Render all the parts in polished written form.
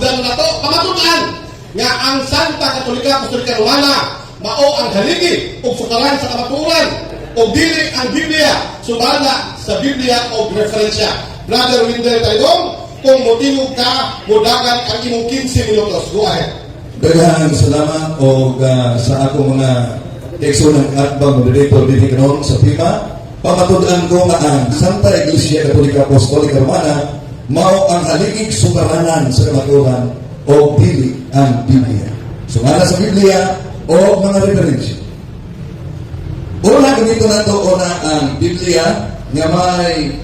Sudan na to, kamatunan nga ang Santa Katolika Apostolika Romana mao ang haligi ug sukaran sa kamaturan o dili ang Biblia sumala sa Biblia o referensya. Brother Winder Taidong, kung motibo ka, mudagan ang imong 15 minutos. Go ahead. Daghang salamat o sa akong mga eksunang atbang moderator dito kanon sa PIMA. Pamatud-an ko nga ang Santa Iglesia Katolika Apostolika Romana mao ang haligig sukaranan sa kamaturan o dili ang Biblia. Sumala sa Biblia o mga referensya. Una ganito na to una ang Biblia nga may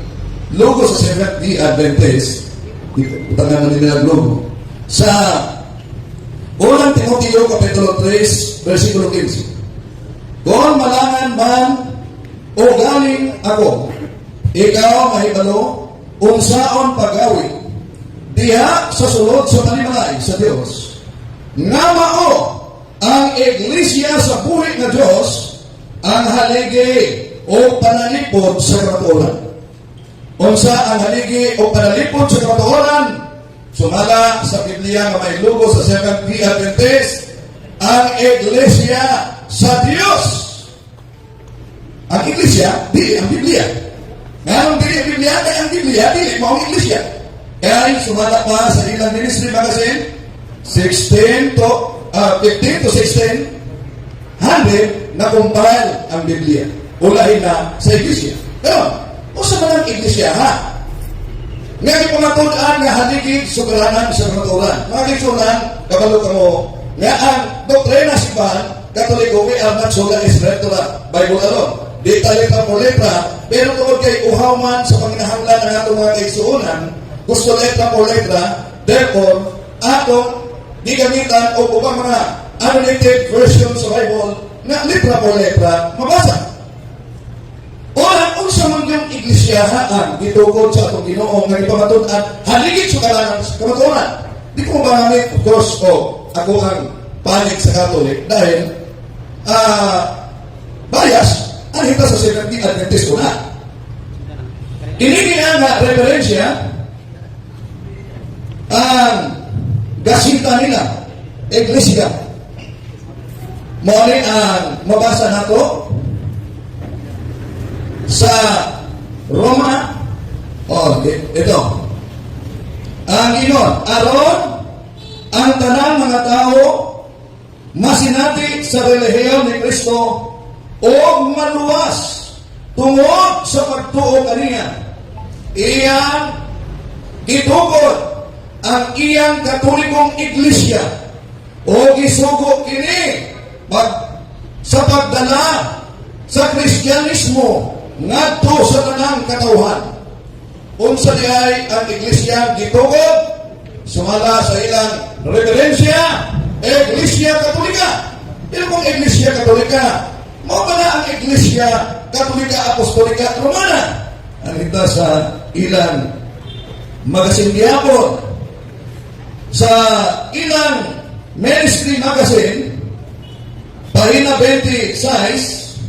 logo sa Seventh-day Adventist. Utangan na nila ang logo. Sa unang Timoteo Kapitulo 3, versikulo 15. Kung malangan man o galing ako, ikaw mahibalo, unsaon pagawi, diha sa sulod sa panimalay sa Diyos. Nga mao, ang iglesia sa buhi na Diyos, ang haligi o panalipod sa kamatuoran. Unsa ang haligi o panalipod sa kamatuoran? Sumala sa Biblia na may logo sa Seventh-day Adventist, ang iglesia sa Diyos. Ang iglesia, dili ang Biblia. Ngayon dili ang Biblia, kaya ang Biblia, dili mo ang iglesia. Kaya sumala pa sa ilang ministry magazine, 15 to 16, 100 na kumpara ang Biblia. Ulahin na sa iglesia. Pero, o sa mga iglesia, ha? Ngayon pamatulaan nga haligig sukaranan sa kamaturan. Mga kisunan, kabalo ka mo, nga ang doktrina sipahan, Katoliko, we are not sola escritura, Bible alone. Di talita po letra, pero tungkol kay uhaw man sa panginahanglan ng atong mga kaisuunan, gusto letra po letra, therefore, atong gigamitan o upang mga annotated version sa Bible na letra po letra, mabasa. Ora, kung sa mga iglesyahaan, gitukod sa atong Ginoong nga ipamatud-an, haligid sukaranan sa kamaturan. Di ko magamit, of course, ako ang panig sa Catholic dahil bias ang hita sa Seventh-day Adventist ko na. Kinigin nga referensya ang gasinta nila, iglesia. Muli ang mabasa nato sa Roma. Ito. Ang inon, aron ang tanang mga tao masinati sa relihiyon ni Kristo o maluwas tungod sa pagtuo kaniya. Iyang gitukod ang iyang katolikong iglesia o gisugo kini sa pagdala sa Kristyanismo ngadto sa tanang katawhan. Unsa diay ang iglesia gitukod sumala sa ilang referensya, Iglesia Katolika. Pero kung Iglesia Katolika, mao ba na ang Iglesia Katolika Apostolika Romana? Ang ita sa ilang magazine gihapon, sa ilang ministry magazine, pahina 26,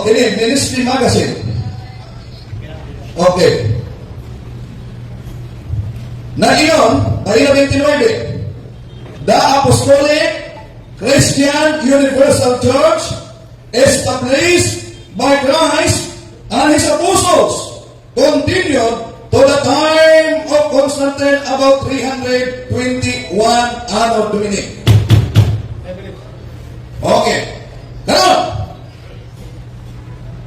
ini ministry magazine. Okay. Na iyon, pahina 29, the Apostolic Christian Universal Church established by Christ and His Apostles continued to the time of Constantine about 321 Anno Domini. Okay. Ganon.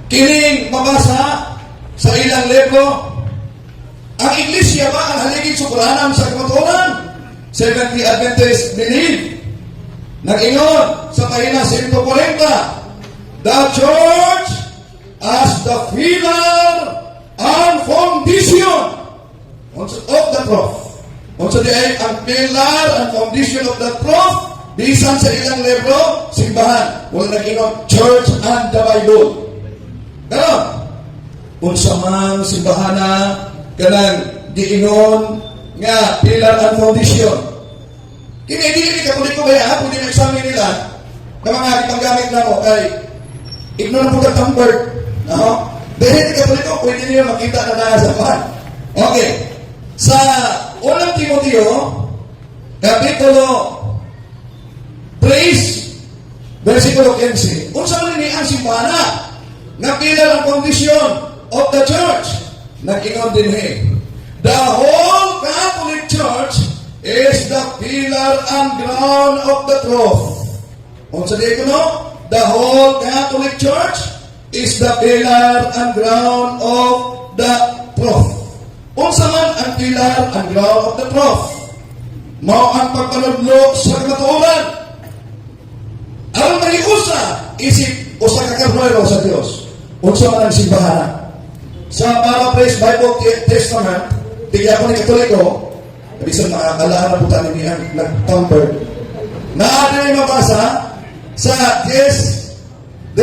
Kining mabasa sa ilang libro, ang iglesia ba ang haligig sukuranan sa kamatuoran? Seventh-day Adventist believe. Nag-ingon sa pahina 140, the church as the pillar and foundation of the truth. Unsa di ay ang pillar and foundation of the truth, bisan sa ilang libro, simbahan. Wala nag-ingon, church and the Bible. Ganon. Unsa man simbahana kanang giingon nga pillar and foundation. Kini dili Katoliko ba ya pwede na examine nila na mga ipanggamit na mo kay ignorant po ka tampered. Dahil Katoliko pwede niyo makita na nasa pan. Okay. Sa Timoteo, Kapitulo 3, versikulo 15. Unsa man ni ang simbana nga pila ang kondisyon of the church? Nag-ingon din the whole Catholic Church is the pillar and ground of the truth. Unsa di ko no? The whole Catholic Church is the pillar and ground of the truth. Unsa man ang pillar and ground of the truth? Mao ang pagpanudlo sa kamatuoran. Ang maniusa isip usa ka karnero sa Dios. Unsa man ang simbahan? Sa Paraphrase Bible Testament, tigya ko ni Katoliko, bisan makakalaan na puta niya nag-tamper. Naadari mabasa sa 16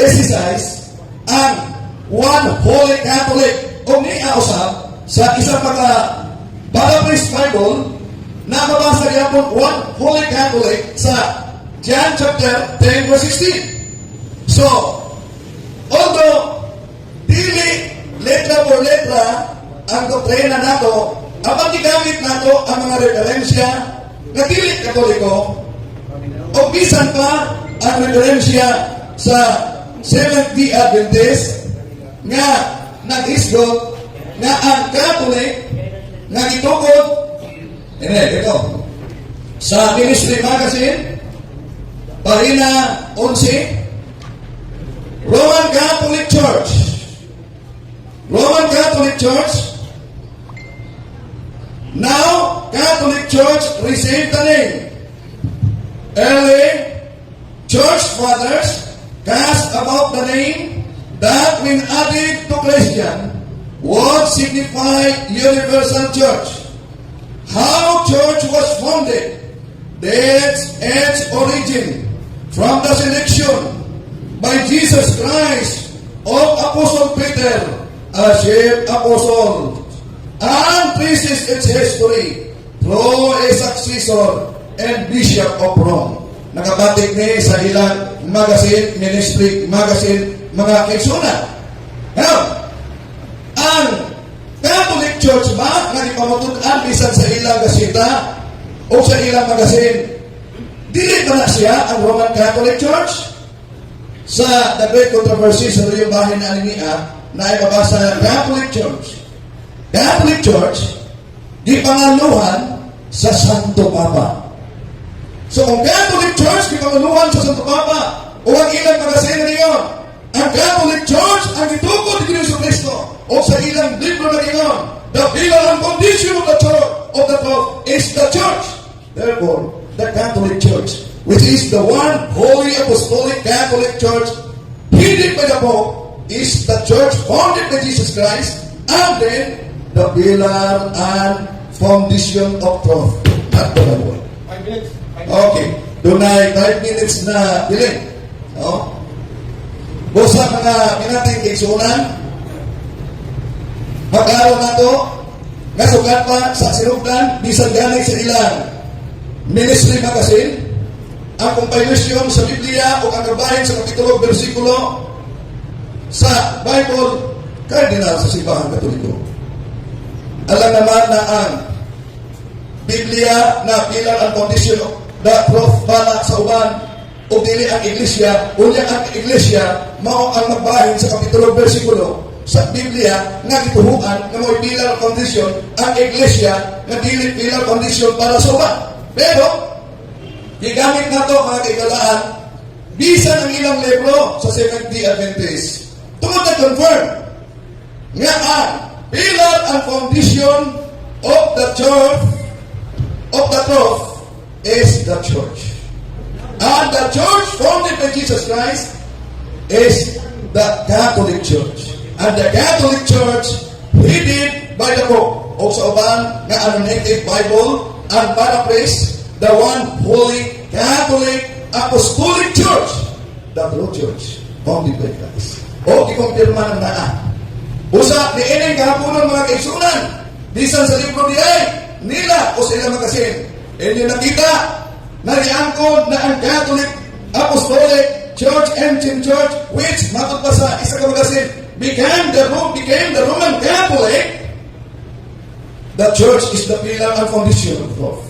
ang One Holy Catholic o niya usap sa isang mga Paraphrase Bible na mabasa niya po One Holy Catholic sa John chapter 10 verse 16. So, although dili letra por letra ang doktrina nato, ang gigamit nato ang mga referensya nga dili Katoliko o bisan pa ang referensya sa Seventh-day Adventist nga nag-isgot nga ang Catholic nga gitukod ito sa Ministry Magazine pahina 11 Roman Catholic Church now Catholic Church received the name. Early church fathers cast about the name that when added to Christian would signify universal church. How church was founded, its origin from the selection by Jesus Christ of Apostle Peter as chief apostle, and traces its history through a successor and bishop of Rome. Nakabatik ni sa ilang magazine, ministry magazine, mga kaigsunan. Now, ang Catholic Church ba nga ipamatunan bisan sa ilang gasita o sa ilang magazine? Dili ba na siya ang Roman Catholic Church? Sa The Great Controversy sa riyong bahin na aliniya na ibabasa ng Catholic Church. Catholic Church, di pangaluhan sa Santo Papa. So, ang Catholic Church, di pangaluhan sa Santo Papa, o ang ilang magazine na niyon, ang Catholic Church, ang itukod ni Kristo, o sa ilang libro na niyon, the pillar and condition of the church, is the church. Therefore, the Catholic Church, which is the one holy apostolic Catholic Church, headed by the Pope, is the church founded by Jesus Christ, and then the pillar and foundation of truth. At the Lord. 5 minutes. Okay. Doon ay 5 minutes na piling. No? Busa mga pinating igsunan, mag-aaral na ito, nasugat pa sa sinugdan, bisan ganay sa ilang ministry magazine, ang compilation sa Biblia o ang kabahin sa kapitulo, versikulo, sa Bible, cardinal sa simbahan Katoliko. Alam naman na ang Biblia na pillar and condition of the truth bala sa uban o dili ang iglesia, unya ang iglesia mao ang magbahin sa kapitulo, versikulo sa Biblia nga gituhuan nga mo'y pillar and condition ang iglesia nga dili pillar condition para sa uban. Pero gigamit nato mga kaigalaan bisan ang ilang libro sa Seventh-day Adventist tungod na confirm nga ang pillar and foundation of the church of the truth is the church. And the church founded by Jesus Christ is the Catholic Church. And the Catholic Church headed by the Pope. O sa uban nga annotated Bible and paraphrase the one holy Catholic Apostolic Church, the true church founded by Christ. O kikumpirma ng naa. Usa ni ining kahaponon mga kaigsunan bisan sa libro nila o sa ilang magasin. Inyo nakita na niangkod na ang Catholic Apostolic Church, Ancient Church, which matod pa sa isa ka magasin, became the Roman Catholic. the church is the pillar and foundation of love.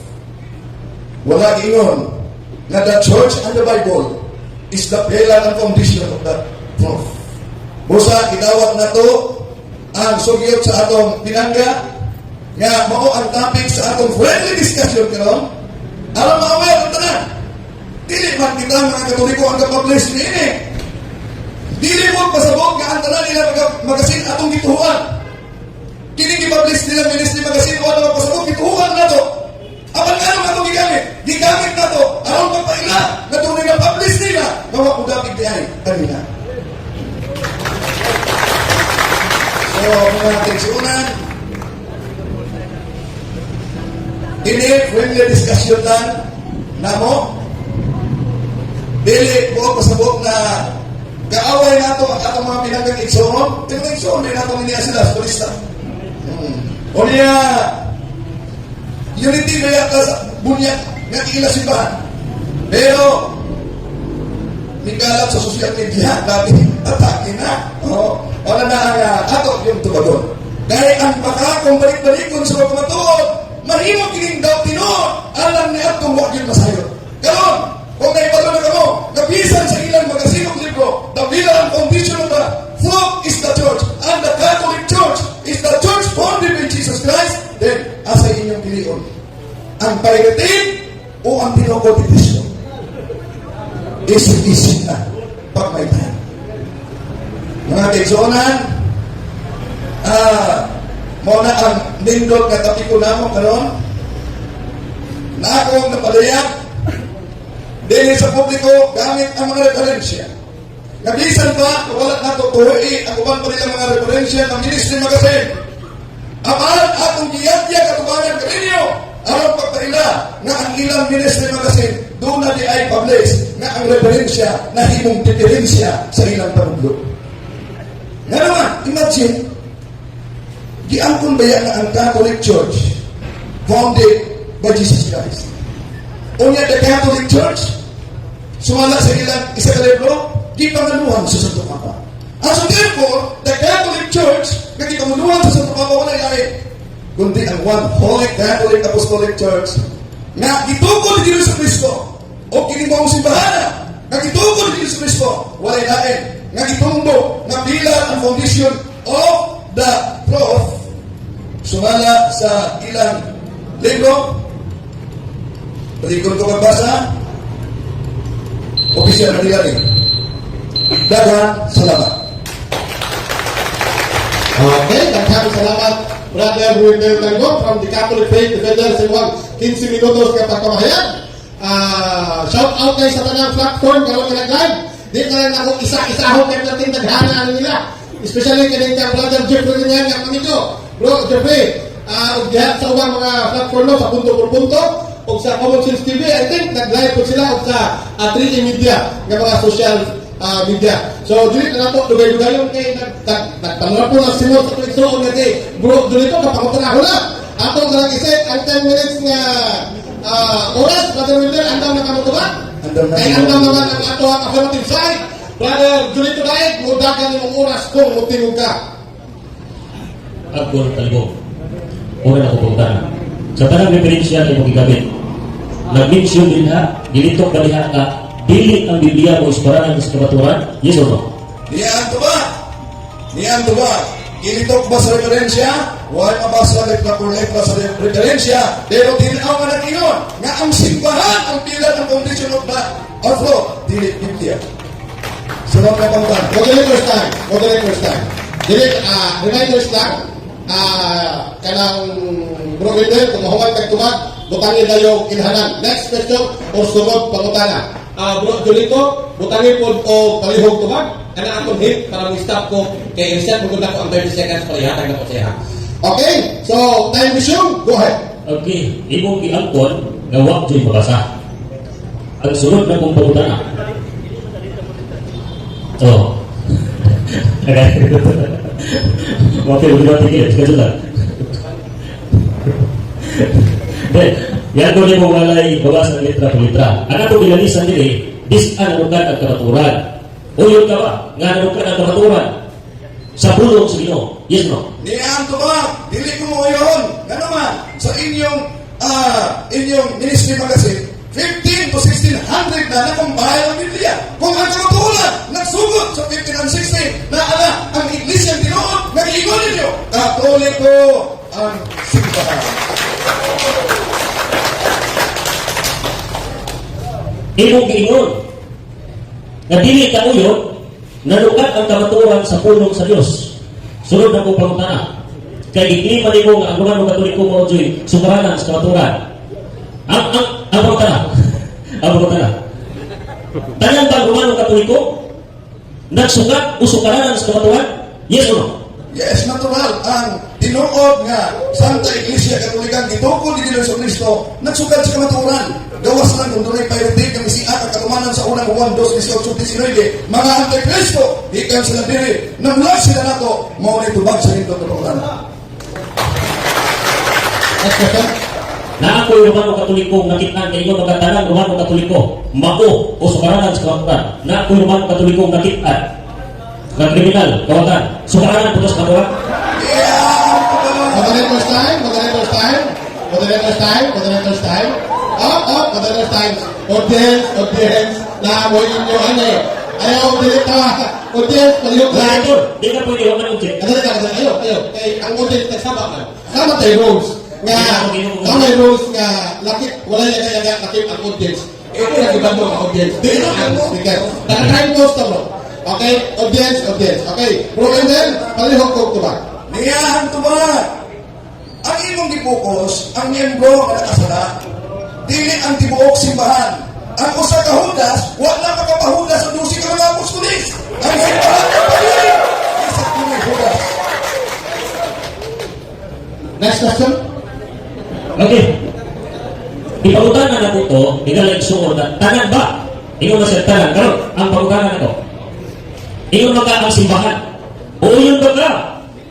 Wala ingon nga the church and the Bible is the pillar and foundation of that truth. Busa, idawat na to ang sugyot sa atong pinangga nga mao ang topic sa atong friendly discussion karon. Alam mo aware ang tanan. Dili man kita mga Katoliko ang kapublish ni ini. Dili mo pasabot nga ang tanan nila magasin atong gituhuan. Kini gipublish nila ministry magasin wala naman pasabot gituhuan na to. Apan nga naman itong gigamit? Gigamit na to. Aron pagpaila na itong nila-publish nila gawa ko dapat di ay kanina. So, mga teksunan, ini friendly discussion lang na mo. Dili po pasabot na kaaway na ito ang atong mga pinanggang igsoon. Ito ang igsoon, din nato niya sila sa turista. O niya, unity na yata sa bunyag nga ila simbahan. Pero, nikalat sa social media, dati atake na. Wala na ang ato yung tumadon. Dahil ang baka kung balik-balikon sa mga matuod, mahimo kining daw tinuod, alam niya itong wag yung masayot. Karon, kung naipalo na kamo, nabisan sa ilang magasinong libro, the pillar and foundation of the flock is the church, and the Catholic Church is the church founded by Jesus Christ, then asa inyong pilion? Ang pirated o ang pinokotipisyon? Isip-isip na pag may time. Mga teksonan, muna ang nindot na tapiko na mo karon na akong napalayak dili sa publiko gamit ang mga referensya. Nabisan pa, wala na ito tuhoy, ang uban pa nila mga referensya ng Ministry Magazine. Apan, atong giyatya katubangan kaninyo, aron pagpaila na ang ilang Ministry Magazine, doon na di ay publish na ang referensya na himong diferensya sa ilang panuglo. Nga naman, imagine, giangkon ba yan na ang Catholic Church founded by Jesus Christ? Unya the Catholic Church, sumala sa ilang isa ka libro, gipanganuhan sa Santo Papa. So therefore, the Catholic Church, na gipanganuhan sa Santo Papa, wala ilahin, kundi ang one Holy Catholic Apostolic Church, na gitukod ni Jesus Cristo, o kinibawang simbahan, na gitukod ni Jesus Cristo, wala ilahin, nga gitumbo, na pillar and foundation of the truth, sumala sa ilang libro. Palikon ko magbasa, opisyal na nila rin. Dagan, salamat. Okay, daghang salamat, Brother Wendell Langgo from the Catholic Faith Defenders in 15 minutos ka pagkamahayag. Shout out kayo sa tanang platform karon ka nag-live. Di ka lang ako isa-isahon kayo natin daghana nila. Especially kaning ka Brother Jeffrey niya nga pamilyo. Bro, Jeffrey, diyan sa ubang mga platform no, sa punto por punto, o sa Common Sense TV, I think nag-live po sila o sa 3E Media, ng mga social media. So, dili na nato, lugay-lugayon kay nagpanura po ng sinod sa tuwiksoon nga kay bro, dito kapangutana ko na. Atong nag-isip, ang 10 minutes nga oras, Brother Wendell, andam na kamutuba? Kay andam naman ang ato ang affirmative side. Brother Julito Daig, mudagan yung oras kung mutingog ka. Agor talbo. Una na kupuntan. Sa tanang referensya ay magigamit. Nag-mention din ha, gilitok ba diha ka, dili ang Biblia mo isparanan sa kabaturan? Yes or no? Niyaan to ba? Niyaan to ba? Gilitok ba sa referensya? Huwag mabasa na kurlekta sa referensya. Pero tinaw nga na ingon, nga ang simbahan, ang pilar ng foundation of the outflow, dili Biblia. Sunod na pangtan. Moderators time. Dili, reminders lang, kanang Bro Wendell, kung mahuman kagtumag, butangin na yung ilhanan. Next question, o sunod pangutana. Bro Julito, butangin po o palihog tumag. Kana akong hit para mag-stop ko. Kaya reset mo na ko ang 30 seconds para ihatag na po siya. Okay, so time vision, go ahead. Okay, imong giangkon nga wa joy mabasa. Ang sunod na kong pangutana. Oh. Okay. Okay, udah tinggi, sekali lang. Then, yan doon yung walay bawas ng litra per litra. Ang atong ilalisan din disan nanukan ang kabaturan. O yun ka ba? Nga nanukan ang kabaturan. sa pulong sa Ginoo. Yes or no? Niyan to ba? Dili ko mo yun. Ano man, sa inyong ministry magazine, 15 to 1600 na nakumbahay ng Biblia. Kung ang kamatulan, nagsugod sa 15 and 16 na ang iglesia ng Ginoo, nag-iingon ninyo. Katoliko ang simbahan. Imong giingon na dili ka uyon, nalukat ang kamaturan sa pulong sa Dios. Sunod na kong pangutana. Kaya giklima ni mo nga ang Romano Katoliko mo dyo'y sumaranan sa kamaturan. Ang pangutana. Ang pangutana. Tanan ba Romano Katoliko nagsukat o sumaranan sa kamaturan? Yes or no? Yes, natural. Ang tinuod nga Santa Iglesia Katolikan gitukod ni Jesu Cristo nagsugat sa kamaturan. Gawas lang kung doon ay pirated kami siya at kalumanan sa unang buwan 2:18-19 mga antikristo ikan sila diri namlag sila nato mao ni tubag sa ito katotohanan. Next question. Na ako'y Romano Katoliko nakita kay ingon magatanan Romano Katoliko mao o sumaranan sa kamaturan. Na ako'y Romano Katoliko nakita ng kriminal, kawatan, sumaranan putos kamaturan. Moderator's time. Moderator's time. Moderator's time. Moderator's time. Moderator's time. Audience. Naamoy inyo ano eh. Ayaw, dilita. Audience, palihog sa akin. Di ka pwede huwag ng ulit. Ayaw. Kay ang audience nagsama ka. Sama tayo rules. Sama rules nga lakit. Wala niya kaya lakit ang audience. Ito na iba mo ang audience. Di na ang speaker. Naka-time post na bro. Okay? Audience. Okay. Bro and then, palihog ko ba? Niyahan to ba? Ang imong gipukos, ang miyembro nga nakasala, dili ang tibuok simbahan. Ang usa ka hudas, wala makapahudas sa 12 ka mga apostolis. Ang simbahan ang pagiging. Isa tunay hudas. Next question. Okay. Ipagutan na natin ito, igalag suod na tanan ba? Ingon na siya tanan. Karon, ang pagutan na ito. Ingon na ka ang simbahan. O yun ba ka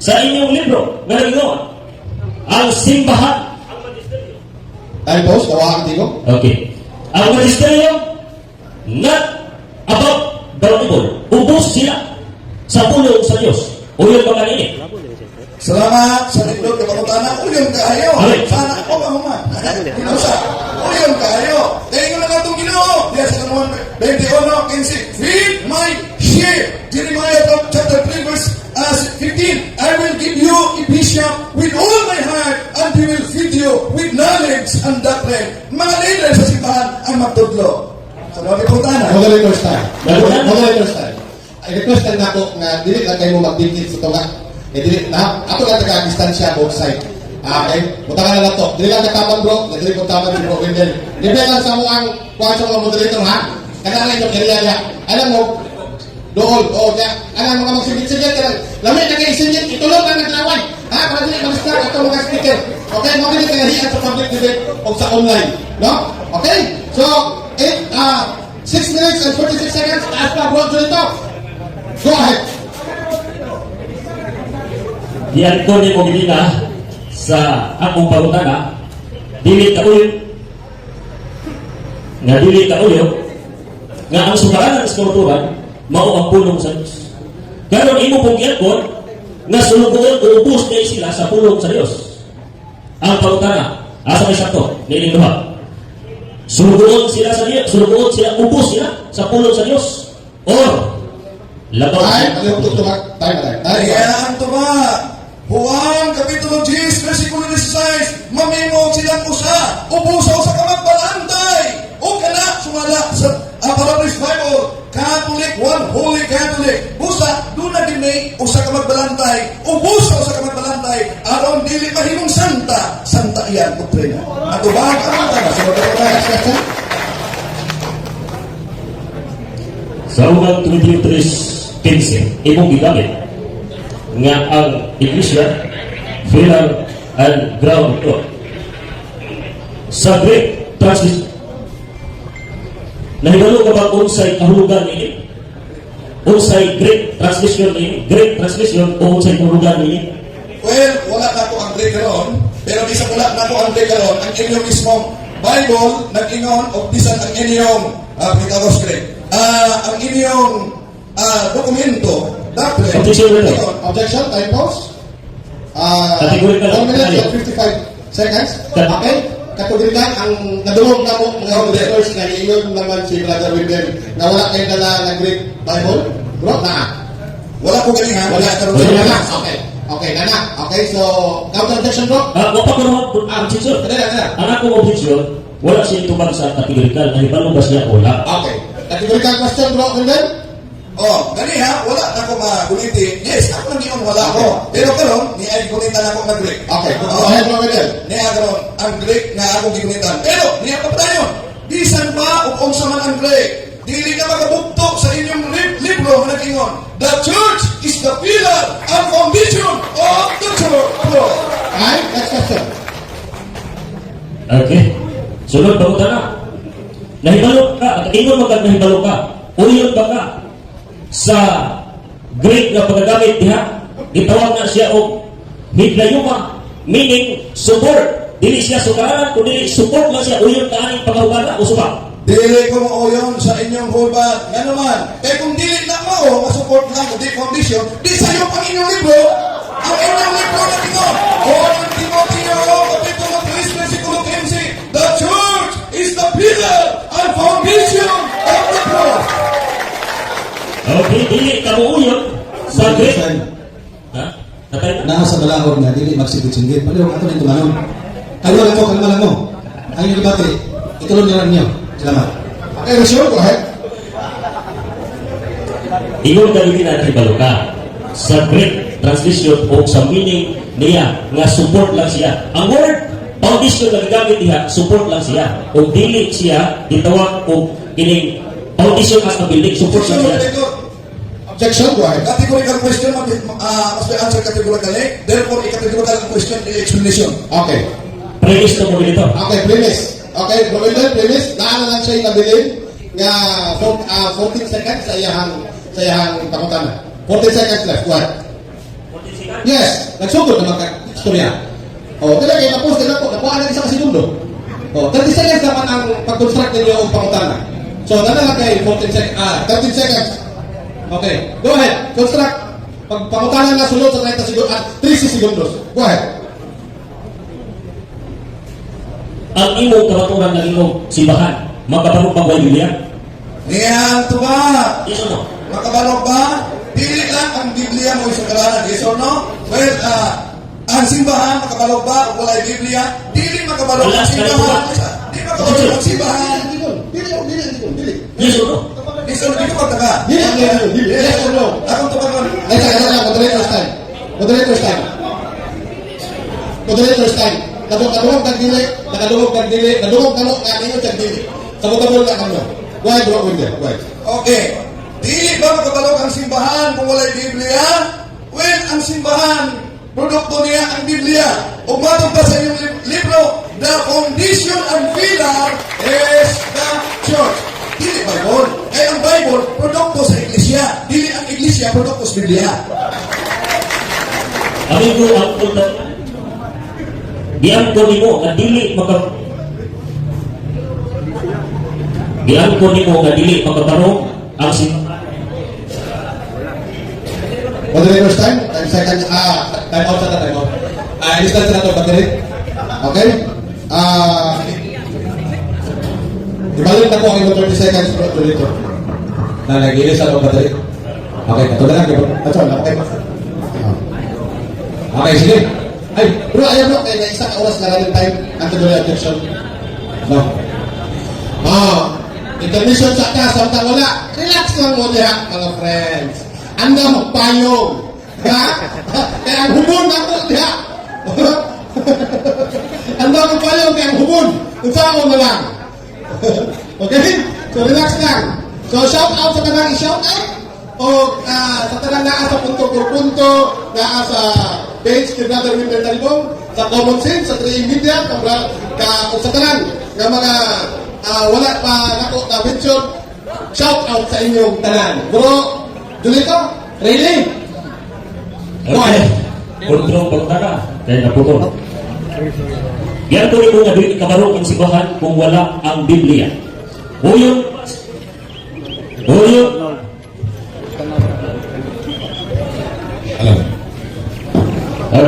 sa inyong libro na nag-ingon? Ang simbahan. Time post. Tawakan tiko. Okay. Ang magisteryo, not about the people. Ubus sila sa pulong sa Diyos. O yun ba kanini? Salamat sa nindot na pagkutana. Uyon kaayo. Amen. Sana ako mahuma. Kinusa. Uyon kaayo. Dahil nga lang itong Ginoo. Diyan sa kanuhan 21:15. Feed my sheep. Jeremiah chapter 3 verse 15. I will give you a vision with all my heart and we will feed you with knowledge and doctrine. Mga leader sa simbahan ang magtudlo. Sa mga pagkutana. Moderator's time. Moderator's time. Ay, request na ako nga dili lang kayo magdikit sa tunga. Dili na ato lang taga-distansya both side. Okay? Buta na to. Dili lang katabang bro. Dili ko tabang si bro. Dili lang sa mo ang kuha sa mga moderator ha. Kana lang yung area niya. Alam mo, doon, ya. Alam mga magsigit-sigit ka lang. Lamig na kayo isingit, itulog lang naglaway. Ha? Para dili mag-start ito mga speaker. Okay? Mga dili kayo hiyan sa public debate o sa online. No? Okay? So, 6 minutes and 46 seconds. Taas pa bro dito. Go ahead. Diyan ko ni mo ginina sa akong pagutana, dili ka uyo. Nga dili ka uyo, nga ang sumaranan sa kamaturan, mao ang pulong sa Diyos. Karon imo pong giyakon, nga sulugoon o ubus na sila sa pulong sa Diyos. Ang pagutana, asa may sakto, niling duha. Sulugoon sila sa Diyos, sulugoon sila, ubus sila sa pulong sa Diyos. Or, labaw Time. sila. Ano yung tutumak? Time. Ayan to ba? Juan, Kapitulo 10, versikulo 16, mamimog silang usa, ubusaw sa kamagbalantay. O kana, sumala sa Paraphrase Bible, Catholic, one holy Catholic. Busa, doon na din may usa kamagbalantay, ubusaw sa kamagbalantay, aron dili mahimong santa, santa iyan, doktrina. At ubag, ang mga sa mga Sa unang 23:15, imong gigamit nga ang Iglesia, pillar and ground to. Sa Greek translation, nahigalo ka ba unsay kahulugan ini? Unsay Greek translation ini? Greek translation o unsay kahulugan ini? Well, wala na ko ang Greek karon, pero bisa wala na ko ang Greek karon. Ang inyong mismong Bible, nag-ingon, o bisan ang inyong Greek. Ang inyong dokumento, doctrine. Objection, brother. Objection, time pause. Categorical. 1 minute and 55 seconds. Okay? Kategorical, ang nadulog na mo mga auditors na iyon naman si Brother Wendell na wala kayo dala na Greek Bible. Bro, na. Wala ko galing ha. Wala ka Wala na. Okay. Okay, na. Okay, so, counter objection, bro. Wala pa ko naman objection. Kada. Ang akong objection, wala siya tubag sa categorical. Nahibalo ba siya o wala? Okay. Categorical question, bro, Wendell. Oh, gani ha, wala na ako maguliti. Yes, ako nang iyon wala ako. Pero karon ni ay gulitan ako ng Greek. Okay, go ahead, bro, Wendell. Niya karon ang Greek nga ako gigulitan. Pero niya pa padayon. Bisan pa ug unsa man ang Greek, dili na magabugto sa inyong libro nga nag-ingon. The church is the pillar and foundation of the church. Alright, next question. Okay. Sunod, bago na. Nahibalo ka, at ingon mo ka nahibalo ka. Uyon ba ka sa Greek na pagkagamit diha? Gitawag na siya og hidlayuma, meaning support. Dili siya sukaranan, kundi support lang siya. Uyon ka aning pagkahugana o suba? Dili ko mauyon sa inyong hulbat. Nga naman, kaya kung dili na mao, masupport lang, kundi foundation, di sa'yo pang inyong libro, ang inyong libro na tingon. O ang Timoteo, kapitulo 3, versikulo 15, the church is the pillar and foundation of the cross. Okay, dili ka mo uyon sa Greek. Ha? Natay na? Naa sa balangor nga dili magsigit-singgit. Paliw ato nito manon. Kalma lang ko, kalma lang mo. Ang inyong debate, ituloy niyo lang niyo. Salamat. Okay, Monsieur, go ahead. Ingon ka dili na nahibalo ka sa Greek translation o sa meaning niya nga support lang siya. Ang word foundation na gagamit niya, support lang siya. O dili siya gitawag o kining foundation as a building, support lang siya. Objection, go ahead. Categorical question, must be answered categorically. Therefore, a categorical question is explanation. Okay. Premise na mo dito. Okay, premise. Okay, bro, Wendell, premise. Naana lang siya nabilin nga 14 seconds sa iyahang pangutana. 14 seconds left. Go ahead. Yes, nagsugod naman ka istorya. O, talaga yung na-post nila po, nakuha na isa ka segundo. O, 30 seconds naman ang pag-construct ninyo ang pangutana. So, dala lang kayo 13 seconds. Okay, go ahead. Construct. Pag pangutana na sulod sa 30 segundos at 30 segundos. Go ahead. Ang imong kamaturan ng imong simbahan, magkabarong pang Biblia? Niyan, tuba. Yes or no? Makabalog ba? Pili lang ang Biblia mo sa kalanan. Yes or no? Well, ang simbahan, makabalog ba? O wala'y Biblia? Dili makabalog Wala, ang simbahan. kahit Di makabalog ang simbahan. Dili. Yes or no? Yes or no? Di ka pagtaga. Dili. Yes or no? Akong tubagon. Moderator's time. Moderator's time. Moderator's time. Nadungog kang dili, nadungog kang dili, nadungog kang ninyo kang dili. Sabot-sabot na kamo. Go ahead, bro, Wendell. Go ahead. Okay. Dili ba makabalog ang simbahan kung wala'y Biblia? Well, ang simbahan, produkto niya ang Biblia. Ug matod pa sa inyong libro, the foundation and pillar is the church. Dili Bible. Kaya ang Bible, produkto sa iglesia. Dili ang iglesia, produkto sa Biblia. Amin ko ang punta. Diyan ko nimo nga dili Diyan ko nimo nga dili makabarong ang simbahan. Moderator's time. 10 seconds. Time out na time out. Distance na ito, battery. Okay? Ibalik na po ang 30 seconds pro dito. Na nag-ilis na ito, battery. Okay, ito na lang. Okay. Okay, sige. Ay, bro, ayaw bro. Kaya na isang oras na rin time. Anti-dory objection. No. Intermission sa ka, samtang wala. Relax lang mo diha, mga friends. Anda magpayong. Ha? Kaya ang hubon na ko diha. Anda magpayong kaya ang hubon. Kung saan mo na lang. Okay? So relax lang. So shout out sa kanang i-shout out. O sa tanang naa sa punto por punto, naa sa page kay Brother Wendell Talibong, sa Common Sense, sa 3 Media, sa tanang nga mga wala pa nako na mention, shout out sa inyong tanan. Bro, Julito, ready? Go ahead. Kontrol pagtara. Kaya naputol. Yan ko rin nga dili kabarong ang simbahan kung wala ang Biblia. Uyon.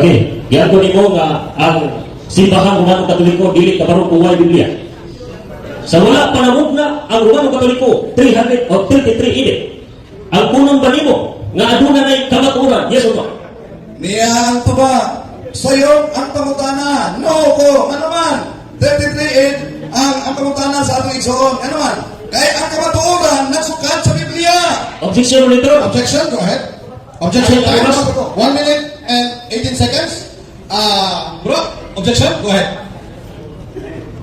Okay, giago nimo nga ang simbahan Romano Katoliko dili kabarong kuway Biblia. Sa wala panahon na ang Romano Katoliko 333 edit. Ang punong ba nimo nga aduna nay kamaturan? Yes or no? Niya ang tuba. Sayo ang pangutana. No ko. Ano man? 33 ang pangutana sa atong igsoon. Ano man? Kaya ang kamatuoran nagsukat sa Biblia. Objection ulit ro. Objection, go ahead. Objection time. 1 minute and 18 seconds. Bro, objection, go ahead.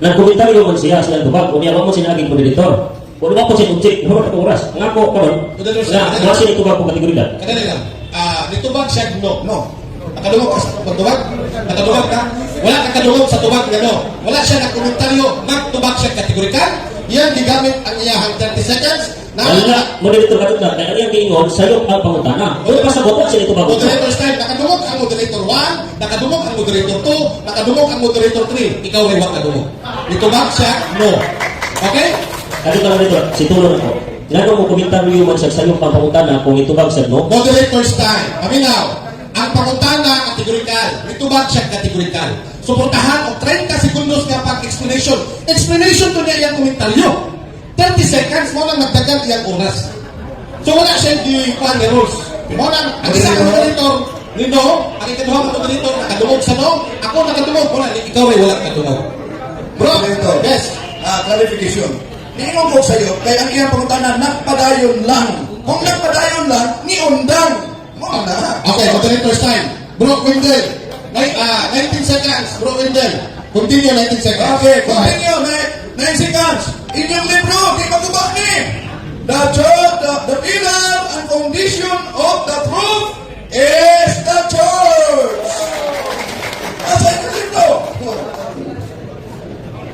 Nagkomentaryo man siya sa tubag, kung yaman mo sinaging moderator. Kung ako siya object, ano ka oras? Nga ko, karon, nga wala siya itubag po kategorya. Kadali lang. Nitubag siya, no. No. Nakadungog ka sa pagtubag? Nakadungog ka? Wala kang kadungog sa tubag, no. Wala siya na komentaryo, magtubag siya kategorikal. Yan, gigamit ang iyahang 30 seconds. Dahil nga, moderator ka doon na, kaya yung giingon, sa'yo ang pangutana. Kung pasagot siya itubag mo. Moderator style, nakadungog ang moderator 1, nakadungog ang moderator 2, nakadungog ang moderator 3. Ikaw rin wag kadungog. Nitubag siya, no. Okay? Kasi ka moderator, si tulong ako. Tinanong mo komentaryo man siya sa'yo ang pangutana kung itubag siya, no? Moderator style, paminaw. Ang pangutana, kategorikal. Nitubag siya, kategorikal. Suportahan o 30 sekundos nga pag-explanation. Explanation to niya iyang komentaryo. 30 seconds mo lang magdagan iyang oras. So wala siya yung plan ni rules. Mo lang, ang isa ang moderator, Nino, ang ikaduha ang moderator, nakadungog sa no, ako nakadungog, wala, ikaw ay wala nakadungog. Bro, Moderator. yes. Clarification. Niingon ko sa iyo, kaya ang iyang pangutana, nagpadayon lang. Kung nagpadayon lang, ni undang. Mo na. Okay, moderator time. Bro, Wendell. 19 seconds, Bro Wendell. Continue 19 seconds. Okay, Go ahead. continue. 9 seconds. Inyong libro, di magubak ni. The church, the pillar and foundation of the truth is the church. Asa yung libro?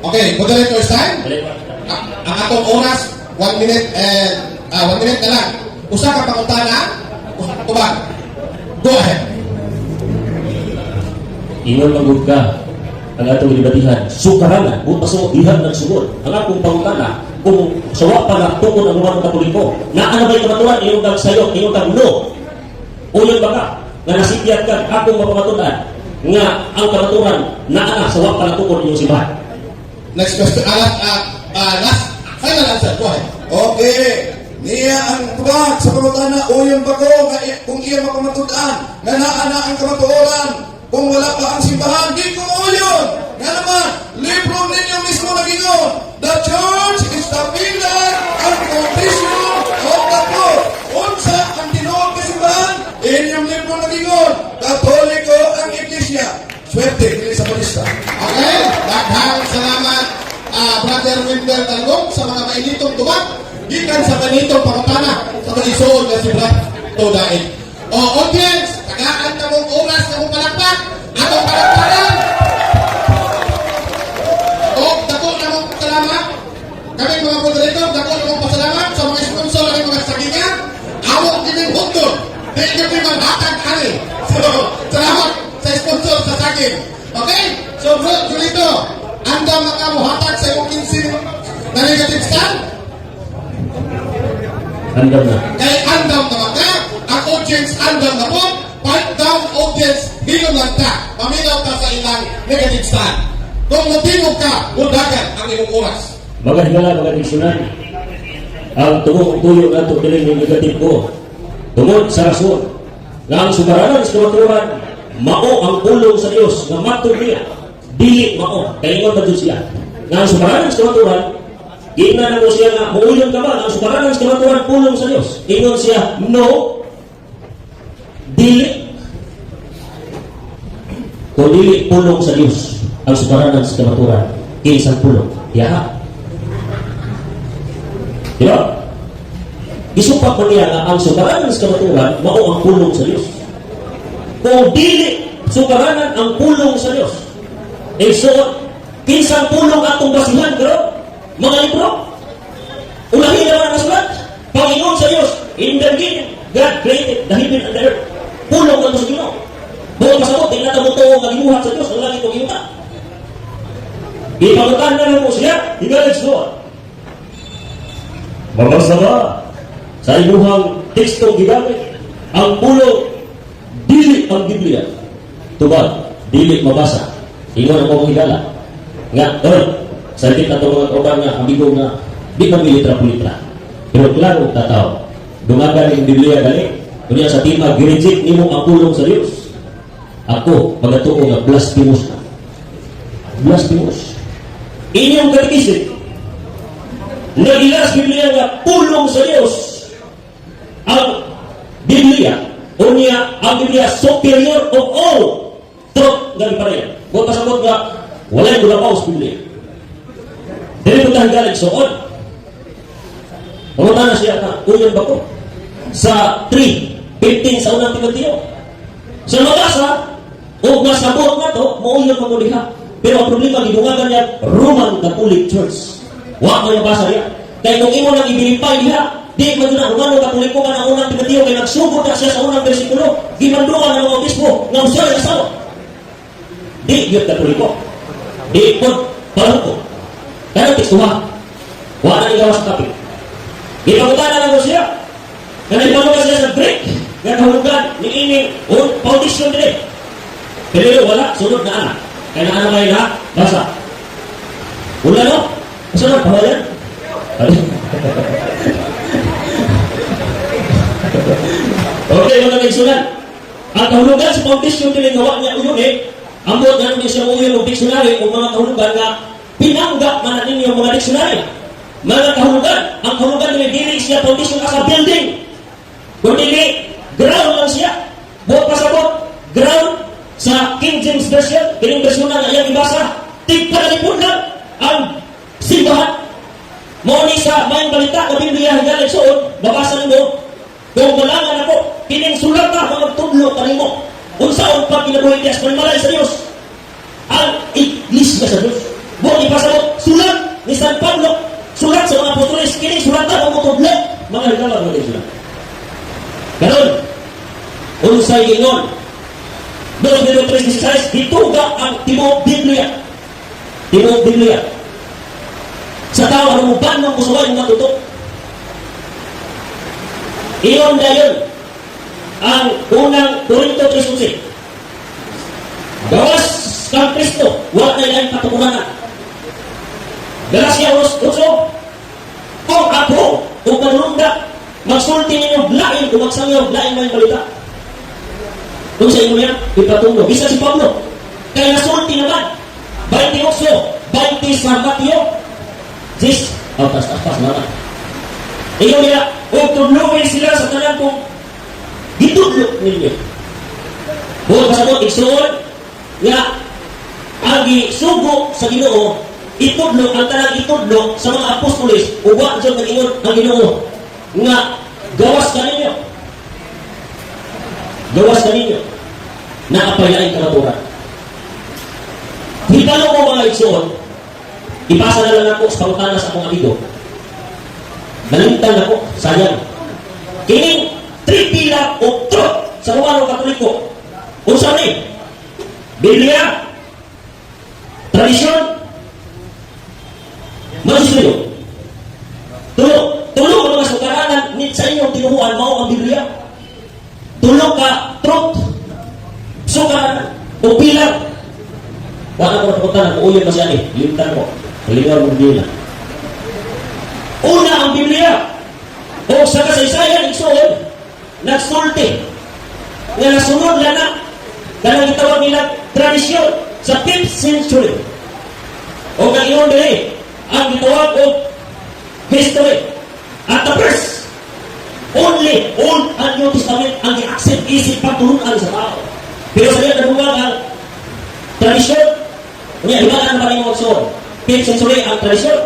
Okay, moderator time. Ang atong oras, 1 minute and 1 minute na lang. Usa ka pangutana, tubag. Go ahead. Ingon magud ka ang atong libatihan. Sukaranan, kung pasok dihan ng sugod. Ang akong pangutana, kung sawa pa na tukon ang Romano Katoliko, na ano ba'y kamatuan, iyong kang sayo, iyong kang no. Uyon ba ka, na nasipiyat ka, akong mapamatunan, nga ang kamaturan, na ana, sawa pa na tukon iyong simbahan. Next question. Last, final answer. Go ahead. Okay. Niya ang tubag sa pangutana, uyon ba ko kung iya mapamatudan, nga naana ang kamatuoran. Kung wala pa ang simbahan, di ko uyon. Nga naman, libro ninyo mismo nagingon. The church is the pillar and foundation of the truth. Unsa ang tinuod ng simbahan, inyong libro nagingon. Katoliko ang iglesia. Swerte, hindi sa palista. Okay? Daghang salamat, Brother Wendell Talgong, sa mga mainitong tubag. Gikan sa mainitong pangutana sa kalisuod na si Brad Todaig. O, audience, tagaan na mong oras na mong palakpak. Atong palakpakan. O, dako na mong salamat. Kami mga moderator, dako na mong pasalamat sa mga sponsor ng mga sagingan. Awang kining bundol. Dahil kami maghatag ani. So, salamat sa sponsor sa saging. Okay? So, bro, Julito, anda makamuhatag sa iyong 15 na negative stand? Handam na. Kay andam naman ka, ang audience andam na po, pipe down audience, hilom lang ka, maminaw ka sa ilang negative stand. Kung matingog ka, udagan ang iyong oras. Mga higala, mga diksyonan, ang tungong tuyo na ito diling ng negative ko. Tungod sa rason, nga ang subaranan sa kamaturan, mao ang pulong sa Diyos, nga matod niya, dili mao, kaya ingon na doon siya. Nga ang subaranan sa kamaturan, ina na mo siya nga, muuyon ka ba, ang subaranan sa kamaturan, pulong sa Diyos. Ingon siya, no, dili. Kung dili pulong sa Diyos, ang subaranan sa kamaturan, kinisang pulong, yaha. Diba? Isupak mo niya nga ang sukaranan sa kamaturan, mao ang pulong sa Diyos. Kung dili sukaranan ang pulong sa Diyos, eh so, kinsang pulong atong basihan, bro? Mga libro? Unahin naman ang nasulat. Panginoon sa Diyos, in the beginning, God created the heaven and the earth. Pulong ang sa Ginoo. Buong pasabot, tingnan na mo ito ang gibuhat sa Diyos, ang langit o gibuhat. Ipagutan na lang mo siya, higalig doon. Mabasa ba sa inyong tekstong gigamit ang pulong dili ang Biblia tubag, dili mabasa. Ingon ako higala. Nga, sakit na ito mga kauban nga, amigo nga, di man militra-pulitra. Pero klaro tataw. Dumagan yung Biblia gali. Kunya sa tima, girejit nimo ang pulong sa Dios. Ako, magatuo nga blasphemous na. Blasphemous. Inyong katikisip, nagilas Biblia nga pulong sa Dios. Ang Biblia, o niya, ang Biblia superior of all truth nga ipareya. Huwag kasabot nga, wala yung gulapaw sa Biblia. Dili mo tayo galing soon. Pumunta na siya na, uyan ba ko? Sa 3:15 sa unang Timoteo. Sa mabasa, o masabot nga to, mauyan mo mo diha. Pero ang problema, gidungagan niya, Roman Catholic Church. Huwag mo yung basa niya. Kaya kung imo nang ibinipay diha, di man na Romano Catholic ko ka ng unang Timoteo, kaya nagsugod na siya sa unang versikulo, gimanduan ng mga obispo, nga usiya na asawa. Di yun Katoliko. Di po, parang ko. Kaya tekstuha. Huwag na igawas sa kapit. Ipagutana lang ko siya. Kaya ipalugan siya sa Greek. Kaya kahulugan, ni ining, foundation din. Pero wala, sunod na anak. Kaya na anak kayo na, basa. Wala no? Sunod, pahayan. Okay, mga kaigsunan. Ang kahulugan sa foundation din gawa niya uyon ambot na namin siya uyon ng dictionary o mga kahulugan na pinanggap man ninyo mga dictionary. Mga kahulugan, ang kahulugan nila dili siya foundation as a building. Kundi ground lang siya. Buot pasabot, ground sa King James Version, kining version na iyang ibasa, tigpalipunan ang simbahan. Mo ni sa mayang balita na Biblia higalig suod, babasa nimo, kung malangan ako, kining sulat na magtudlo kanimo. Unsaon pa kinabuhi niya sa malay sa Diyos? Ang iglesia sa Diyos. Buot ipasabot, sulat ni San Pablo, sulat sa mga apostoles, kining sulat na magtudlo, mga higalang mga sulat. Ganon, unsay gingon, 2:3-16, dituga ang Timog Biblia. Timog Biblia. Sa tao, ano mo ba nang kusaway yung matutok? Iyon na yun ang unang Korinto 3:11. Gawas kang Kristo, wala na ilang katukunan. Galacia 8:8. Kung ako, kung kanulungga, magsulti ninyo, lain, kung magsangyaw, lain mo yung balita. Kung sa inyo yan, ipatulo. Bisa si Pablo. Kaya nasulti naman. 28, 20 sa Mateo. This, tas naman. Iyo nila, kung tudluin sila sa tanan kung gitudlo ninyo. Kung kasabot, igsuon, nga, ang isugo sa Ginoo, itudlo, ang tanang itudlo sa mga apostolis, uwa dyan nag-ingon ang Ginoo, nga, gawas ka ninyo. Gawas ka ninyo na apayain kalaturan. Hibalo mo mga igsuon, ipasa na lang ako sa pangutana sa akong amigo. Nalintan ako, sayang. Kining tripila o truth sa Romano Katoliko. Unsa ni? Biblia, tradisyon, magisteryo. Tulong mga sukaranan ni sa inyong tinubuan mao ang Biblia. Tulong ka truth, sukaranan o bilang. Wala ko napunta kung ulit masya lintan ko. Kalingaw mong Biblia. Una ang Biblia. O sa kasaysayan, igsuon, nagsulti. Nga nasunod na na. Kanang itawag nila tradisyon sa 5th century. O ngayon din, ang itawag o history. At the first, only Old and New Testament ang i-accept isip pagtulungan sa tao. Pero sa liyan nabuwag ang tradisyon. Kanya, ibalaan na pa rin yung magsuon. 5th century ang tradisyon.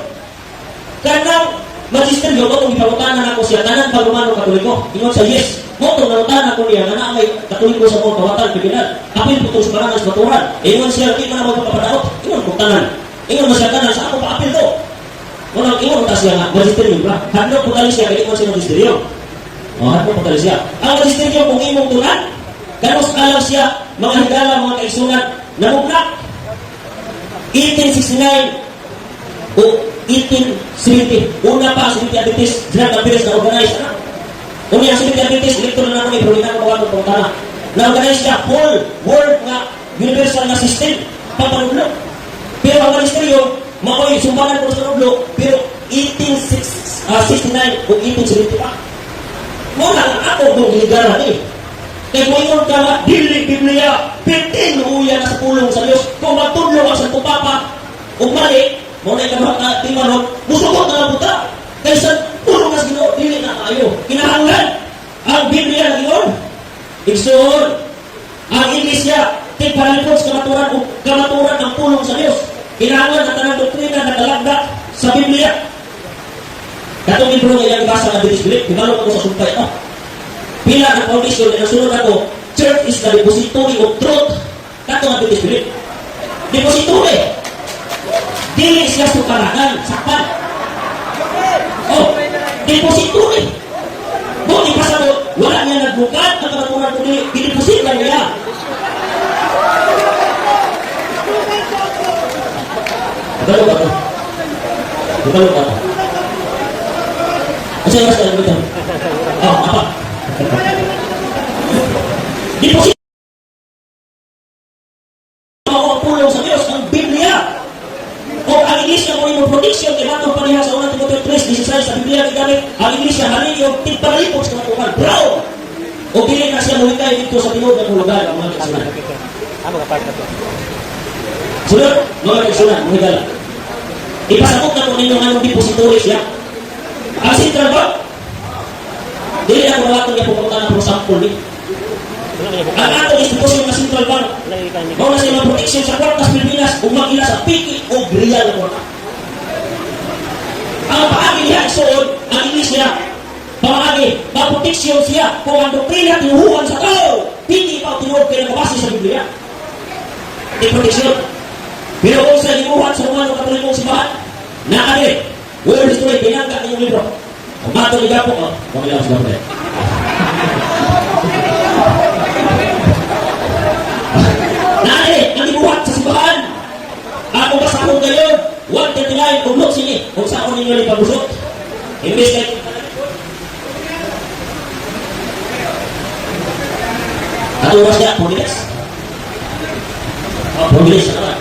Kanang magisteryo ko kung ipagutanan ako siya, tanan pag Romano Katoliko. Ingon sa yes. Moto, narutanan ko niya, na may Katoliko sa mga kawatan, pipinan. Apil po itong sumarangan sa baturan. Ingon siya, di man ako magpapadaot. Ingon kong tanan. Ingon mo siya tanan, sa ako pa-apil to. Ingon ta siya nga, magisteryo ba? Hadlo po tali siya, kaya ingon siya magisteryo. Hadlo po tali siya. Ang magisteryo kung imong tunan, ganos alam siya, mga higala, mga kaisunan, namugnak. 1869 o 1870. Una pa, Seventh Adventist, General Adventist na organize. Una yung Seventh Adventist, electoral na kami, pero hindi na kawalan ng pangutana. Na-organize siya, whole world nga universal na system papanudlo. Pero ang ministeryo, mao'y sumbanan ko sa nudlo, pero 1869 o 1870 pa. Muna ang ako nung hiligaran eh. Kaya kung ingon ka nga, dili Biblia, pitin uya na sa pulong sa Diyos. Kung magtudlo ang Santo Papa, kung mali, muna ikaw na timanong, musugot na lang puta. Kaya sa pulong na Ginoo, dili na tayo. Kinahanglan ang Biblia na Ginoo. Igsoon, ang Iglesia, tigpalipod sa kamaturan ng pulong sa Diyos. Kinahanglan ang tanang doktrina na talagda sa Biblia. Katong libro nga ilang basa ng Bilis-Bilis, kumalong ako sa sumpay ito. Pila ng foundation na nasunod ako, church is the depository of truth. Katong ang Bilis-Bilis. Depository. Dili siya sukaranan, sakpan. Oh, depository. Kung ipasa mo, wala niya nagbukat ang kamaturan ko nila, diniposit lang niya. Bukalo ba ito? Bukalo ba ito? Kasi yung rasa dito. Oh, apa? Deposit. Ang pulong sa Diyos, ang Biblia. O ang Iglesia mo yung protection, kaya matong panihan sa unang Timoteo 3:16 sa Biblia gamit, ang Iglesia halin yung tigparalipos sa matukan. Brown! O pili na siya mulikay dito sa tinod ng lugar ang mga kasunan. Sunod, mga kasunan, muligala. Ipasakot na kung ninyo anong depository siya. Ang Central Bank, dili na kung natin niya pupunta na pro sample ni. Ang atong institusyon na Central Bank, mauna sa mga proteksyon sa Kwartas Pilipinas, umagila sa piki o real na kwarta. Ang paagi niya, isuod, ang Iglesia, paagi, maproteksyon siya kung ang doktrina tinuhuan sa tao, piki pa o tinuhod kayo nakabase sa Biblia. Proteksyon. Pero kung sa limuhan sa mga katolikong simbahan, nakagay, world history, pinanggat ng libro. Ang matong ligapo, pamilang sila po tayo. Nakagay, ang limuhan sa simbahan. Ako ba sa akong gayon, 139, kung look sini, kung sa ako ninyo ipagusot. Imbes kayo. At oras niya, Pongres. Pongres, sa naman.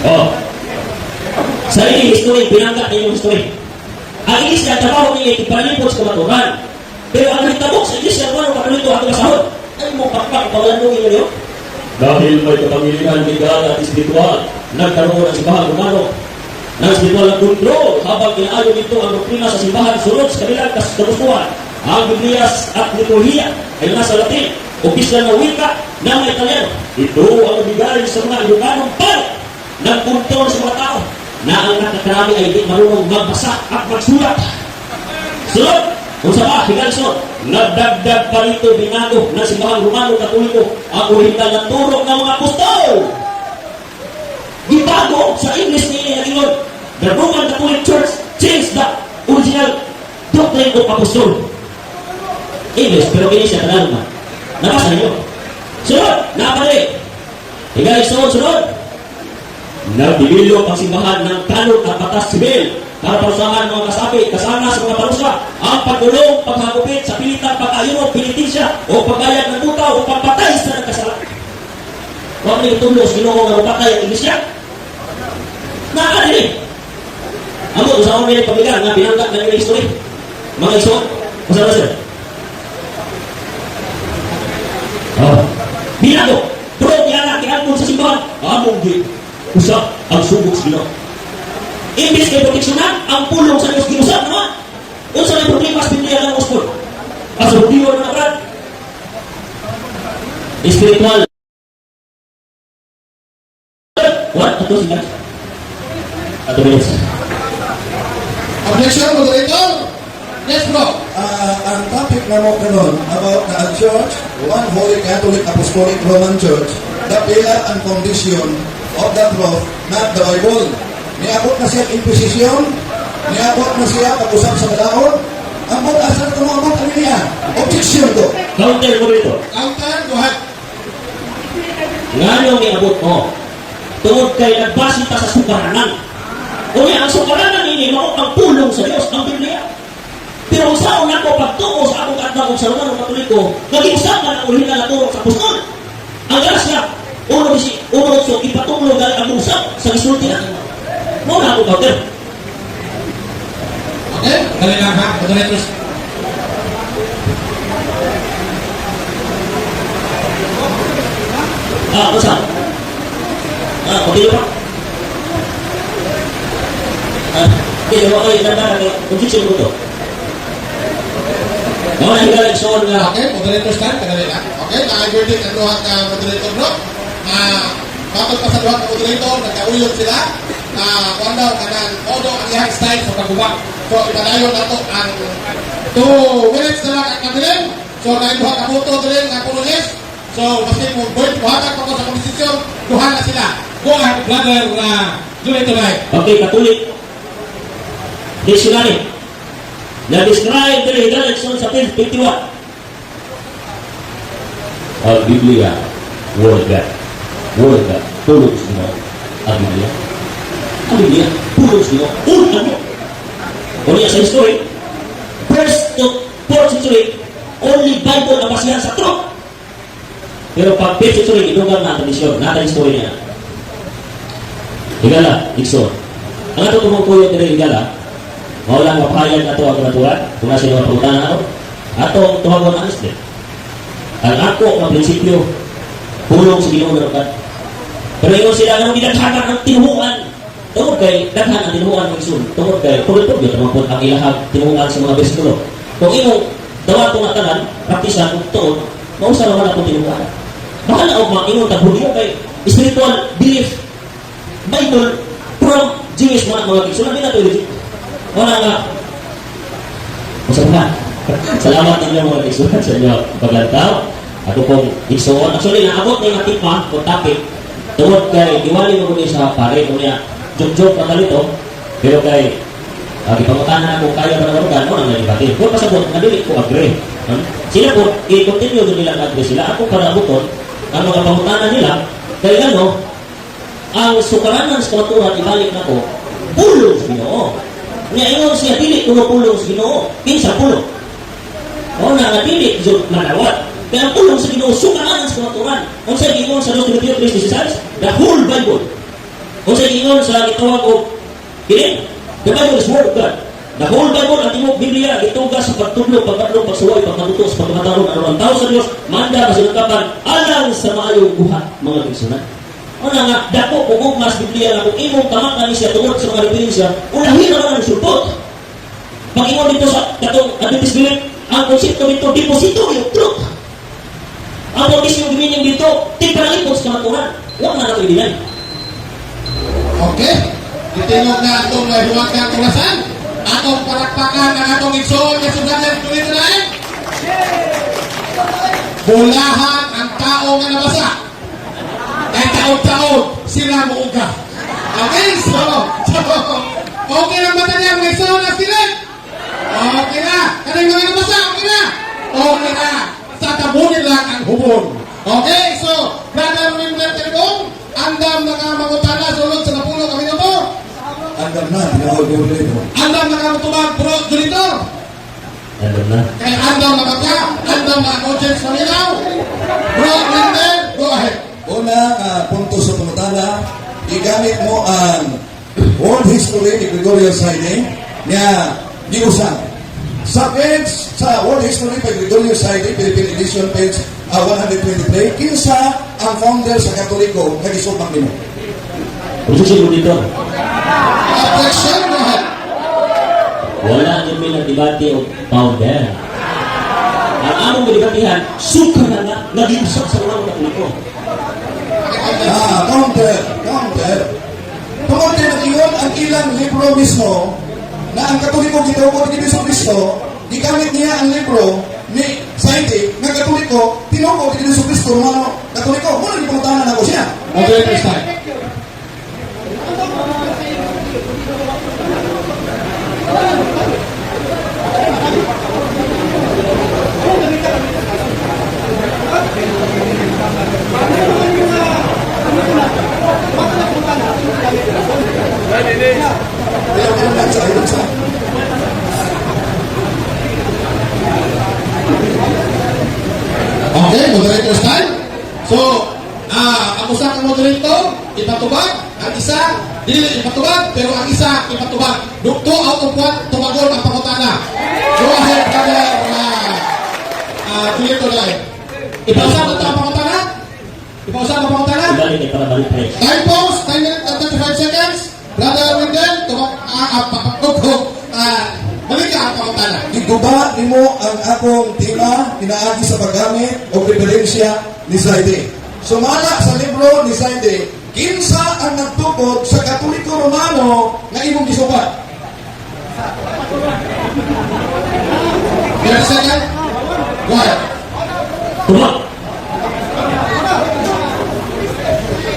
Oh. Sarili history, pinanggat niyo yung history. Ang Iglesia, trabaho niya ipalipod sa kamaturan. Pero ang nagtabok sa Iglesia, ano kakalito ang kasahod? Ay mo pakpak, pawalanungin niyo. Dahil may kapamilihan, legal at espiritual, nagkaroon ng simbahan Romano ng espiritual na kontrol habang inaayon nito ang doktrina sa simbahan sunod sa kabilang kagustuhan. Ang Biblia at liturhiya ay nasa Latin, opisyal na wika ng mga Italiano. Ito ang nabigay sa mga Ilocanong pal ng kontrol sa mga tao na ang nakakarami ay hindi marunong magbasa at magsulat. Sunod, kung sa mga higalson, nagdagdag pa rito binago ng simbahang Romano Katoliko ang orihinal na turok ng mga apostol. Gibago sa English ni Ingon, the Roman Catholic Church changed the original doctrine of apostol. English, pero kini siya Tagalog na. Nabasa niyo. Sunod, napali. Higalson, sunod. Nagbibilog ang simbahan ng kanun at batas sibil para parusahan mga kasapi, kasama sa mga parusa, ang pagulong, paghagupit sa pilitang pag-ayunod, pinitensya, o pagbayad ng buta o pagpatay sa nagkasala. Huwag nang itulos, Ginoo nga mapatay ang Iglesia. Nakakadinig. Amo, sa mga pamilyar nga binanggat ng history. Mga isuot, masama sila. Binago, pero kaya kialpon sa simbahan, among di. Usap ang subok sa Ginoo. Imbis kay proteksyonan, ang pulong sa Diyos giusap naman. Unsa may problema sa Biblia ng Ospol? Asa budiwan na nagrad? Espiritual. What? Ito sila. Ato minutes. Objection, moderator? Yes, bro. Ang topic na mo kanon about the church, one Holy Catholic Apostolic Roman Church, the pillar and foundation of the truth, not the Bible. Niabot na siya imposition, niabot na siya pag-usap sa kalaon, ang mag-asal ko mga mga niya. Objection to. Counter mo dito. Counter, go ahead. Nga nyo niabot mo. Tungod kay nagbasita sa sukaranan. Kunya, ang sukaranan ini mo ang pulong sa Diyos, ang Biblia. Pero usaw na ko pagtungo sa akong katnagong sa Romano Katoliko, nag-iusap na ng orihinal na turok sa apostol. Ang grasya, uno so ipatulong ang usap sa gisulti na. Mo na ako counter. Okay? Dali lang ha, moderators. Basta. Continue pa. Okay, okay, objection ko to. Mga nanggaling soon nga. Okay, moderator stand, kadali lang. Okay, na-verdict ang duha ka moderator bro. Patod pa sa duha ka moderator, nagkauyod sila. Kung daw, kanang modo ang iyang style sa pagbuwag. So, ipadayon na to ang 2 minutes na lang ang kabilin. So, na duha ka puto din ang punulis. So, basta mo buhagan pa ko sa kondisisyon, duha na sila. Go ahead, brother Julie Tunay. Okay, katulik. Dictionary. Na-describe the direction sa page 51. Ang Biblia, Word God. Word God. Tulog sila. Ang Biblia. Ang Biblia, tulog sila. Tulog mo. O niya sa history, first to 4th century, only Bible ang basihan sa truth. Pero pag 5th century, inugang na tradisyon, na history niya. Higala, Dixon. Ang ato tumungkuyo din higala, maulang mapahayan ato ang naturan, kung nasa mga pagutanan ato, ato tumagon ang islet. Ang ako ng prinsipyo, pulong sa Ginoo narokan. Pero ingon sila nga gidaghanan ang tinuhuan. Tungod kay daghan ang tinuhuan ng isun. Tungod kay pulong yun naman po ang ilahag tinuhuan sa mga bersikulo. Kung ingon dawa itong natanan, praktisan kung tuon, mausa naman ako tinuhuan. Baka na ako ingon taghulyo kay spiritual belief, Bible from Jewish mga kiksunan. Hindi na ito legit. Wala nga. Masabahan. Salamat ninyo mga kiksunan sa inyo paglantaw. Ako pong iksuon. Actually, naabot na yung atikma o topic. Tungod kay iwali mo sa pare. Kung niya, joke-joke pa kalito. Pero kay ipangutanan ako kaya pa naman mo nang nalibati. Kung pasabot, nadili ko agree. Sila po, i-continue din nila agree sila. Ako para abuton, ang mga pangutanan nila, kaya ano, ang sukaranan sa kamaturan, ibalik na ko, pulong sa Ginoo. Ngayon siya, dili kuno pulong sa Ginoo. Kinsa pulong? O na nga, dili jud manawat. Kaya ang pulong sa Ginoo, sukaranan sa kamaturan. Kung sa gingon sa 2 Timoteo 3:16, the whole Bible. Kung sa gingon sa gitawag o kinin, the Bible is Word of God. The whole Bible, ang timog Biblia, itugas sa pagtudlo, pagkatlong, pagsuway, pagkatutos, pagkamatarong, ano ang tao sa Diyos, manda, masinagkapan, alang sa maayong buhat, mga kiksunan. Una nga, dako kung mas Biblia nga kung imong tamakan siya tungkol sa mga referensya, unahin naman ang sulpot. Pag imong dito sa katong Adventist belief, ang konsepto dito, deposito yung truth. Ang kondisyon meaning dito, tiparalipot sa kamaturan. Huwag na nato ibilan. Okay? Itinog na itong huwag kang kulasan. Atong parakpakan ang atong igsoon na suganan tuloy na lain. Bulahan ang tao nga nabasa. Kaya taon-taon sila muuga. Okay? So, okay lang ba tayo ang igsoon na sila? Okay na. Kanang mga nabasa, okay na. Okay na. Sa tabunin lang ang hubon. Okay? So, Brother Wimler Telegong, andam na nga mangutana sulod sa napulo kami na to. Andam na, tinawag ko ulit ito. Andam na nga matubag, bro, Junitor. Andam na. Kaya andam na baka, andam na audience Manilaw. Bro, Wimler, go ahead. Una, punto sa pangutana, igamit mo ang World History ni Gregorio Saide niya giusan. Sa page, sa World History by Gregorio Saide, Philippine Edition, page 123, kinsa ang founder sa Katoliko na gisupang nimo? Objection mo dito. Objection, go ahead. Wala nyo may nagdebate o founder. Ang among debatihan, suka na nga, nag-iusap sa mga katoliko. Counter. Tungkol din nag-iwan ang ilang libro mismo na ang Katoliko gitawag ni Jesu Cristo, gigamit niya ang libro ni Saide ng Katoliko, tinuko ni Jesu Cristo, Romano, Katoliko. Muna ipangutanan ako siya. Moderator time. Okay, moderator's time. So, ako sa isa dili ipatubag pero ang isa ipatubag. Two out of one tumagon ang pangutana. Go ahead, brother. Tuloy ko lang. Ipausap ito ang pangutana? Ipausap ang pangutana? Ibalik ay para balik tayo. Time pause, 10 minutes and 25 seconds. Brother Wendell, balik ka ang pangutana. Iguba nimo ang akong tema pinaagi sa paggamit o preferensya ni Zaide. Sumala sa libro ni Zaide, kinsa ang nagtukod sa Katoliko Romano nga imong gisubat? 30 seconds. Go ahead. Tuma.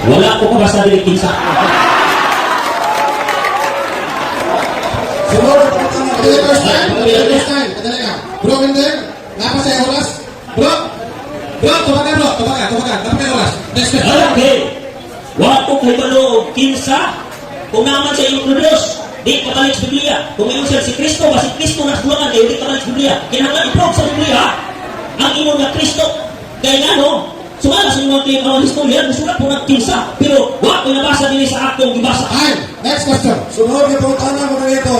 Wala ko pa basta dili kinsa. Sunod ang pangutana. First time. Kadali ka. Bro, Wendell, napa sa oras? Bro, tumagan. Napa sa oras? Next question. Okay. Wala ko kay balo kinsa. Kung naman sa iyong Diyos, di kabalik sa Biblia. Kung iyong siya si Kristo, ba si Kristo na sulukan kayo, di kabalik sa Biblia. Kinahanglan i-prove sa Biblia, ang iyong na Kristo. Kaya nga no, sumala sa inyong mga historia, musulat po ng kinsa. Pero wala ko nabasa din sa akong ibasa. Time. Next question. Sunod ang pangutana mo dito.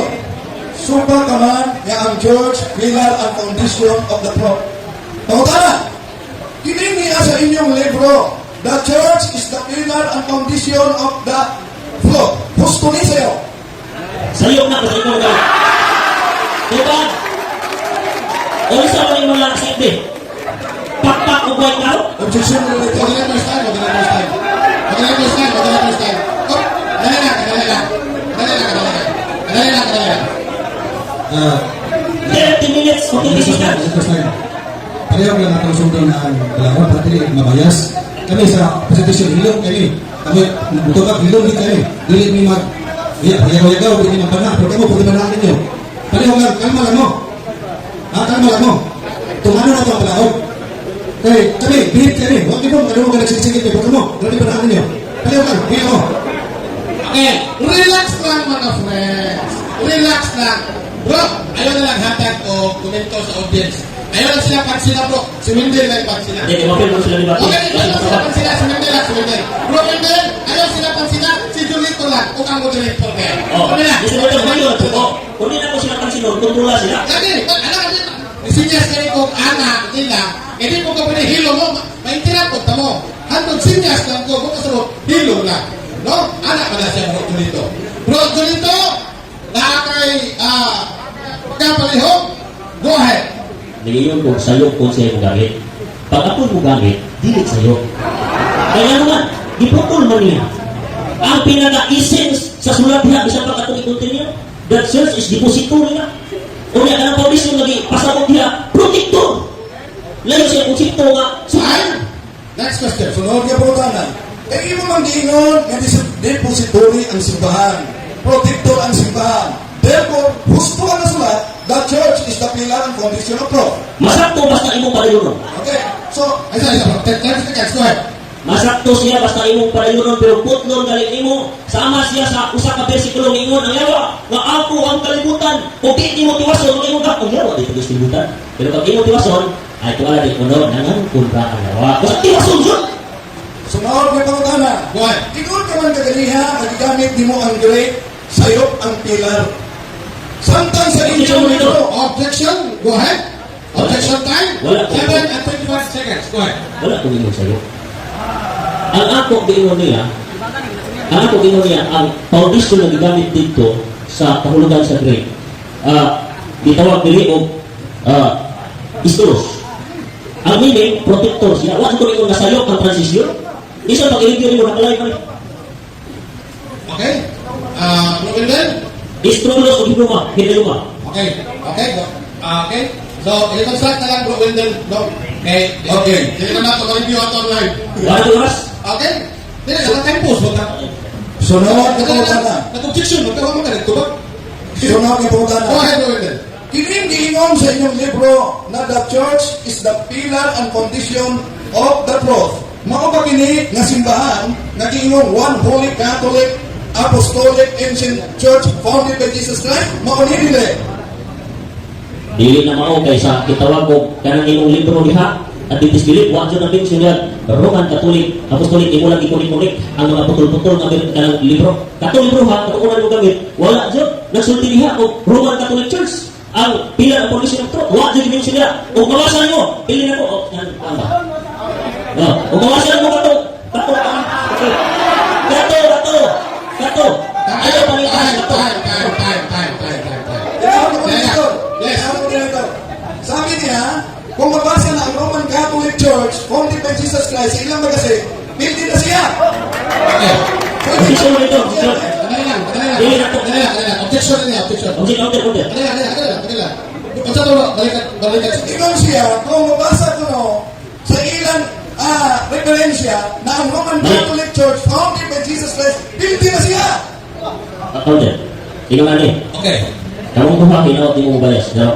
Sumpah ka man nga ang church pillar and foundation of the prophet. Pangutana, niya sa inyong libro, the church is the pillar and foundation of the flock. Gusto ni sa'yo. Sa'yo na ko sa inyong gawin. Diba? O isa pa rin mga lakasip din. Pakpak o buhay ka? Objection mo dito. Magaling first time. Oh, dali lang. 30 minutes o 30 seconds. First time. Pareho lang atong sundin na ang dalawa, pati mabayas. Kami sa presentation, hilong kami. Kami, butubag, hilong din kami. Dili ni mag... Yagaw, dili ni magpana. Pero kamo, pwede manakit nyo. Pareho lang, kalma lang mo. Kalma lang mo. Tumano na ito ang palahog. Kami, bihit kami. Huwag niyo mo, mo ka nagsisigit. Pero kamo, dili manakit nyo. Pareho lang, bihit mo. Okay, relax lang mga friends. Relax lang. Bro, ayaw na lang hatag o komento sa audience. Ayaw lang sila pansina bro. Si Wendell lang pansina. Hindi, mapil mo sila ni Bati. Okay, ayaw sila pansina. Si Wendell. Bro, Wendell, ayaw sila pansina. Si Julito lang. O kang moderator kayo. Oh, Kami na. gusto mo ito ngayon. Kung di na ko sila pansinon, kontrola sila. Kasi, anak nila. Sinyas ka rin kong anak nila. Hindi mo ka pwede hilo mo. Maintinap ko tamo. Hantong sinyas lang ko. Kung kasunod, hilo lang. No? Anak pala siya bro Julito. Bro Julito, nakakay pagkapalihog. Go ahead. Ngayon kung sa'yo kung sa'yo mo gamit. Pag ako mo gamit, dilit sa'yo. Kaya naman, iputol man niya. Ang pinaka-essence sa sulat niya, isang pagkatulikot niya, that church is depository niya. O niya, kanang foundation lagi, pasabot niya, protector. Layo siya kung sito nga, Time. Next question. Sunod nga pangutana. Imo man giingon nga depository ang simbahan. Protector ang simbahan. Therefore, gusto ka na sulat, the church is the pillar and foundation of God. masakto basta imong palayunon. Okay, so, Isa. 10 seconds. Go ahead. Masakto siya basta imong palayunon, pero putlon galing imo, sama siya sa usa ka bersikulo ingon, ang yawa, nga ako ang kalibutan, kung di mo tiwason, ang imong ang yawa, di pagis kalibutan. Pero pag imo tiwason, ay tuwala di kuno, nangang ba ang yawa. Kung tiwason yun, sunod nga pangutana. Go ahead. Ikot ka man kaganiha, nagigamit ni mo ang great, sayop ang pilar. Samtang sa inyong libro, Objection. Go ahead. Objection time. Wala. 7 and 25 seconds. Go ahead. wala kong ingon sa'yo. Ang ako giingon niya, ang foundation na gigamit dito sa kahulugan sa Greek, bitawag dili og istolos. Ang meaning, protector siya. Wala ko ingon nasayok ang transisyon. Isa pag-iligyo mo nakalay pa rin. Okay. Bro Wendell. Istrolos o hinuma. Okay. So, ilitong slide na lang bro Wendell. No. Okay. Hindi na nato ka-review at online. Wala ko oras. Okay. Hindi na tempos. sunod nga pangutana. Nag-objection. Magkawa mo ka rin. Tubag. Sunod nga pangutana. Go ahead bro Wendell. Kining giingon sa inyong libro na the church is the pillar and foundation of the truth. Mao ba kini nga simbahan nga giingon one holy Catholic Apostolic Ancient Church founded by Jesus Christ? Mao ni dili. Dili na mao kaysa kitawag ko kanang imong libro diha. Adventist belief, wa jud ang mention Roman Catholic, Apostolic, imo lang ikunik-unik ang mga putol-putol nga kanang libro. Katong libro ha, katuunan mo gamit, wala jud nagsulti diha og Roman Catholic Church. Ang pila ng foundation of truth, wa jud mention nila. O mawasan mo, pili na ko, tama. O mawasan mo kato. Ayaw pangitahan kato. Sabi niya, kung mabasa na ang Roman Catholic Church, founded by Jesus Christ, sa ilang magasin, hindi na siya. Objection mo nito, objection. Dili na to. Objection na niya, objection. Objection, counter. Balikan. Ikaw siya, kung mabasa ko no, sa ilang referensya na ang Roman Catholic Church, founded by Jesus Christ, hindi na siya. Counter. Tingnan natin. Okay. Kamong kuhakin ako, di mo bias. Now,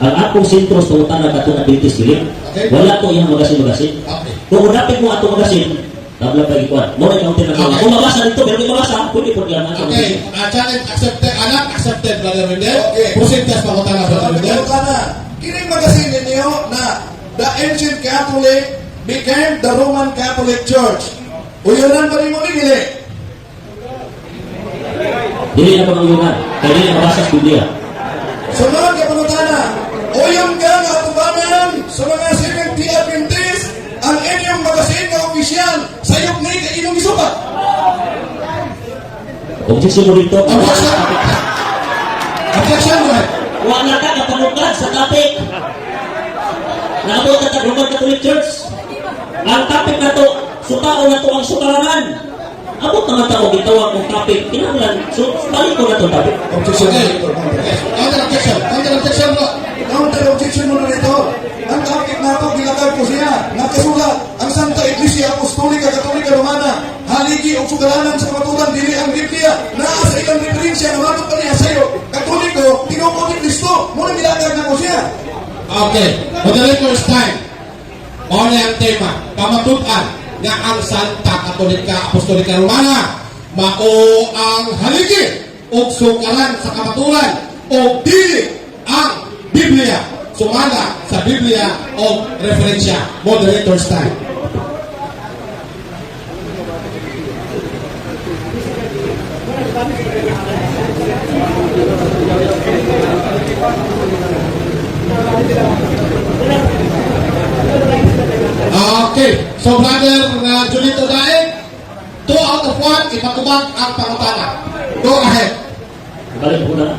ang akong sentro sa utang na katong Adventist belief, Okay. wala ko yung magasin-magasin. Okay. Kung udapit mo atong magasin, tabla pa ikuan. Mo na counter na ko. Okay. Kung mabasa dito, pero di mabasa, pwede po diyan. Okay. Challenge accepted. Anak accepted, Brother Wendell. Okay. Proceed test pangutana, Brother Wendell. Kining magasin ninyo na the ancient Catholic became the Roman Catholic Church. Uyonan pa rin mo ni Dili. Dili na panguyunan. Kaya dili mabasa sa Biblia. Sunod ka pangutana. Uyon ka nga atubanan sa mga Seventh-day Adventist ang inyong magasin na opisyal sa yugni ka inyong isubat. Objection mo dito. Objection. Objection, Brother. Wala ka kapangutad sa topic. Naabot na sa Roman Catholic Church. Ang topic na to, sutao na to ang sukaranan. Abot naman tao, gitawag kong topic. Kinanglan, so balik ko na to topic. Objection. Counter objection. Counter objection, bro. Counter objection mo na rito. Ang topic na ito, ginagad ko siya. Nakasulat, ang Santa Iglesia Apostolika Katolika Romana, haligi o sukaranan sa kamaturan, dili ang Biblia, naa sa ilang referensya na matod pa niya sa'yo. Katoliko, tinuko ni Kristo, muna nilagad na ko siya. Okay. Moderator's time. O niya ang tema. Pamatutan nga ang Santa Katolika Apostolika Romana mao ang haligi o sukaran sa kamaturan o dili ang Biblia sumala sa Biblia o referensya. Moderator's time. Okay. So, Brother Julito Daig, 2 out of 1, ipatubag ang pangutana. Go ahead. Balik ko na.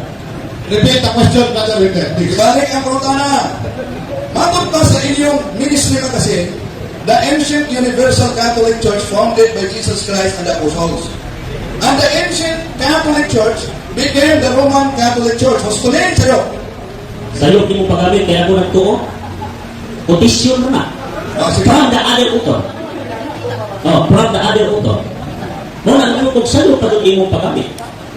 Repeat the question, Brother Julito. Ibalik ang protana. Matod pa sa inyong ministry kasi, the ancient universal Catholic Church founded by Jesus Christ and the Apostles. And the ancient Catholic Church became the Roman Catholic Church. Hustunin sa'yo. Sa'yo, di mo paggamit, kaya ako nagtuo. Quotation mo na. From the other author. From the other author. Muna, ano kung sa'yo pa doon imong paggamit.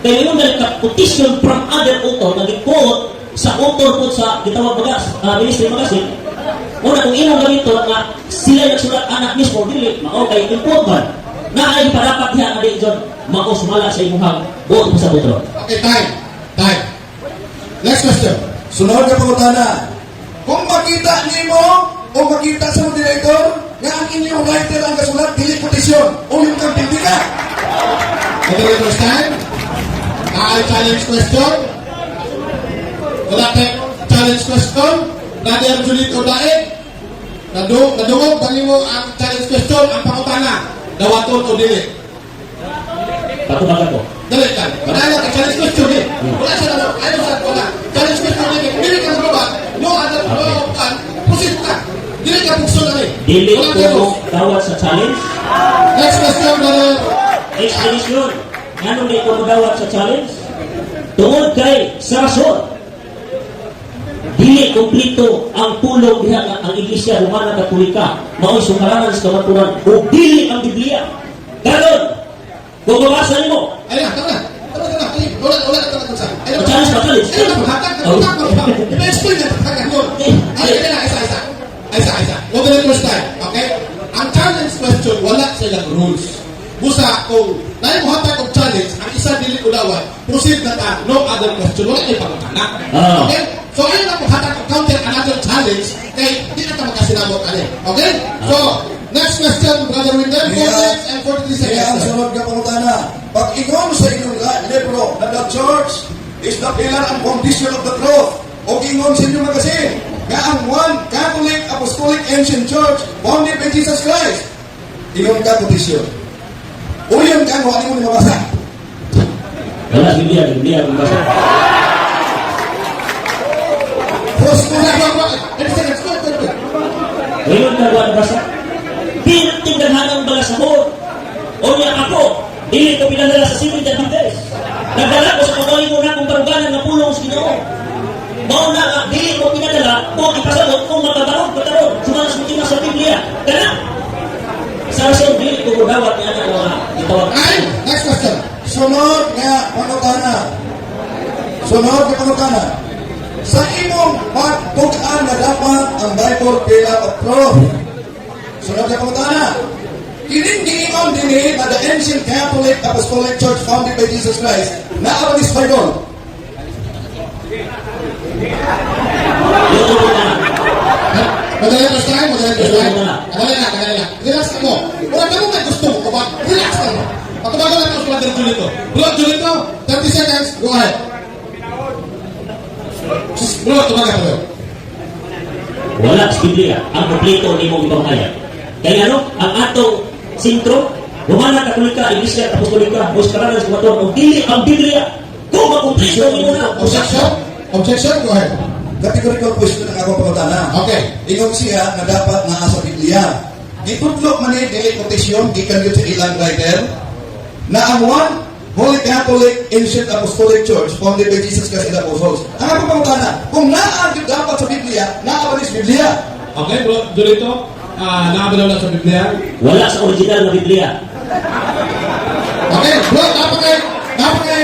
Kaya yung galing ka, quotation from other author, nag-quote sa author po sa gitawag ministry magasin. Muna, kung inong gamit to, na sila nagsulat anak mismo, dili, kay important. Na ay parapat niya na di dyan, sumala sa imuhang buot mo sa butro. Okay, time. Next question. Sunod na pangutana. Kung makita nimo o makita sa moderator nga ang inyong writer ang kasulat, dili quotation o yung kampindi ka. Moderator's time. I challenge question. Wala challenge question. Brother Julito Daig. Nadungog bali mo ang challenge question, ang pangutana. Dawaton o dili. Patubag ako. Dali ka. Wala ka challenge question eh. Wala siya na. Ayaw siya. Wala. Challenge question eh. Dili ka nagbabat. No other. No kan. Proceed ka. Dili ka bukso na eh. Dili Wala ko kayo. dawat sa challenge. Next question, brother. Explanation. Anong di ko magawat sa challenge? Tungod kay sa rason. Dili kumplito ang tulong diha ang Iglesia Romana Katolika mao'y sukaranan sa kamaturan o dili ang Biblia. Ganon. Kung mabasa nimo, Ayun, tama. Wala ka talagang sa. Ayun, challenge pa challenge. ayun, hatag ka. I-explain na hatagan mo. Ayun, isa. Moderator's time. Okay? Ang challenge question, wala silang rules. Busa, kung dahil mo hatag og challenge, ang isa dili ko dawan, proceed na ta, no other question, wala kayo pagkakana. Okay? So, ayun ang hatag og counter, anak another challenge kay di na ka makasinabot ani. Okay? So, next question, Brother Windel, 4 minutes and 43 Kaya ang seconds. sunod ka pangutana, pag-ingon sa inyong libro na the church is the pillar and foundation of the truth, o ingon sa inyong magasin, nga ang one Catholic Apostolic Ancient Church founded by Jesus Christ. Ingon ka kotisyon. Uyon ka, wala mo ni mabasa. Wala si Biblia magbasa. First, 30 seconds. Go. Ngayon na wala basa. Di natinggahan ang balas mo. O niya ako, dili ko pinadala sa Civil Advantage. Nagdala ko sa pagawin mo na kung baruganan ng pulong sa Ginoo. Mao na nga, dili ko pinadala kung ipasabot kung makabarog, sumalas mo sa Biblia. Kana? Sa rason, dili ko dawat niya na mga itawag. Ay, next question. Sunod nga pangutana. Sunod nga pangutana. Sa imong pagtukan na dapat ang Bible pillar of truth. Sunod nga pangutana. Kining giingon dinhi na the ancient Catholic Apostolic Church founded by Jesus Christ na ang is Bible. Yung una, Madali na tayo. Relax ka mo. Wala ka mo may gusto mo ba? Relax ka mo. Patubago lang ako sa Brother Julito. Brother Julito, 30 seconds. Go ahead. Bro, tumaga po. wala sa Biblia ang kompleto ni mong ipamahayag. Kaya ano, ang atong sintro, Romana Katolika, Iglesia Apostolika, Moskaranas, Kumaton, ang dili ang Biblia, kung makumpleto ni mo na. Objection? Go ahead. Categorical question ang akong pangutana. Okay. Ingon siya na dapat naa sa Biblia. Gitutlok man ni dili quotation gikan gyud sa ilang writer na ang one Holy Catholic Ancient Apostolic Church founded by Jesus Christ and the Apostles. Ang akong pangutana, kung naa gyud dapat sa Biblia, naa ba ni sa Biblia? Okay, bro. Julito, nakabalaw lang sa Biblia. Wala sa original na Biblia. Okay, bro. Napakay,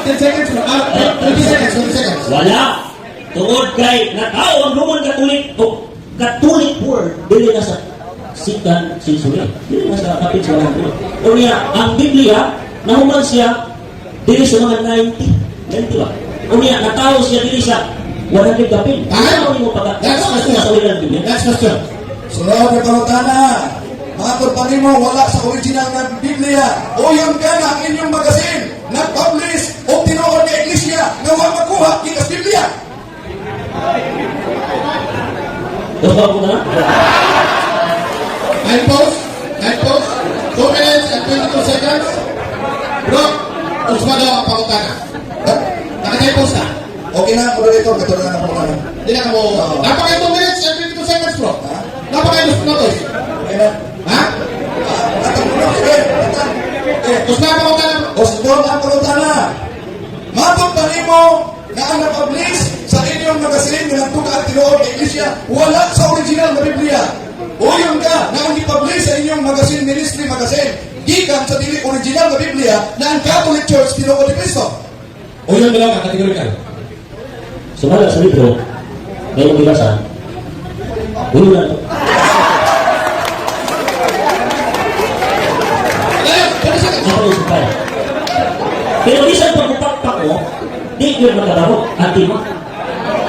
10 seconds. 20 seconds. Wala. Tungod kay natao ang Roman Catholic o Catholic word dili na sa sikan sinsuri. Dili na sa kapit sa mga Pinoy. O niya, ang Biblia nahuman siya dili sa mga 90 ba? O niya, natao siya dili sa 100 kapit. Ano ni mo pagka? Next question. Sa original na Biblia. Next question. Sunod na pangutana. Matod pa nimo wala sa original na Biblia. Uyon ka na ang inyong magasin nag-publish o tinuod ni Iglesia na wala makuha kita sa Biblia. Gusto ko na? Time pause. 2 minutes and 22 seconds. Bro, usma daw ang pangutana. Nakatime pause na. Okay na, moderator, katulad na ng pangutana. Hindi na ka mo. Napakay 2 minutes and 22 seconds, bro. Napakay gusto na to. Okay na. Ha? Usma ang pangutana. Osborne ang pangutana. Matod pa nimo na ang na-publish sa inyong magasin na nagtuka at tinuod ni Iglesia wala sa original na Biblia. Uyon ka na ang i-publish sa inyong magasin, ministry magasin, gikan sa dili original na Biblia na ang Catholic Church tinuod ni Cristo. Uyon mo lang ang kategorikal. Sumala sa libro, ngayon bibasa, ulo na. Ako yung supay. Pero bisan pagpapakpak mo, di ko magkataro ang tima.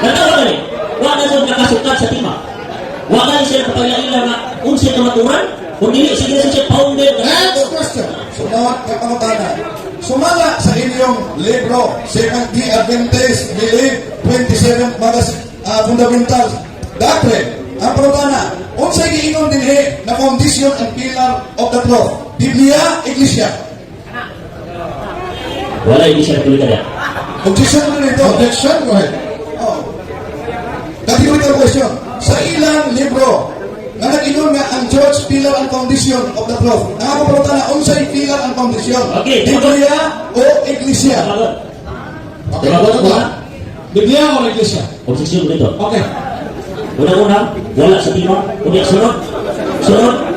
Natawa ka rin, wala siya nakasukat sa tima. Wala siya kapaglaila na unsi na maturan, kung dili sige siya founder. Next question. Sunod na pangutana. Sumala sa inyong libro, Seventh-day Adventist Belief 27 Fundamental Doctrine. Ang pangutana, unsay giingon dinhi na foundation and pillar of the truth? Biblia, Iglesia. Wala hindi siya natuloy ka niya. Objection mo nito. Objection, go ahead. Oh. Categorical question. Sa ilang libro, na nag-ingon nga ang church pillar and foundation of the truth. Nakakapunta na unsay pillar and foundation. Okay, Biblia o Iglesia. Tamagot. Okay, Tamagot ano ko ba? ha? Biblia o Iglesia? Obsesyon mo nito. Okay. Una-una, wala sa tima. Kundi sunod,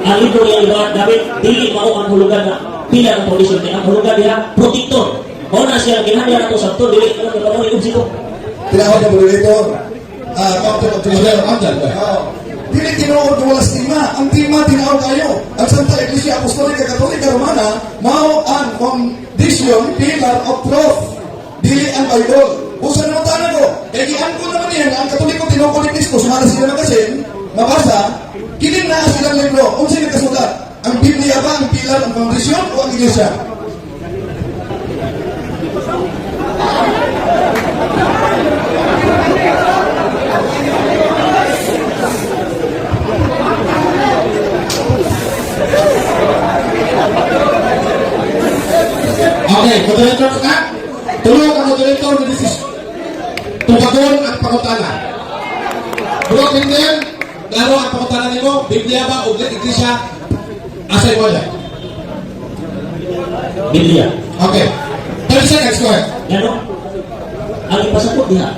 ang libro niya iba, David, dili mao ang hulugan na pila ng foundation niya. Ang hulugan niya, protector. Mauna siya, ginahaya na ito sa ito, dili ka lang yung ubsito. Tinawag na moderator. Counter objection. Counter, go ahead. Dili tinuod ko wala sa tima. Ang tima tinawag kayo. Ang Santa Iglesia Apostolica Katolika Romana, mao ang foundation pillar of truth. Dili ang Bible. Usa na mo tanan ko. Kaya giyan ko naman yan, ang Katoliko tinukulit Kristo, sumala sila magasin, mabasa, kiling na silang libro. Kung sino kasulat, ang Biblia ba ang pilar, ang foundation, o ang iglesia? Okay, moderator ka. Tulong ang moderator na decision. Tupagon ang pangutana. Bro, Kinden, klaro ang pangutana nimo, Biblia ba o iglesia? Asay mo yan. Biblia. Okay. 30 seconds, go ahead. Gano? Ang ipasakot niya,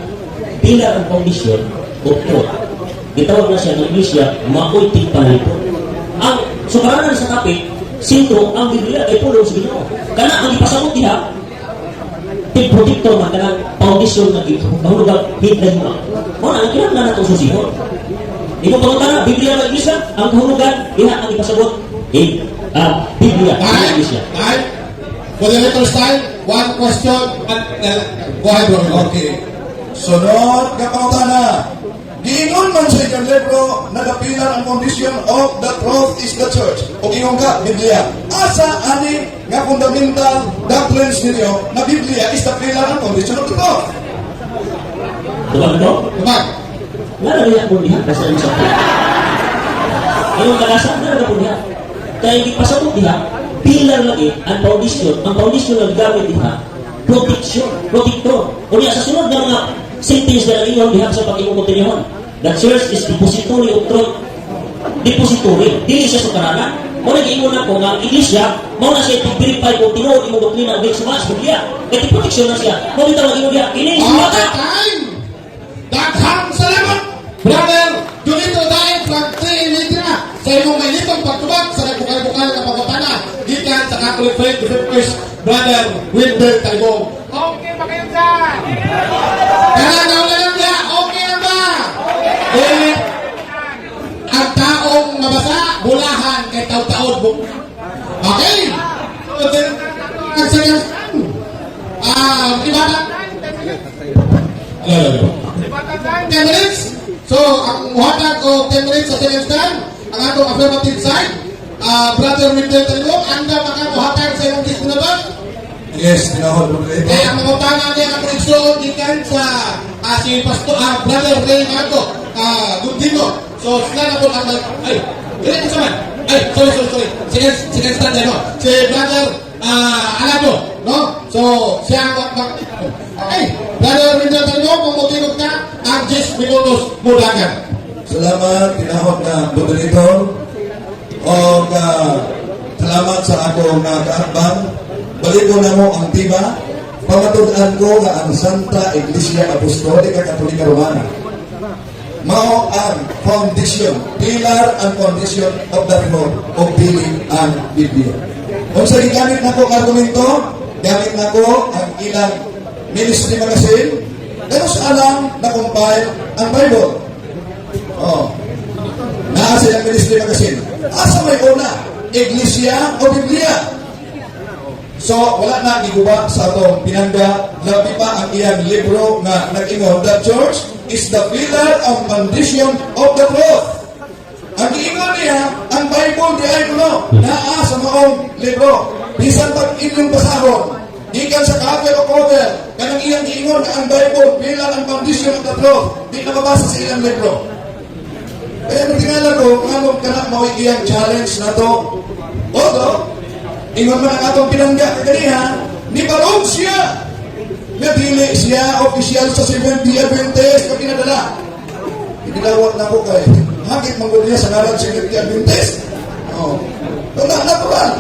pilar ang foundation o truth. Gitawag na siya ng Iglesia, mao'y tigpalito. Ang sumaranan sa topic, sintro ang Biblia ay pulong sa Ginoo. Kana ang ipasakot niya, tig-protector man kanang foundation na dito. Mahulugang hidden mo. Muna, ang kinahanglan na itong susihon. Ikaw pangutana, Biblia ng Iglesia, ang kahulugan, diha ang ipasagot, Biblia ng Iglesia. Time. Moderator's time. One question. Go ahead, bro. Okay. Sunod ka pangutana. Giingon man sa inyong libro na the pillar and foundation of the truth is the church. O ingon ka, Biblia. Asa ani nga fundamental doctrines ninyo na Biblia is the pillar and foundation of the truth. Diba ito? Come on. Nalalayak mo niya kasi ang sakit. Ngayong kalasan, nalalayak mo niya. Kaya hindi pasabot niya, pilar lagi ang foundation na gamit niya, protection, protector. O niya, sa sunod ng mga sentence na iyon, diha sa pag-iumuntinihon. The church is depository of truth. Depository. Dili siya sukaranan. Muna giingon na ko nga ang iglesia, mauna siya i-verify kung tinuod imong doktrina ng Biblia. Biblia. Kaya protection na siya. Muna tawag ingon niya, ini Okay, sumata. time. Daghang salamat. Brother, Junito dahil from 3 Ilitra sa imong may litong pagtubag sa nagbukal-bukal na pagkutana gikan sa Catholic Faith Defenders, Brother Wilber Talibong. Okay ba kayo dyan? Kananaw na lang niya, okay na ba? Eh, ang taong mabasa, bulahan kay taw-taod mo. Okay? So, then, nagsagang, iba na? Hello. 10 minutes. So, ang muhatag o 10 minutes sa second stand, ang atong affirmative side, Brother Wilber Talibong, anda makamuhatag sa iyong dispunaban. Yes, tinahod mo ito. Kaya ang mga utana niya ang konekson gikan sa si Pastor Brother Reynaldo Gundino. So sila na po ang ay dili ko man. Ay sorry. Second stand no. Si Brother Alado, no? So siya ang ay Brother Reynaldo kung motivate ka ang 10 minutos mudagan. Salamat, tinahod na moderator. O salamat sa akong kaakbang. Baligo na mo ang tiba, pamatudan ko nga ang Santa Iglesia Apostolika Katolika Romana. Mao ang foundation, pillar and foundation of the Reform of dili ang Biblia. Kung sa gigamit na ko argumento, gamit na ko ang ilang ministry magazine, pero sa alam na compile ang Bible. Naa silang ministry magazine. Asa may una? Iglesia o Biblia? So, wala na giguba sa atong pinangga, labi pa ang iyang libro na nag-ingon, the church is the pillar and foundation of the truth. Ang giingon niya, ang Bible di ay kuno, naa sa maong libro. Bisan pag inyong basahon, ikan sa cover o cover, kanang iyang giingon na ang Bible, pillar and foundation of the truth, di na mabasa sa ilang libro. Kaya natingala ko, kung anong kanak mawag iyang challenge na to, although, ingon man ang atong pinangga kaniha, ni Barong siya. Nadili siya, opisyal sa 70 Adventist na pinadala. Ibilawag na ko kay, hagit manggulya sa ngalan 70 Adventist. Wala, natural.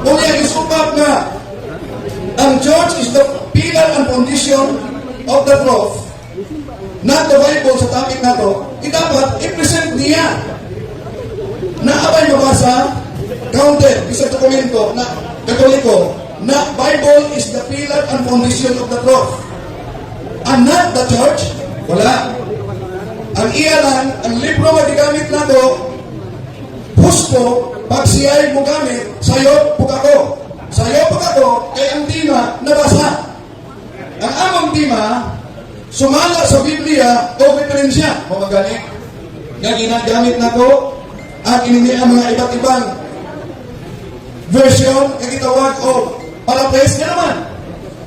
Kung yan isupat na, ang church is the pillar and foundation of the truth. Not the Bible sa topic na to, dapat i-present niya. Naabay mabasa, counted, isang dokumento na Katoliko na Bible is the pillar and foundation of the truth. And not the church. Wala. Ang iyalan, ang libro na gigamit na to, husto, pag siya'y mo gamit, sayo pug ako. Sayo pug ako, kay ang tima nabasa. Ang among tima, sumala sa Biblia o referensya. Mamagani, nga ginagamit na ko ang inini ang mga iba't ibang version nga gitawag o paraphrase nga naman.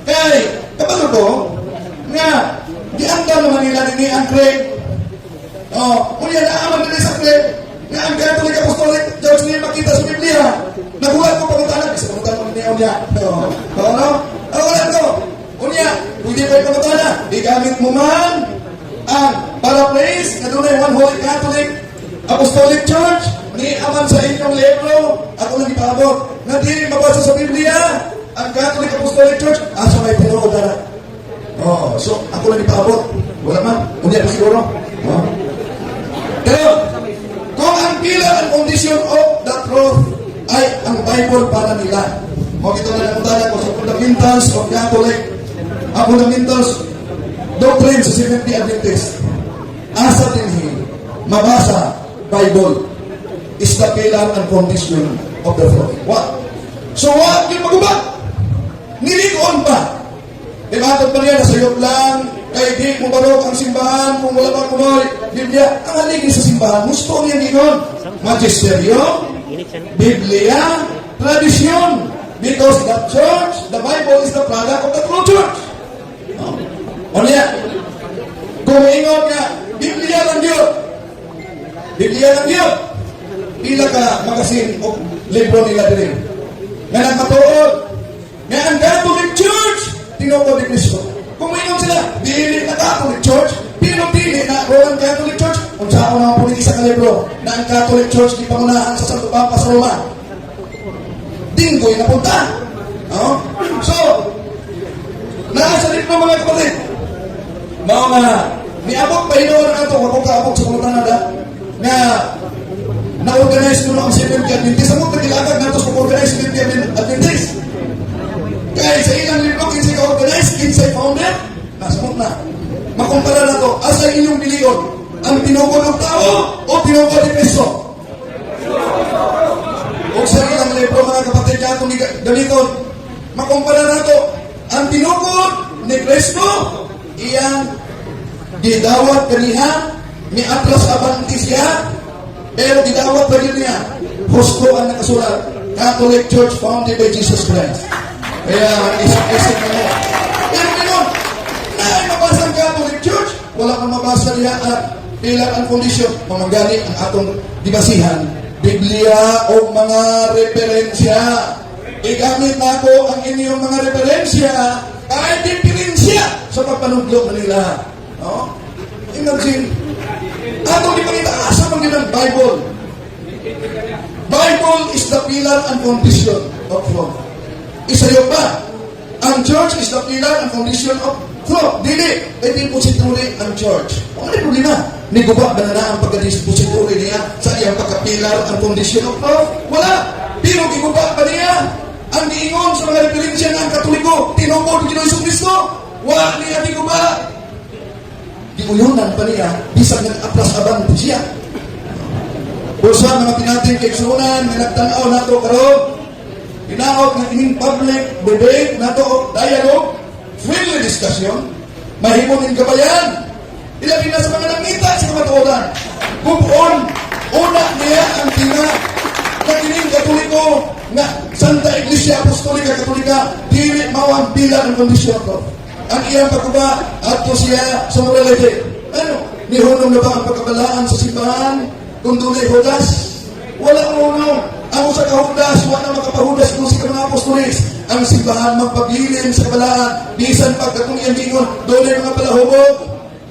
Kaya, kapag ko, nga, gianda naman nila ni ang Craig. Kunya na aman nila sa Craig, nga ang Catholic Apostolic Church niya makita sa Biblia. Nagulat ko pagkutanan, kasi pagkutanan mo niya niya. Nagulat ko. Kunya, pwede pa yung pagkutanan. Di gamit mo man ang paraphrase na doon ay One Holy Catholic Apostolic Church ni aman sa inyong libro. Ako lang ipaabot na di mabasa sa Biblia ang Catholic Apostolic Church. Asa may tinuod na. So ako lang ipaabot. Wala man. Kunya pa siguro. Pero kung ang pillar and condition of the truth ay ang Bible para nila. Ito na napuntahan ko sa fundamentals of Catholic, ang fundamentals doctrine sa Seventh-day Adventist. Asa din mabasa Bible is the pillar and condition of the truth. What? So what? Yung maguba? Nilikoon pa. Imatod pa niya, nasayot lang, kaya di mo barok ang simbahan, kung wala pa kumoy, Biblia, ang haligi sa simbahan, gusto niya gingon. Magisterium, Biblia, tradisyon. Because the church, the Bible is the product of the true church. O niya, kung ingon nga, Biblia lang yun. Biblia lang yun. Pila ka magasin o libro nila din. Nga nagmatuod, nga ang Catholic Church, tinukod ni Kristo. Kung ingon sila, dili na Catholic Church, pinupili na Roman Catholic Church, kung saan mga puniti sa kalibro, na ang Catholic Church di pangunahan sa Santo Papa sa Roma. Tinggoy na punta. So, nasa rin mga kapatid, mga niabot pa inoon na ito, wapong kaabot sa pulutan na nga na-organize ko na ang Seventh-day Adventist. Ang mga pagkilagag na ito sa organize Seventh-day Adventist. Kaya sa ilang libro, kinsay ka-organize, kinsay founder, nasamot na. Makumpara na ito, asa inyong biliyon, ang tinukod ng tao o tinukod ni Kristo? O sa ilang libro, mga kapatid niya itong gamiton, makumpara na ito, ang tinukod ni Kristo, iyang gidawat kaniha, ni atras abanti siya, pero gidawat pa rin niya, husto ang nakasulat, Catholic Church founded by Jesus Christ. Kaya, isip na mo. Pero gano'n, na mabasa ang Catholic Church, wala kang mabasa niya at pillar and condition, mamanggali ang atong dibasihan, Biblia o mga referensya. Igamit na ako ang inyong mga referensya kahit diferensya sa pagpanudlo nila. Imagine, atong di pakita, asa man din ang Bible. Bible is the pillar and condition of truth. Isayo pa, ang church is the pillar and condition of truth. Dili, depository ang church. Ano yung problema? Niguba ba na ang pagka-depository niya sa iyang pagka-pillar and condition of truth? Wala. Pero giguba ba niya ang niingon sa mga referensya ng Katoliko, tinukod ng Ginoong Kristo? Wala niya giguba. Giuyonan pa niya, bisag nag-atras abang po siya. Busa mga pinating kaigsunan, may nagtanaw na ito karoon, inaot ng ining public debate na ito, dialogue, friendly discussion, mahimon ng kabayan, ilabi na sa mga nangita sa kamatuodan. Bubuon, una niya ang na kining Katoliko na Santa Iglesia Apostolika Katolika, dili mawang bilang ng kondisyon ko. Ang iyang pagkuba at po siya sa morality. Ano? Nihunong na ba ang pagkabalaan sa simbahan? Kung dunay hudas? Wala unong. Ang sa kahudas, wala makapahudas kung sa mga apostolis. Ang simbahan magpabilin sa kabalaan. Bisan pagkatong iyang gingon, dunay mga palahubog,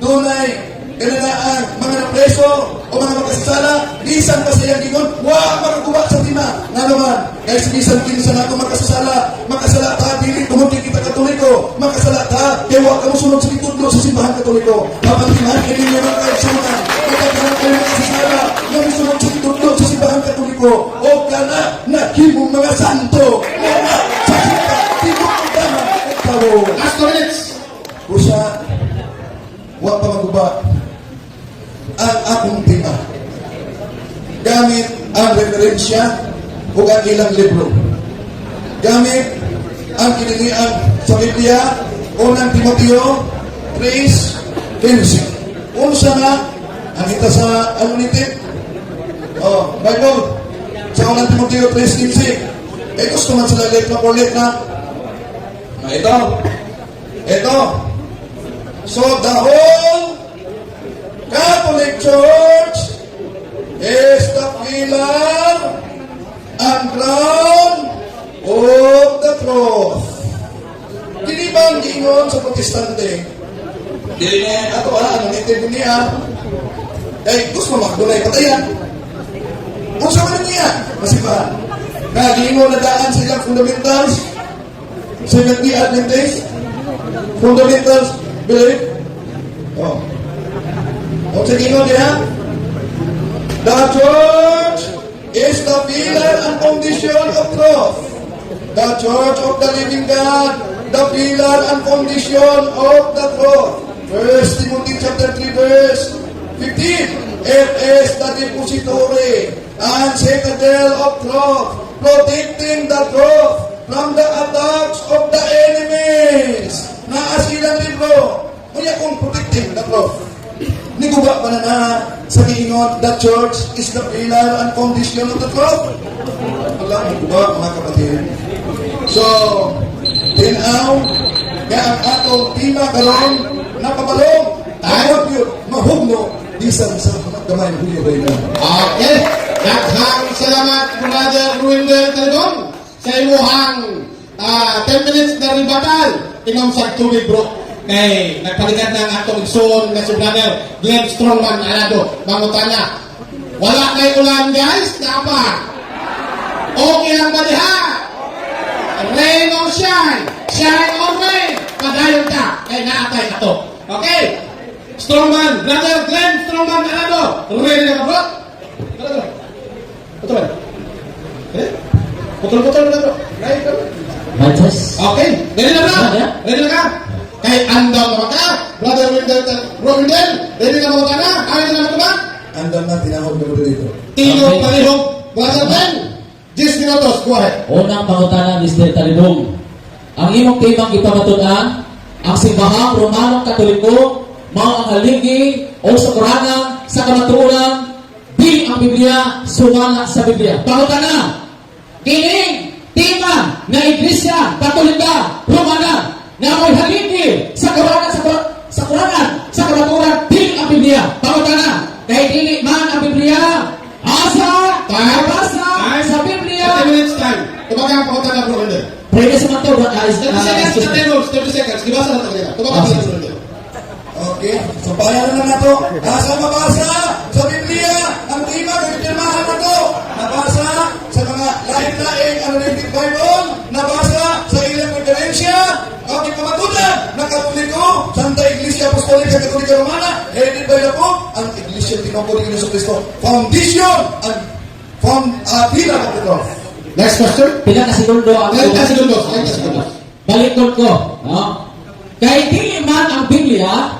dunay kailanaan mga napreso o mga makasasala, bisan pa sa iyang gingon, wala makakuba sa tima. Nga naman, kahit bisan kinsa nato makasasala ta, dili tumutin kita Katoliko, makasala ta, kaya wala ka musunod sa litudlo sa simbahan Katoliko. Papantihan kayo ninyo mga kaigsunan, magkakaroon kayo makasasala na musunod sa litudlo sa simbahan Katoliko, o kana nakimong mga santo, mga sa simbahan, tinututahan at tao. Last 2 minutes. Usa, wala pa maguba ang akong tema. Gamit ang referensya o ang ilang libro. Gamit ang kinilian sa Biblia, unang Timoteo 3:1 15. Unsa na, ang ita sa ano nito? Oh, Bible. Sa unang Timoteo 3:15. Eh, gusto man sila late na for late na. Ito. So, the whole Catholic Church is the pillar and ground of the truth. Dili ba ang giingon sa protestante? Dili niya, ato ano nito niya? Eh, gusto mo makadulay patayan. Kung sa man niya, kasi ba? Giingon na daan sa ilang fundamentals, Seventh-day Adventist, fundamentals, belief. Oh. Kung sa giingon niya, the church is the pillar and foundation of truth. The church of the living God, the pillar and foundation of the truth. 1 Timothy chapter 3 verse 15. It is the depository and citadel of truth, protecting the truth from the attacks of the enemies. Naasilang libro. Kaya kung protecting the truth. Niguba pa na sa giingon, the church is the pillar and foundation of the truth. Wala, niguba mga kapatid. So, tinaw, kaya ang atong tima karon napabalong, tawag yun, mahugno, bisan sa gamay ng Hulyo Bayna. Okay. Daghang salamat, Brother Ruindel Talibon, sa imuhang 10 minutes na ribatal. Inom sa tubig, bro. Kay nagpalitan ng atong igsoon na si Brother Glenn Strongman Alado. Mangutana, wala kay ulan, guys. Dapat. Okay lang ba diha? Rain or shine? Shine or rain? Padayon ka. Kay naatay ka to. Okay? Strongman, Brother Glenn Strongman Alado. Ready na ka, bro? Putol. Eh? Putol-putol na, bro. Right, bro? Manchas. Okay. Ready na, bro? Ready na ka? Kay andam naman ka. Brother Wendell, ready na mga ka na? Ayaw na naman ba? Andam na, tinahog na mo dito. Tino palihog. Brother Ben, 10 minutos. Go ahead. Unang pangutana, Mr. Talibong. Ang imong timang ipamatunan, ang simbahang Romanong Katoliko, mao ang haligi o sa Qur'an sa kamatuoran, di ang Biblia sumala sa Biblia. Pangutana, kining timang na Iglesia Katolika Romana na may haligi sa Qur'an sa kamatuoran, di ang Biblia. Pangutana, kay dili man ang Biblia asa nabasa sa Biblia. 30 minutes time. Tumaga ang pakota na, Bro Wendell. Pwede sa mga to, 30 seconds. Gibasa na talaga. Tumaga na, Bro Wendell. Okay, so bayaran na nato. Nasa mabasa sa Biblia, ang tima ng pirmahan na to. Nabasa sa mga lain-laing analytic Bible, nabasa sa ilang konferensya, aking pamatunan ng Katoliko, Santa Iglesia Apostolica Katolika Romana, headed by the Pope, ang Iglesia Tinopoli ng Kristo. Foundation and pillar of the truth. Next question. Pila ka segundo ang 30 segundos. Balikod ko, no? Kay dili man ang Biblia,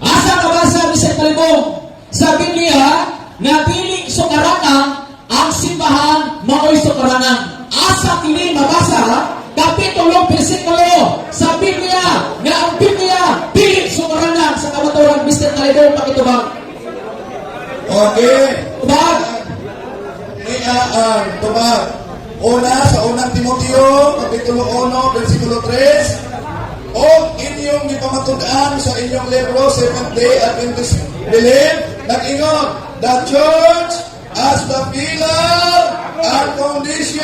asa nabasa Mr. Talibong sa Biblia na dili sukaranan ang simbahan mao'y sukaranan. Asa kini mabasa kapitulo bersikulo sa Biblia na ang Biblia dili sukaranan sa kamatuoran, Mr. Talibong, pakitubang. Okay. Tubag. Tubag. Una, sa unang Timoteo, kapitulo 1, versikulo 3, o inyong ipamatudan sa inyong libro, Seventh-day Adventist Belief, nag-ingon, the church as the pillar and foundation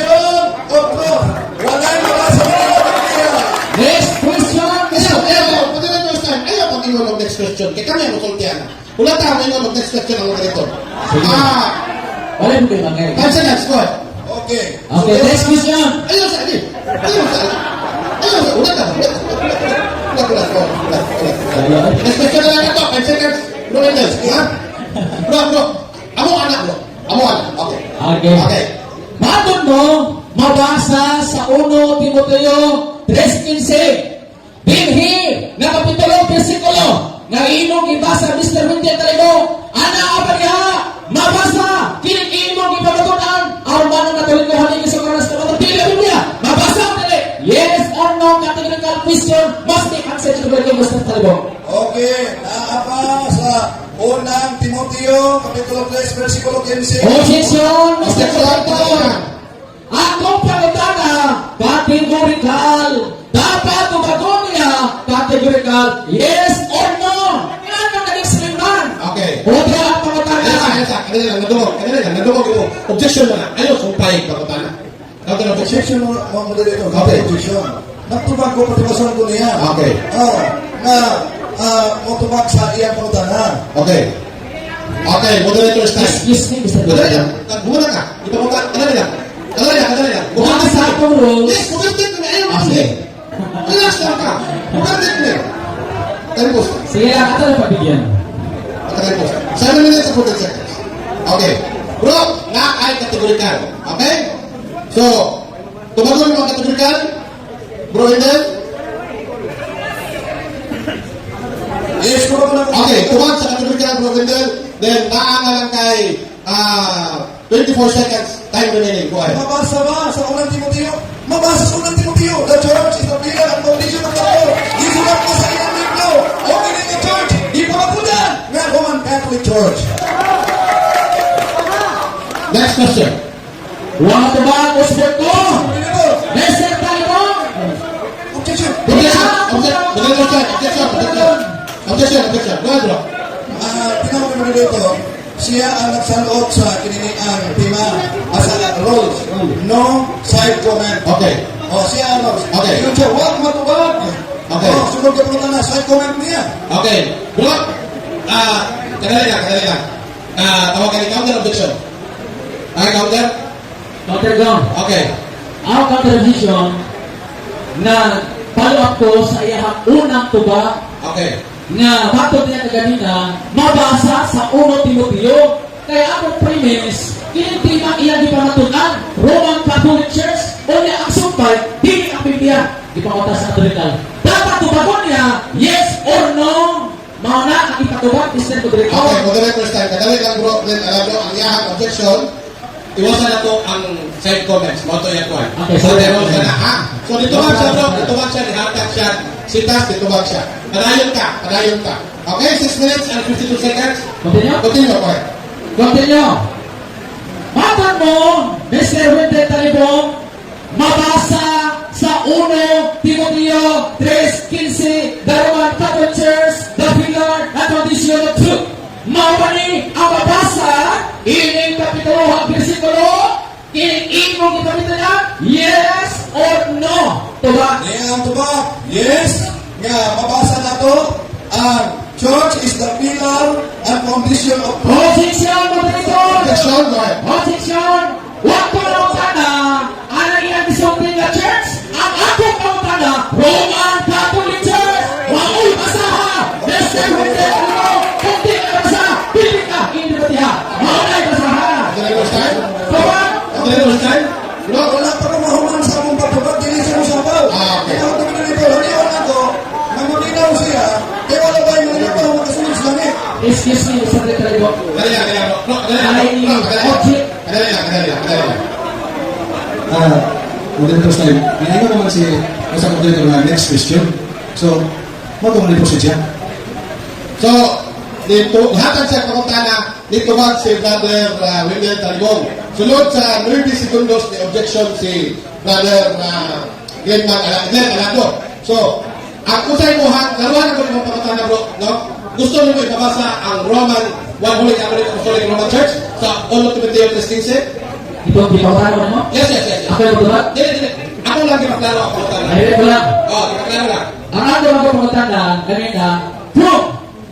of truth. Wala'y mga sa mga Biblia. Next question. Ayaw, pwede na next time. Ayaw mag-ingon ng next question. Kaya kami ang musultihan. Wala tayo mag-ingon ng next question ang mga ganito. Wala mo kayo mga 5 seconds, go ahead. Okay. Okay, next question. Ayaw sa akin. Ulat. Next question na lang ito. 5 seconds. Bro Wendell. Ha? Bro. Amo anak, bro. Okay. Okay. Matod mo, mabasa sa 1 Timoteo 3:15. Binhi na kapitulo bersikulo nga imong ibasa, Mr. Wendell Talibong. Ana apa diha? Mabasa kining imong ipamatunan ang Romanong Katoliko haligi sa karas ka Biblia. Mabasa dili. Yes or no, categorical question must be answered to the Mr. Talibong. Okay. Naapa Unang Timoteo, Kapitulo 3, versikulo 15. Posisyon, Mr. Objection. Senator. Atong pangutana, categorical. Dapat tumagon niya, categorical, yes or no. Yan ang naging sliman. Okay. Otra ang pangutana. Nadumog ito. Objection mo na. Ayaw, sumpay ka pa na. Counter objection. Objection mo, mga moderator. Okay, objection. Nagtubag ko, patibasan ko niya. Okay. Motubag sa iyang pangutanan. Okay. Okay, moderator time. Excuse me, Mr. Moderator, President. bumuna ka. Ipapunta, kadali lang. Mga sa atong rules. Yes, kumirtin ko na. Ayaw, Ah, sige. Relax lang ka. Kumirtin ko na. Tapos, Sige lang, ato na pabigyan. Patagay po. 7 minutes and 14 seconds. Okay. Bro, na ay kategorikal. Okay? So, tumagon yung mga kategorikal. Bro, and then? Yes, ko ba Okay, tumag sa kategorikal, bro, and then naanga lang kay 24 seconds time remaining. Go ahead. Mabasa ba sa unang Timoteo? Mabasa sa unang Timoteo. The church is the pillar and foundation of the Lord. Isulat mo sa iyong libro. Okay na yung church. Di pa mapunan. Nga, Roman Catholic Church. Next question. Wala ito ba, Mr. Ko? Moderator, Mr. Talibong? objection. Objection. Go ahead, bro. Tinawag ni Moderator, siya ang nagsalot sa kininiang tema asa rules. No side comment. Okay. Siya ang Okay. Yung siya, huwag matubag. Okay. Sunod ka po na side comment niya. Okay. Bro, kadali lang. Tawagan ni counter objection. Okay, counter? Counter down. Okay. Ang contribution na follow up ko sa iyang unang tuba Okay. nga bato niya kaganina mabasa sa 1 Timoteo kaya akong premise kinintima ilang di pamatunan Roman Catholic Church o niya ang sumpay dili ang Biblia di pangota sa Catholical dapat tubagon niya yes or no mauna ang ipatubag Mr. Rodrigo. Okay, moderator's time. Kadali lang bro, then alam mo, ang iyahang objection, iwasan na to ang side comments. Moto yan ko. Okay, So, sorry. meron ka na, ha? So, dito bag siya bro, nihatag siya, sitas, dito bag siya. Padayon ka. Okay, 6 minutes and 52 seconds. Continue? Continue, okay. Continue. Matan mo, Mr. Winter Talibong, mabasa sa 1 Timoteo 3:15, the Roman Catholic Church, the pillar at tradition of truth. Mawani ang mabasa, ining kapitulo, versikulo, ining imong kapitulo, yes or no? Tuba. Ang tubag, yes. Nga, mabasa na to. Ang church is the pillar and foundation of Posisyon, moderator. Objection, go ahead. Objection! Huwag ko lang sana ang ilang disupling na church ang akong pangutana Roman Catholic Church! Wako'y basaha! Mr. Winter, kung di ka basa, pili ka, hindi ba tiha? Maunay basaha! Moderator's time. Tawag! Moderator's time. Bro, wala pa rin mahuman sa mong pagtubag, dili siya usapaw. Okay. Ikaw ito dito, haliwan na to, namulinaw siya, kaya wala ba yung mga ito, makasunod sa langit. Excuse me, Mr. Secretary. kadali lang, bro. Kadali lang. Moderator's time. Ngayon naman si Mr. Moderator na next question. So, matong ni siya. So, dito, hatag sa pangutana, dito ba si Brother William Talibong. Sunod sa 9 segundos ni objection si Brother Glenn Alado. So, ang usay mo, laruan ako ng pangutana bro, no? Gusto niyo ipabasa ang Roman, One Holy Catholic Apostolic Roman Church sa 1 Timoteo 3:15? Ito, di pa ko mo? Yes. Ako yung tuba? Dili. Ako lang gipaklaro ang pangutana. Ay, ko lang. Gipaklaro lang. Ang ako lang pangutana kanina, proof!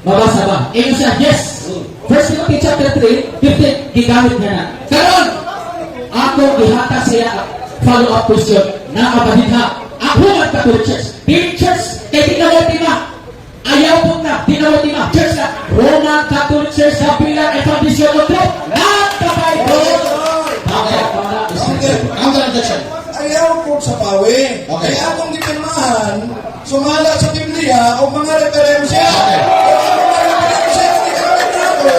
Mabasa ba? Ino siya, yes! First Timothy chapter 3, 15, gigamit niya na. Karon, ako gihata siya follow-up question na kabadidha. Ako ang Catholic Church. Di church, kay tinawatima. Ayaw po na, tinawatima. Church na, Roman Catholic Church, the pillar and foundation of truth. Not the Bible. Counter objection. Ayaw po sa pawi. Okay. Kaya akong dipirmahan, sumala sa Biblia o mga referensya. Okay. Kung ang mga referensya ang ginamit na ako,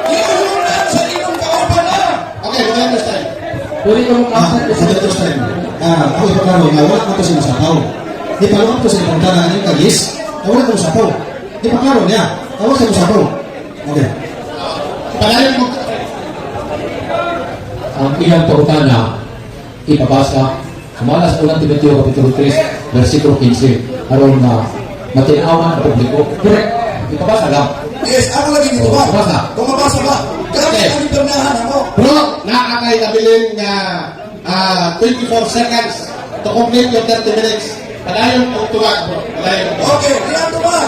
iuunan sa inyong kaupanan. Okay, moderator's time. Uli ko mong counter. Moderator's time. Ako ipaklaro na wala ko ito sinasapaw. Di pa lang ito sa ipagdana ng kagis, na wala ko sapaw. Di pa klaro niya. Ako sa usapo. Okay. Palayan mo. Ang iyang pautana, ipabasa, kumala sa unang Timoteo, Kapitulo 3, versikulo 15, aron na matinawan ang publiko. Correct. Ipabasa lang. Yes, ako lagi dito ba? Mabasa. Kung mabasa ba? Grabe Okay. ang internahan ako. Bro, nakakay nabilin nga 24 seconds to complete your 30 minutes. Palayan mo tuwag, bro. Palayan mo. Okay, diyan to ba?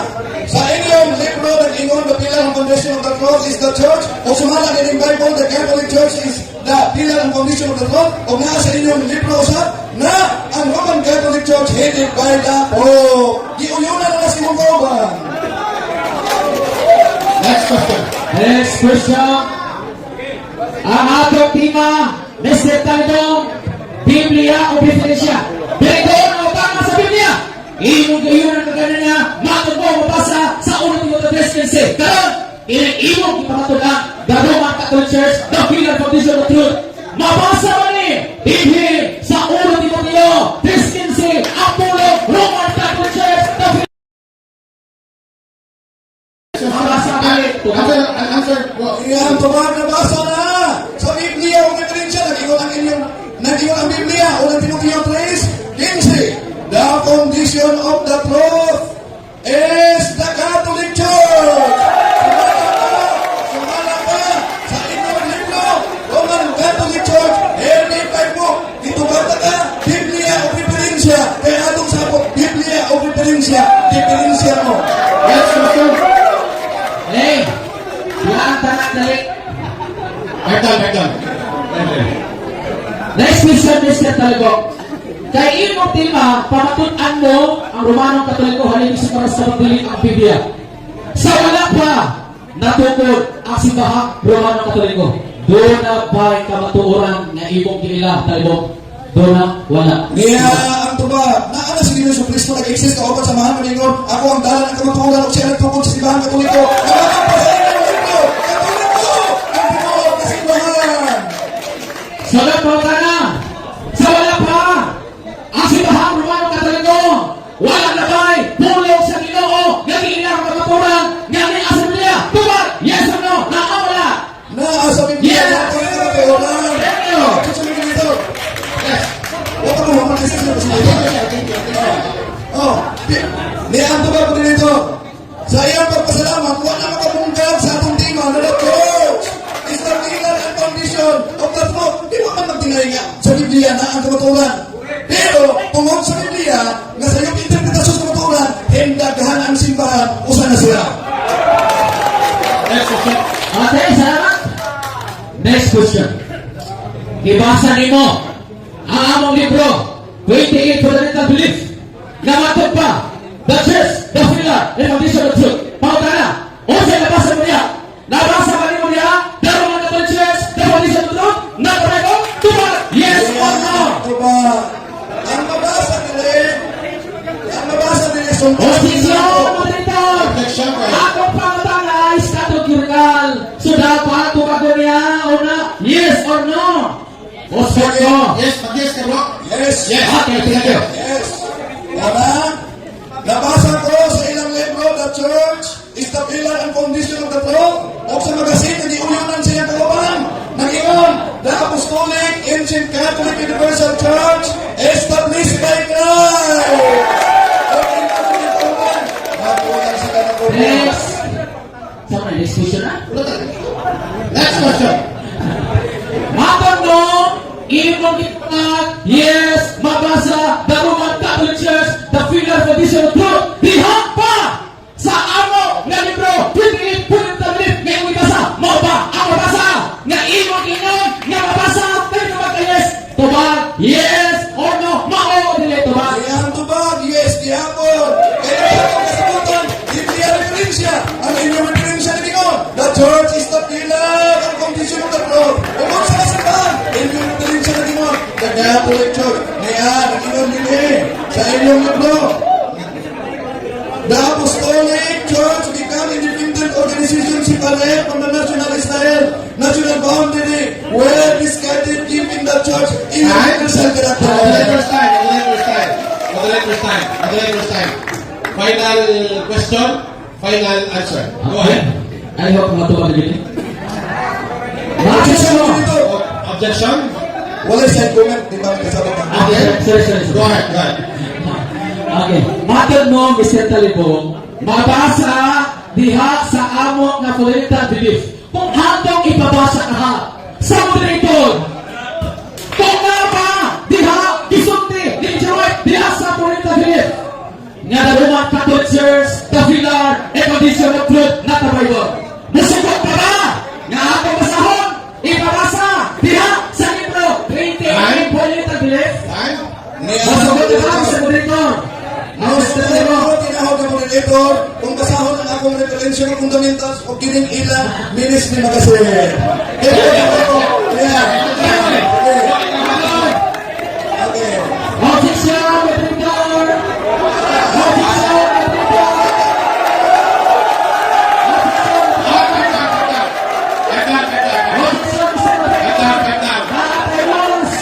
Sa inyong libro ng ingon, the pillar and foundation of the throne is the church. O sumala din yung Bible, the Catholic Church is the pillar and foundation of the throne. O nga sa inyong libro usap na ang Roman Catholic Church headed by the Pope. Giuyunan na si Mogoban. Next question. Next question. Ang atong tema, Mr. Tandong, Biblia o Diferensya? Direktor o tama sa Biblia? Imong gayunan ka ganina, matod mo mabasa sa unang Timoteo 3:15. Karon, imong ipapatod ang the Roman Catholic Church, the pillar foundation of truth. Mabasa ba ni? Ibig sa unang Timoteo 3:15, Apollo, Roman Catholic Church, the mabasa ba ni? Answer, bro. Iyan, tumag na basa na. Sa Biblia, o diferensya, nag-ingon ang Biblia, unang Timoteo 3:15. The foundation of the truth is the Catholic Church. Sumala ka sa inyong libro, Roman Catholic Church, hindi kayo mo, dito ba ka, Biblia o diferensya? Kaya atong sabot, Biblia o diferensya, diferensya mo. Next question. Hey, yan tanak dali. Pardon. Next question, Mr. Talgo. Kay imong tema, pamatunan mo ang Romanong Katoliko halin sa para sa pagdiling ang Biblia. Sa wala pa natukod ang simbahang Romanong Katoliko. Doon na ba'y kamatuoran nga imong ginila, Talgo? Doon na wala. Niya ang tuba, naana si Diyos Kristo nag-exist ka opat sa mahal maningon. Ako ang dalan ng kamatuoran o siya nagtukod sa simbahan Katoliko. Naman pa sa inyo ito, Katoliko, ang pinuod na simbahan. Sa wala pa ka. Sa wala pa ang simbahang Romanong Katoliko. Wala na ba'y pulong sa Ginoo nga ginila ang kamatuoran nga may asamblea? Tubag! Yes or no? Naawala! Naasa Biblia, Yes! natin na kayo na. Thank you! Susunod dito. Huwag ka mo mamatay sa dito. Oh, niya ang tuba po dito. Sa iyang pagpasalamat, wala makabungkag sa atong tema na the church is the pillar and foundation of the truth. Di mo man magtingay nga sa Biblia na ang kamatuoran. Pero, tungkol sa Biblia, nga sa iyong interpretasyon sa kamatuoran, hindagahan ang simbahan, usa na sila. Next question. Okay, salamat. Next question. Ibasa nimo ang among libro, 28 Fundamental Belief, na matod pa, the church, the pillar, and foundation of truth. Pautana, o sa nabasa mo niya? Nabasa ba nimo niya? The Roman Catholic Church, the foundation of truth? Natarego? Tubag? Yes or no? Diba? Ang mabasa nila, Posisyon mo dito! Objection, right? Ako pautana is kategorical. So dapat tumagot niya o na? Yes or no? O no? Yes, mag-yes ka, bro. Yes. Yes. Okay, thank you. Yes. Tama? Nabasa ko sa ilang libro, the church is the pillar and foundation of the truth. O sa magasin, nag-iulinan siya kababahan. Nag-iwan, the Apostolic Ancient Catholic Universal Church established by Christ. Next. Sama na, next question na? Next question. Matando, imong gitpag, yes, mabasa, the Roman Catholic Church, the pillar foundation of truth, dihang pa sa amo nga libro, 28 Fundamental Belief, nga imong ibasa, mo ba ang mabasa, nga imong inon, nga mabasa, tayo na magka-yes, tubag, yes, or no, mao, dili tubag. Ayan tubag, yes, dihapon. Kaya ako kasabutan, Biblia referensya. Ang inyong referensya na gingon, the church is the pillar and foundation of the truth. Umang sa kasabahan, inyong referensya na gingon, the Catholic Church. Ngayon, ang inyong nili, sa inyong libro. The Apostolic Church become independent organization separate from the national Israel, national boundary, where discarded keeping the church in the universal character. Moderator's time. Final question. final answer. Go ahead. I hope matubag din. Objection mo. Objection? Wala side comment, di ba may kasabot ng Okay. Sorry. Go ahead, go ahead. Okay. Matod mo, Mr. Talibong, mabasa diha sa amo na fundamental belief. Kung hatong ipabasa ka ha, sa moderator, kung nga ba, diha, isunti, enjoy, diha sa fundamental belief. Nga the Roman Catholic Church, the pillar, and condition of truth, not the Bible. Nasugot ka ba? Nga atong basahon, ipabasa, diha, sa libro, 28 fundamental belief. Time? Nasugot ka ba sa moderator? Gusto ko tinahod ng moderator kung kasahon ang akong referensya ng fundamentals o kining ilang minis ni Magasin. Okay. Objection, moderator! Objection, moderator! Objection, Mr. Moderator! Rules!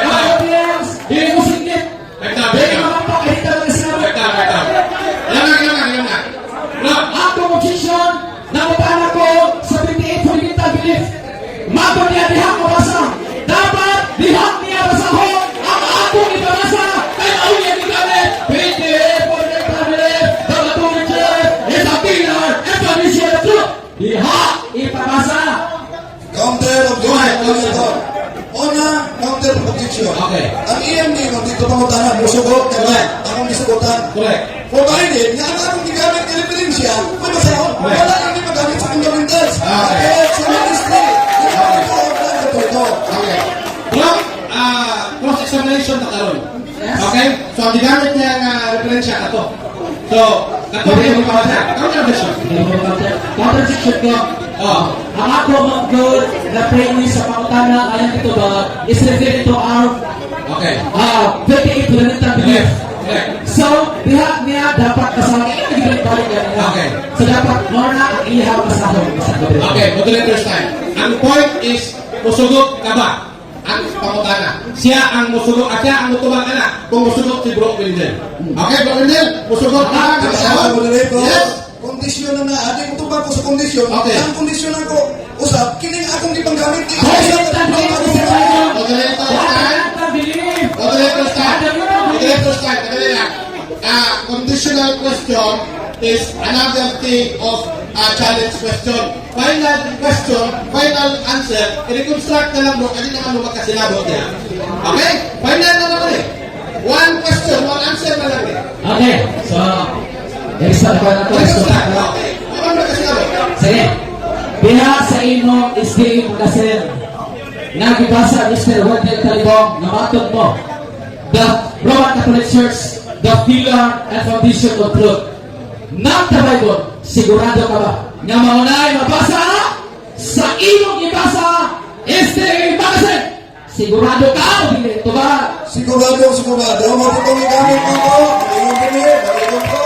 Audience! Hindi mo singgit! Hindi mo mapakita ng sinabi! Atong objection, nakapana ko sa 28 fundamental belief. Mato niya dihang mabasa. Dapat dihang niya basahon ang atong ibabasa. Kaya uyan ni gamit. 28 fundamental belief. The Catholic Church is a pillar and foundation of truth. Dihang ipabasa. Counter objection. Una, counter objection. Okay. Ang EMD kung dito pangutanan, musugot, kaya akong isugutan. Correct. Provided nga ang akong gigamit ng referensya, may masahon, wala yung di magamit sa fundamentals. Okay. Sa ministry, ito. Okay. Cross-examination na karon. Okay? So, ang ginamit niya nga referensya ka to. So, kato rin yung pabasa. Counter objection. Contradiction ko. Oh. Ang ako mag-good na premise sa pangutana ayon ito ba is referring to our Okay. 28 fundamental belief. Correct. So, diha niya dapat kasama balik yan. Okay. So, dapat more na ang ihaw kasama. Okay, moderator's time. Ang point is, musugot ka ba? Ang pangutana. Siya ang musugot, at siya ang mutubang anak kung musugot si Bro Wendell. Okay, Bro Wendell? Musugot ka ba? Kasama moderator. Yes. Kondisyon na ating tubag ko sa kondisyon. Okay. Ang kondisyon ako, usap, kining akong ipanggamit. Moderator's time. Moderator's time. Moderator's time. Kadali lang. Conditional question is another thing of challenge question. Final question, final answer, i-reconstruct na lang bro, kasi naman lumagkasilabot niya. Okay? Final na naman eh. One question, one answer na lang eh. Okay, so, extra na ko Reconstruct, okay. Ano na kasilabot? sige, biha sa inyong SDA Magasin, nagibasa Mr. Wendell Talibong na matod mo, the Roman Catholic Church, the pillar and foundation of truth. Not the Bible, sigurado ka ba? Nga maunay mabasa sa inyong ibasa SDA Magasin. Sigurado ka o hindi? Ito ba? Sigurado, mo itong igamit ko. Maligong ko.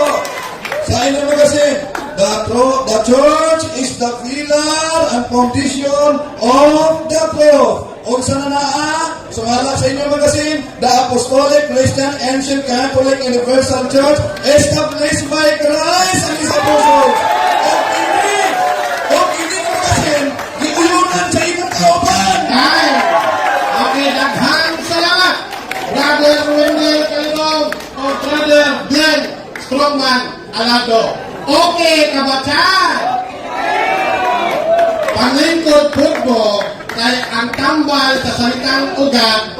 Sa inyo kasi, the church is the pillar and foundation of the truth. O sa nanaa, sumala sa inyo magasin, the Apostolic, Christian, Ancient, Catholic, Universal Church, established by Christ and His Apostles. O kini magasin, giuyunan sa inyong kauban. Ay! Okay, daghang salamat! Brother Wendell Talibong o Brother Glenn Strongman Alado. Okay, kabataan! Panglingkod po mo kay ang tambal sa salitang ugat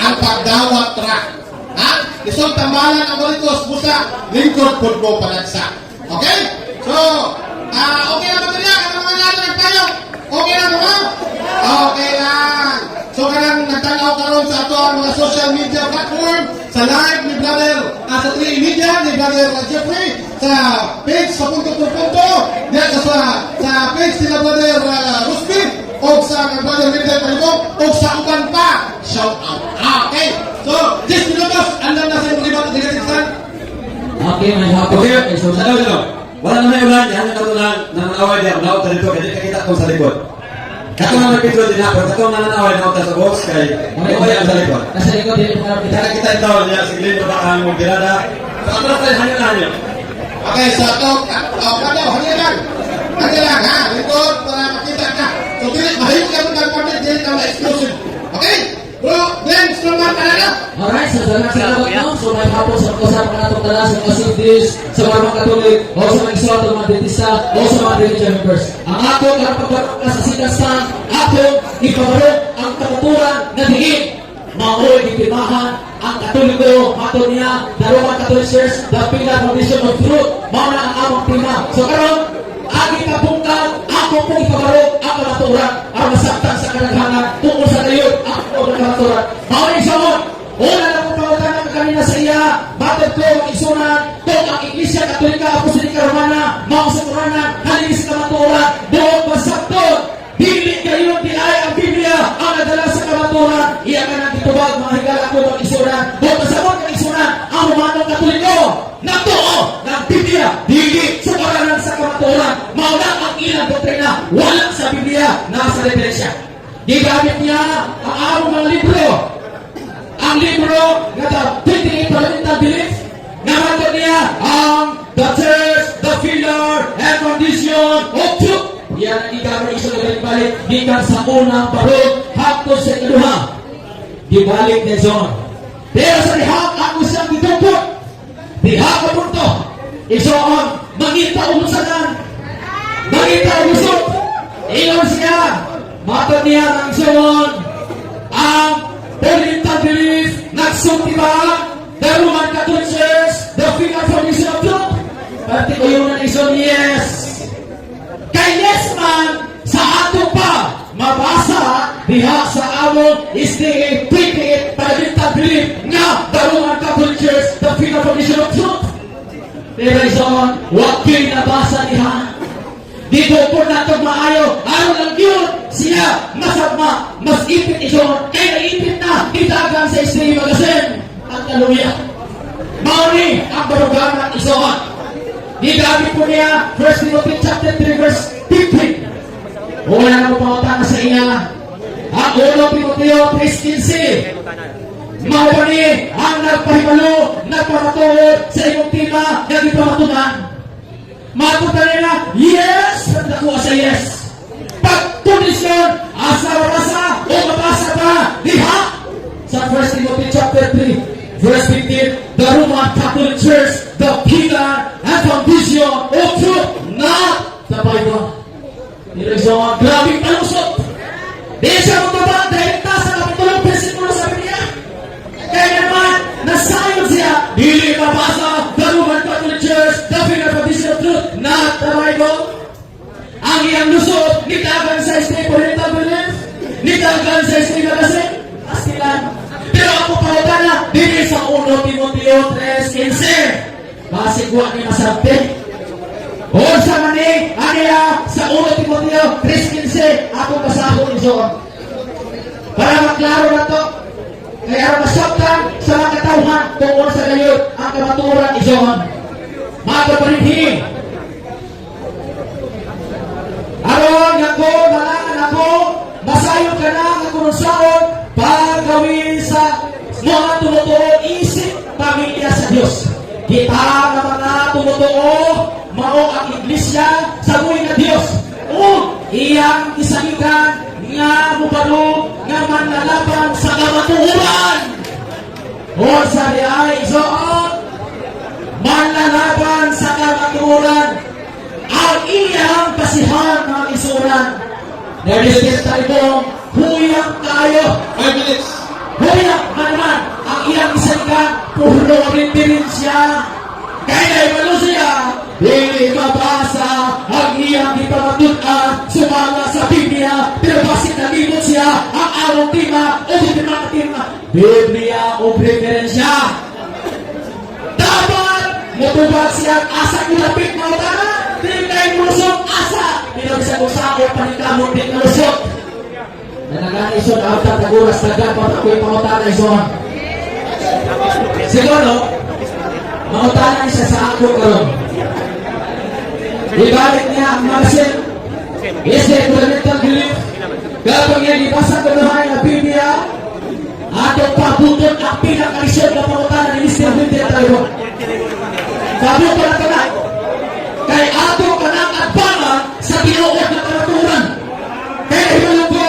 ang pagdawat track. Ha? Isang tambalan ang balitos busa, lingkod po mo panagsa. Okay? So, okay na ba ito niya? Ano mga natin tayo? Okay na ba? Okay lang. So, kanang nagtanaw karon sa ato ang mga social media platform, sa live ni Brother, sa 3 Media, ni Brother Jeffrey, sa page sa punto-punto, diyan sa page nila Brother Rusby, o sa Brother Wendell Talibong, o sa uban pa. Shout out. Okay. So, 10 minutos, andang nasa yung libat at negatifan. Okay, may hapon. Okay, so dalaw. Wala na may ulan, yan ang katulang nananaway niya, naot dito, kasi kakita ko sa likod. Kato na nagpitro din ako, kato na nananaway, naot sa boss, kay okay sa likod. Nasa likod din para kita. Kita yung tawag niya, sige, baka ang mong birada. So, atras tayo, hanyo na hanyo. Okay, so ito, sa dalang salamat no. So may hapon sa mga mga atong tanan sa mga CDs, sa mga Katolik, o sa mga Islam, mga Adventista, o sa mga religion members. Ang ato karang pagbaraka sa sinastan, ato ipabarok ang katuturan na diin. Maoy ipirmahan ang Katoliko, ato niya, the Roman Catholic Church, the Pillar Foundation of Truth, mauna ang among tima. So karon, agi kapungkan, ako pong ipabarok ang kamaturan, ang masaktan sa kadaghanan, tungkol sa kayo, ako ang kamaturan. Mauna isawon, una na kong pangutanan kanina sa iya, batid ko ang isunan, kung ang Iglesia Katolika, Apostolika Romana, mga sukuranan, halin sa kamaturan, doon masakton, dili kayo dilay ang Biblia, ang nadala sa kamaturan, iya ka nang ditubag, mga higala ko ang isunan, doon masabot ang isunan, ang Romanong Katoliko, natuo ng Biblia, dili sukuranan sa kamaturan, mauna ang ilang doktrina, walang sa Biblia, nasa referensya. Gigamit niya ang among mga libro, ang libro na the 28 Fundamental Beliefs na matod niya ang the Church, the Pillar and Foundation of Truth. Yan ang ikamang iso na balik gikan sa unang barog hapto sa ikaduha. Gibalik ni John. Pero sa dihak ako siyang gitungkot. Dihak ko punto. Isoon, mangita umusanan. Mangita umusot. Iyon siya. Matod niya ang isoon. Ang Fundamental Belief, nagsuntiba, the Roman Catholic Church, the Pillar Foundation of Truth. Pati ko yun ang ison, yes. Kay yes man, sa ato pa, mabasa, diha sa amon, is the 28 Fundamental Belief nga, the Roman Catholic Church, the Pillar Foundation of Truth. Pero ison, wag kayo nabasa diha. Dito po nato maayo, araw lang yun, siya, masagma, mas ipit ison, kaya naipit na, itagan sa Istri Magazine. Hallelujah. Mauni, ang barugan ng ison. Gigamit po niya, 1 Timothy chapter 3 verse 15. Wala na mo pangutana sa iya. Ang 1 Timoteo 3:15. Mauni, ang nagpahimalo, nagpamatuod sa imong tima, nagipamatunan. Matuta nila, yes! Nakuha sa yes. Pagtunisyon, asa mabasa o mabasa pa, diha! Sa 1 Timothy chapter 3, verse 15, the Roman Catholic Church, the Pillar and Foundation of Truth, not the Bible. Nila isang mga grabing palusot. Di siya magbaba, dahil sa kapitulong versikulo sa Biblia. Kaya naman, nasayon siya, dili mabasa, the Roman Catholic Church, the Pillar and Foundation of Truth, not the Bible. Ang iyang lusot, nitagan sa Istri Fundamental Belief, nitagan sa Istri Magazine, pastilan. Pero ako pauta na, dili sa 1 Timoteo 3:15. Masigwa ni masabte. O sa mani, aniya, sa 1 Timoteo 3:15, ako basahon isoon. Para maklaro na to, kaya masabtan sa mga katauhan, tungkol sa gayot, ang kamaturan isoon. Mga kaparinhin, aron ako, nalangan ako, masayon ka na ang kununsaon, pagawin sa mga tumutuo, isip, pamilya sa Diyos. Kita nga mga tumutuo, mao ang iglesia sa buhay na Diyos. O iyang isanikan nga mubalo nga manlalaban sa kamaturan. O sa diay isoon, manlalaban sa kamaturan. Ang iyang basihan ng isuran. Nagsisit tayo huyang tayo. 5 minutes. Huyang naman ang iyang isanikan, puro referensya. Kaya ibalo siya, dili mabasa ang iyang ipamatunan, sumala sa Biblia, pero basit na limot siya ang arong tima o tima. Biblia o referensya. Dapat matubag siya asa kulapit na utara. Dili kayo mulusok asa. Pinagsa ko sa ako panikamot din na lusok. Nanaganisod ang tataguras na dapat ako'y pangutana ison. Siguro, mangutana siya sa ako karon. Ibalik niya ang Marcel. Is the fundamental belief. Kapag niya libasa ko naman ang Biblia, ato pabuton ang pinakalisod na pangutana ni Mr. Winter tayo. Pabuton na ka na. Kay ato ka ng agbangan sa tinuod na kamaturan. Kaya ibalong ko,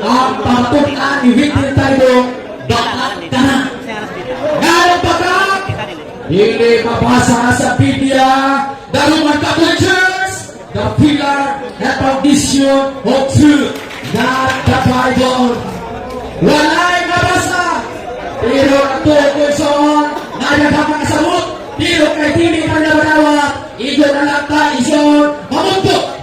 ang pangatunan ni Winter tayo, bakit ka na. Hindi mabasa sa Biblia, the Roman Catholic Church, the pillar and foundation of truth, not the Bible. Walay mabasa, pero ito ko son, nagagapang kasabot, pero kay Tini Manawanawa, igo na lang tayo son, mamuntok.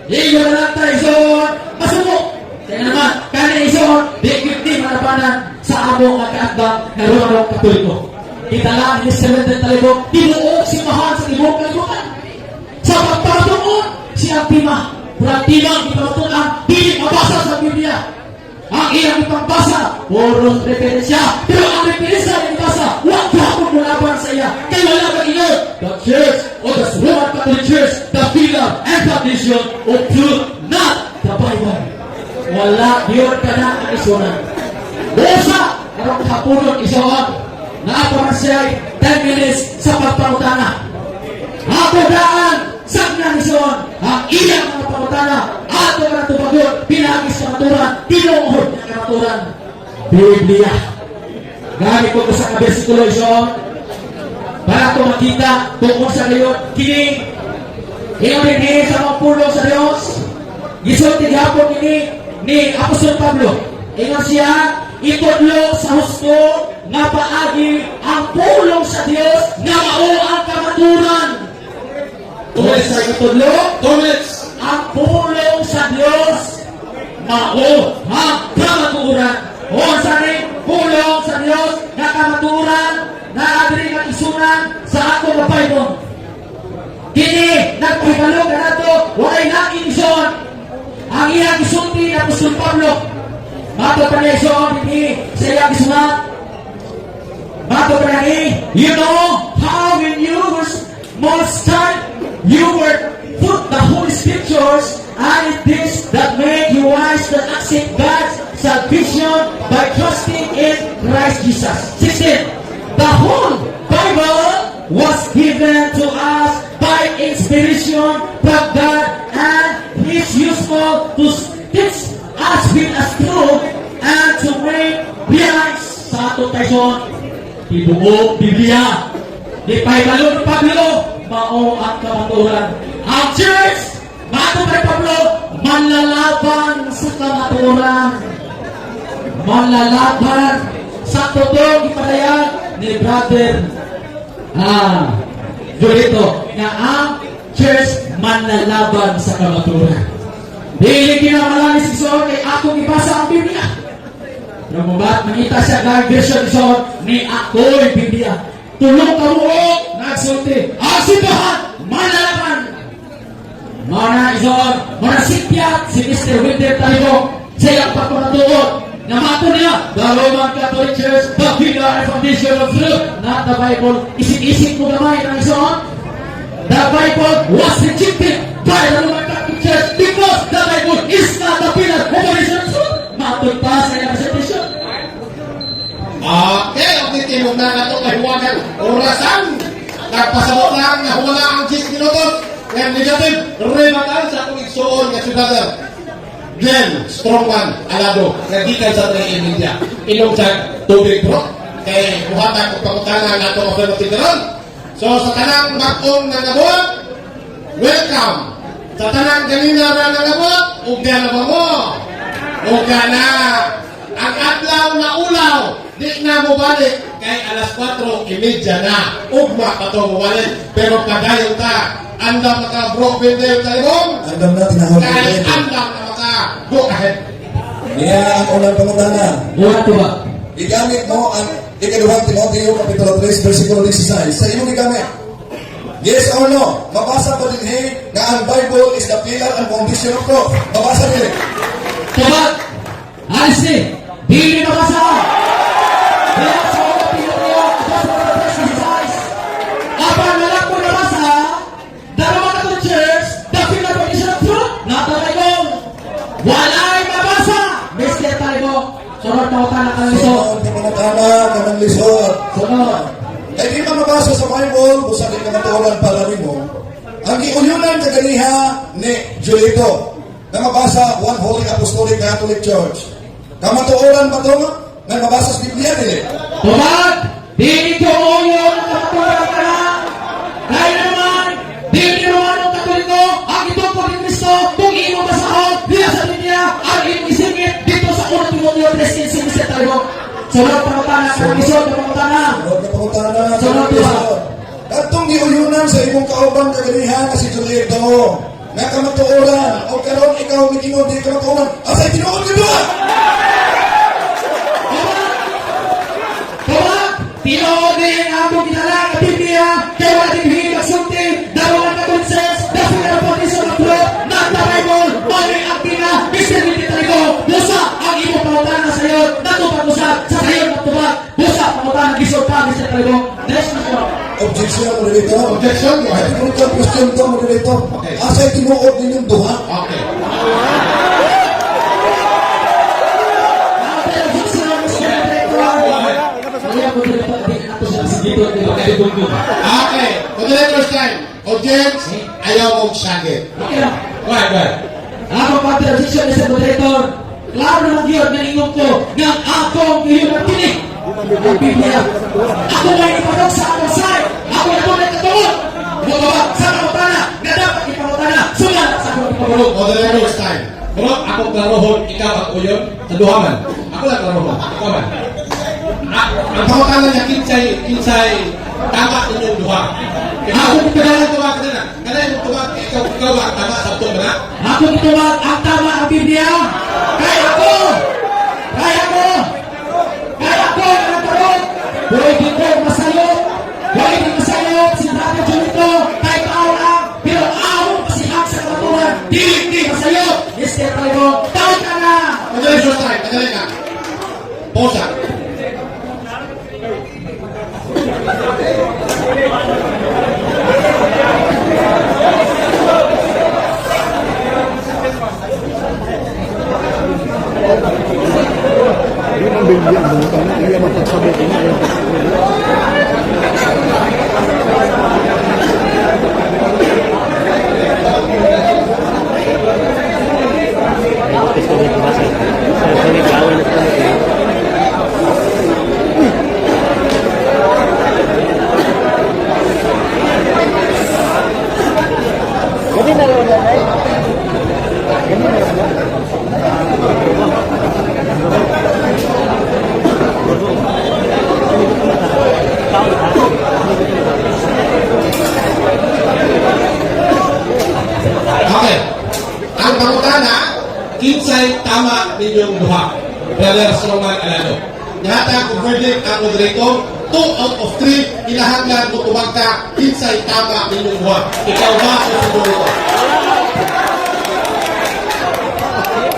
Igo na lang tayo son, masubok. Kaya naman, kani ison, di manapanan sa among nagkaakbang na Roman Katoliko. Kita lang, ni Seventh Talibok, tinuok si Mahan sa ibong kalibutan. Sa pagpatuon, siya Pima. Kurang timang, di pamatunan, di mabasa sa Biblia. Ang iyang ipambasa, puro referensya. Pero ang referensya na ibasa, huwag kapag mulaban sa iya. Kaya wala ba inyo? The Church, or the Roman Catholic Church, the pillar and foundation of truth, not the Bible. Wala, diyon ka na ang isunan. Bosa, karong kapunon isuon. Naapaman siya 10 minutes sa pagpangutana. Ato daan, sagna isuon. Ang iyang mga pangutana, ato ka na tupagon, pinagis sa maturan, pinuhod ng kamaturan. Biblia. Gamit ko sa kabersikulo isuon. Para ito makita, tungkol sa ngayon, kining. Ingon din sa mga pulong sa Diyos. Gisulti gapon ini ni Apostol Pablo. Ingon siya, itudlo sa husto nga paagi ang pulong sa Dios nga mao ang kamaturan. Tulis sa itudlo, Tulis! ang pulong sa Dios mao ang kamaturan. O sa rin, pulong sa Dios nga kamaturan na adri nga isunan sa ato nga Bible. Kini nagpahibalo ka nato, walay na inisyon. Ang iyang isulti na Apostol Pablo. Mato pa niya isun, hindi sa iyang isunan. Mato pa niya, you know how when you were most time, you were put the Holy Scriptures and it is that made you wise to accept God's salvation by trusting in Christ Jesus. 16. The whole Bible was given to us by inspiration from God and is useful to teach us with us truth and to make realize sa ato tayo ibuong Biblia. Di paibalo ni Pablo, mao ang kamaturan. Ang church, mato kay Pablo, manlalaban sa kamaturan. Manlalaban sa totoo ipadayag ni Brother Julito nga ang church manlalaban sa kamaturan. Dili kinamalan si Son kay akong ibasa ang Biblia. Pero mabat makita siya ng version ni ako'y Biblia. Tulong kamuok nagsulti. Ang simbahan manlalaban. Mana ison, mana sipiat si Mr. Winter Talibok sa iyang pagpapatuod. Namato niya, the Roman Catholic Church, the pillar and foundation of truth, not the Bible. Isip-isip mo gamay ng ison. The Bible was rejected by the Roman Catholic Church because the Bible is not the pillar of foundation of truth. Matod pa sa iyang presentation. Okay, ang titimog na nato kay Huwagan orasan. Nagpasabot lang na wala ang 10 minutos. Ngayon negative, rematan sa akong igsuon nga si Brother Glenn Strongman Alado. Nagdikan sa Trail Media. Inom sa tubig bro. Kay buhatan kong pangutanan na itong affirmative ron. So sa tanang bakong na nabot, welcome. Sa tanang ganina na nabot, ugda na ba mo? Ugda na. Ang adlaw na ulaw, di na mo balik. Kay alas 4:30 na. Ugma pa ito mo balik. Pero pagayon ta, andam na ka bro, pwede talibong. Andam na tinahod. Kahit andam na maka, go ahead. Niya ang unang pangutana. Buhat ko ba? Igamit mo ang ikaduhang Timoteo Kapitulo 3, versikulo 16. Sa iyong igamit. Yes or no? Mabasa ba din nga ang Bible is the pillar and foundation of truth? Mabasa din. Tubat! Alis ni! Dili mabasa! Kaya sa mga Pilipino, Apostol of Christ Jesus, apan nalang po nabasa, the Roman Catholic Church, the pillar and foundation of truth, not the Bible. Walay mabasa! Mr. Talibok, sunod na utana ka ng lisod. Sunod na pangutana ka ng lisod. Sunod. Kaya di man mabasa sa Bible, busa di ka matuolan pala mo. Ang iunyunan sa ganiha ni Julito, na mabasa One Holy Apostolic Catholic Church. Kamatuolan ba ito? Na mabasa sa Biblia nila. Tubat! Dili ko uyo ng kamaturan ka na. Dahil naman, dili naman ang Katoliko, ang itungkol ni Kristo, kung imo basahon, diya sa Biblia, ang imo isingit dito sa 1 Timoteo 3:15 sa talibok. Sunod pangutana, isod na pangutana. Huwag na pangutana. Sunod diba? Katong giuyunan sa imong kaubang kaganihan na si Julito. Nga kamatuoran. O karon ikaw mitingon di kamatuoran. Asay tinuod ka ba? Kaya, tinood din ang among ginala ng Biblia, kaya wala din hilang sulti, dalawang na consensus, dahil na po din sa mga ng the Bible, mali ang tina, Mr. Militarigo, busa ang imo pangutana sa iyo, natupag mo sa sayo ng tubag, busa pangutana, gisod pa, Mr. Militarigo, dress na po. Objection mo dito. Objection, go ahead. Kung ka question to mo dito. Okay. Asay tinuod ninyong duha. Okay. Okay. For the first time, objects, ayaw mong sagit. Go ahead. Ako pa transition sa moderator. Klaro naman yun, nalingon ko ng akong iyon ang tinig. Ang Biblia. Ako may ipatok sa akong side. Ako na tunay katulog. Bumaba sa kamutana na dapat ipamutana. Sulat sa akong ipamulog. For the first time. Bro, ako klarohon, ikaw ang uyon, sa duhaman. Ako lang klarohon, ikaw man. Ang pangutanan niya, kinsay, tama inyong duha. Ako kailangan tuwa ka na. Kailangan mo tuwa, ikaw ang tama sa ito na. Ako ituwag ang tama ang Biblia. Kaya ako nagkaroon. Pwede ko masayot, sinabi Julito, kahit ako lang, pero ako pasihag sa kamatuan, di masayot. Mr. Talibo, tawag ka na. Madali first time, madali ka. Posa. Okay. Ang pangutana, kinsay tama ninyong duha. Brothers Roman Alado. Nyata kung verdict ang moderator, 2 out of 3, kinahanglan mo tubag ka, kinsay tama ninyong duha. Ikaw ba susunod ito?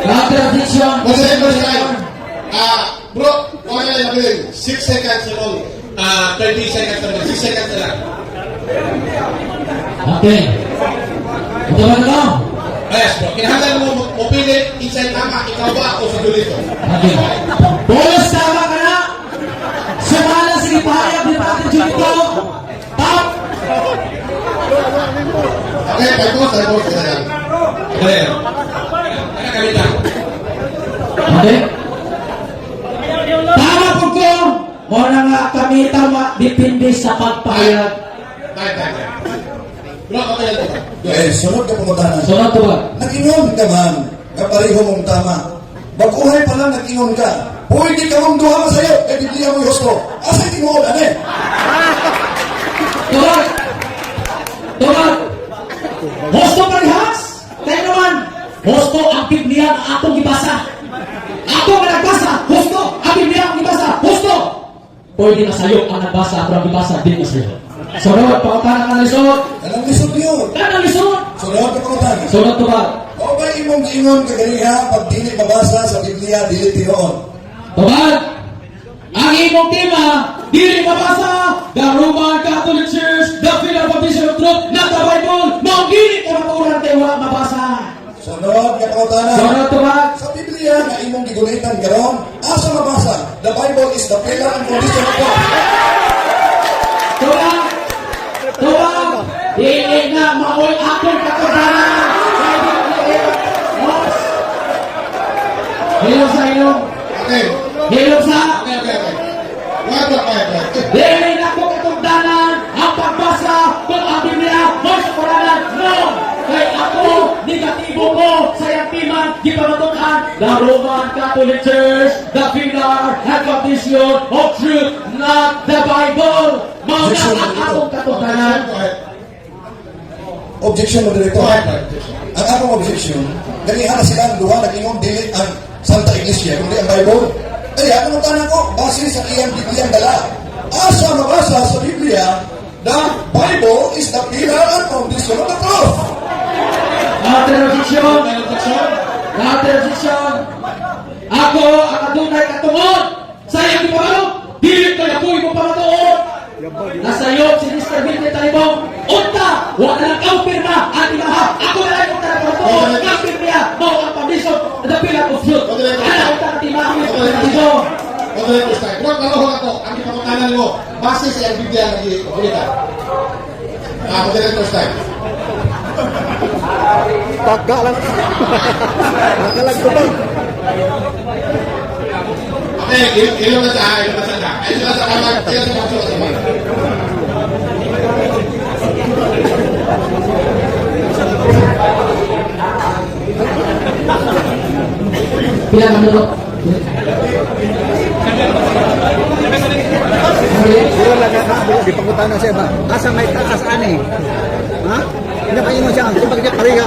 Mga transition. What's the first time? Bro, kaya yung 6 seconds long. 30 seconds na lang. 6 seconds na lang. Okay. Ito ba ito? Yes, bro. Kinahanglan mo mapili, kinsay tama, ikaw ba o sa Julito? Okay. Bolos, tama ka na. Sumala, sige pahayag ni Pati Julito. Top. Okay, pagkos ka na lang. Okay. Kami lang. Okay. Tama po ko. Muna nga kami tama, dipindi sa pagpahayag. Bye. Bro, okay lang ito. Eh, sunod ka pangutana. Sunod to ba? Nag-ingon ka man. Nga pareho mong tama. Baguhay pa lang nag-ingon ka. Pwede ka mong duha masayo. Eh, Biblia mo'y husto. Asay tinuod, ane? Tuwag! Tuwag! Gusto parehas! Kaya naman, gusto ang Biblia na akong ibasa. Ako ang nagbasa, gusto ang Biblia ang ibasa, gusto! Pwede masayo ang nagbasa, pero ang ibasa, di masayo. Sunod, pangutana ka na lisod. Anong lisod yun? Kanang lisod! Sunod ka pangutana. Sunod to ba? O ba imong giingon kaganiha pag dili mabasa sa Biblia, dili tinuod? Tuwag! Ang imong tema, dili mabasa, the Roman Catholic Church, the Philippian of Truth, not the Bible, mong gili ka maturan kayo walang mabasa. Sunod ka pangutana. Sunod to ba? Sa Biblia na imong gigunitan karon, asa mabasa? The Bible is the pillar and foundation of God. Tuwag! Tuwag! Dili na maoy akong katubanan. Hilom sa ilong. Okay. Hilom sa... Okay. Wag. Dili gipamatunan, the Roman Catholic Church, the pillar and foundation of truth, not the Bible. Mao na ang atong katutanan. Objection, Moderator. Ang akong objection, ganihan na sila ang duha nag-ingong dili ang Santa Iglesia, kundi ang Bible. Kaya, ano tanan ko? Base sa iyang Biblia dala. Asa mabasa sa Biblia, the Bible is the pillar and foundation of the truth. Tradisyon. Ako ang adunay katungod sa iyang ipamalo. Dili ko na po imo pamatuod. Nasayop si Mr. Billy Talibong. Unta, wala na lang kaupirma at imaha. Ako na lang unta na pamatuod. Kaupirma, mao ang foundation of the pillar of truth. Ano unta na timahin ito na dito. Moderator style. Kung naroon ako, ang ipamutanan mo, base sa iyang Biblia na iulitan. Moderator style. Okay, ilong na sa ilong na sa ay sila sa kamag, sila sa kamag, sa kamag. Bilang ang dulu. Wala lang na di pangutana siya ba? Asa may taas ani? Ha? Hindi pa yun siya. Di ba kanya paringa?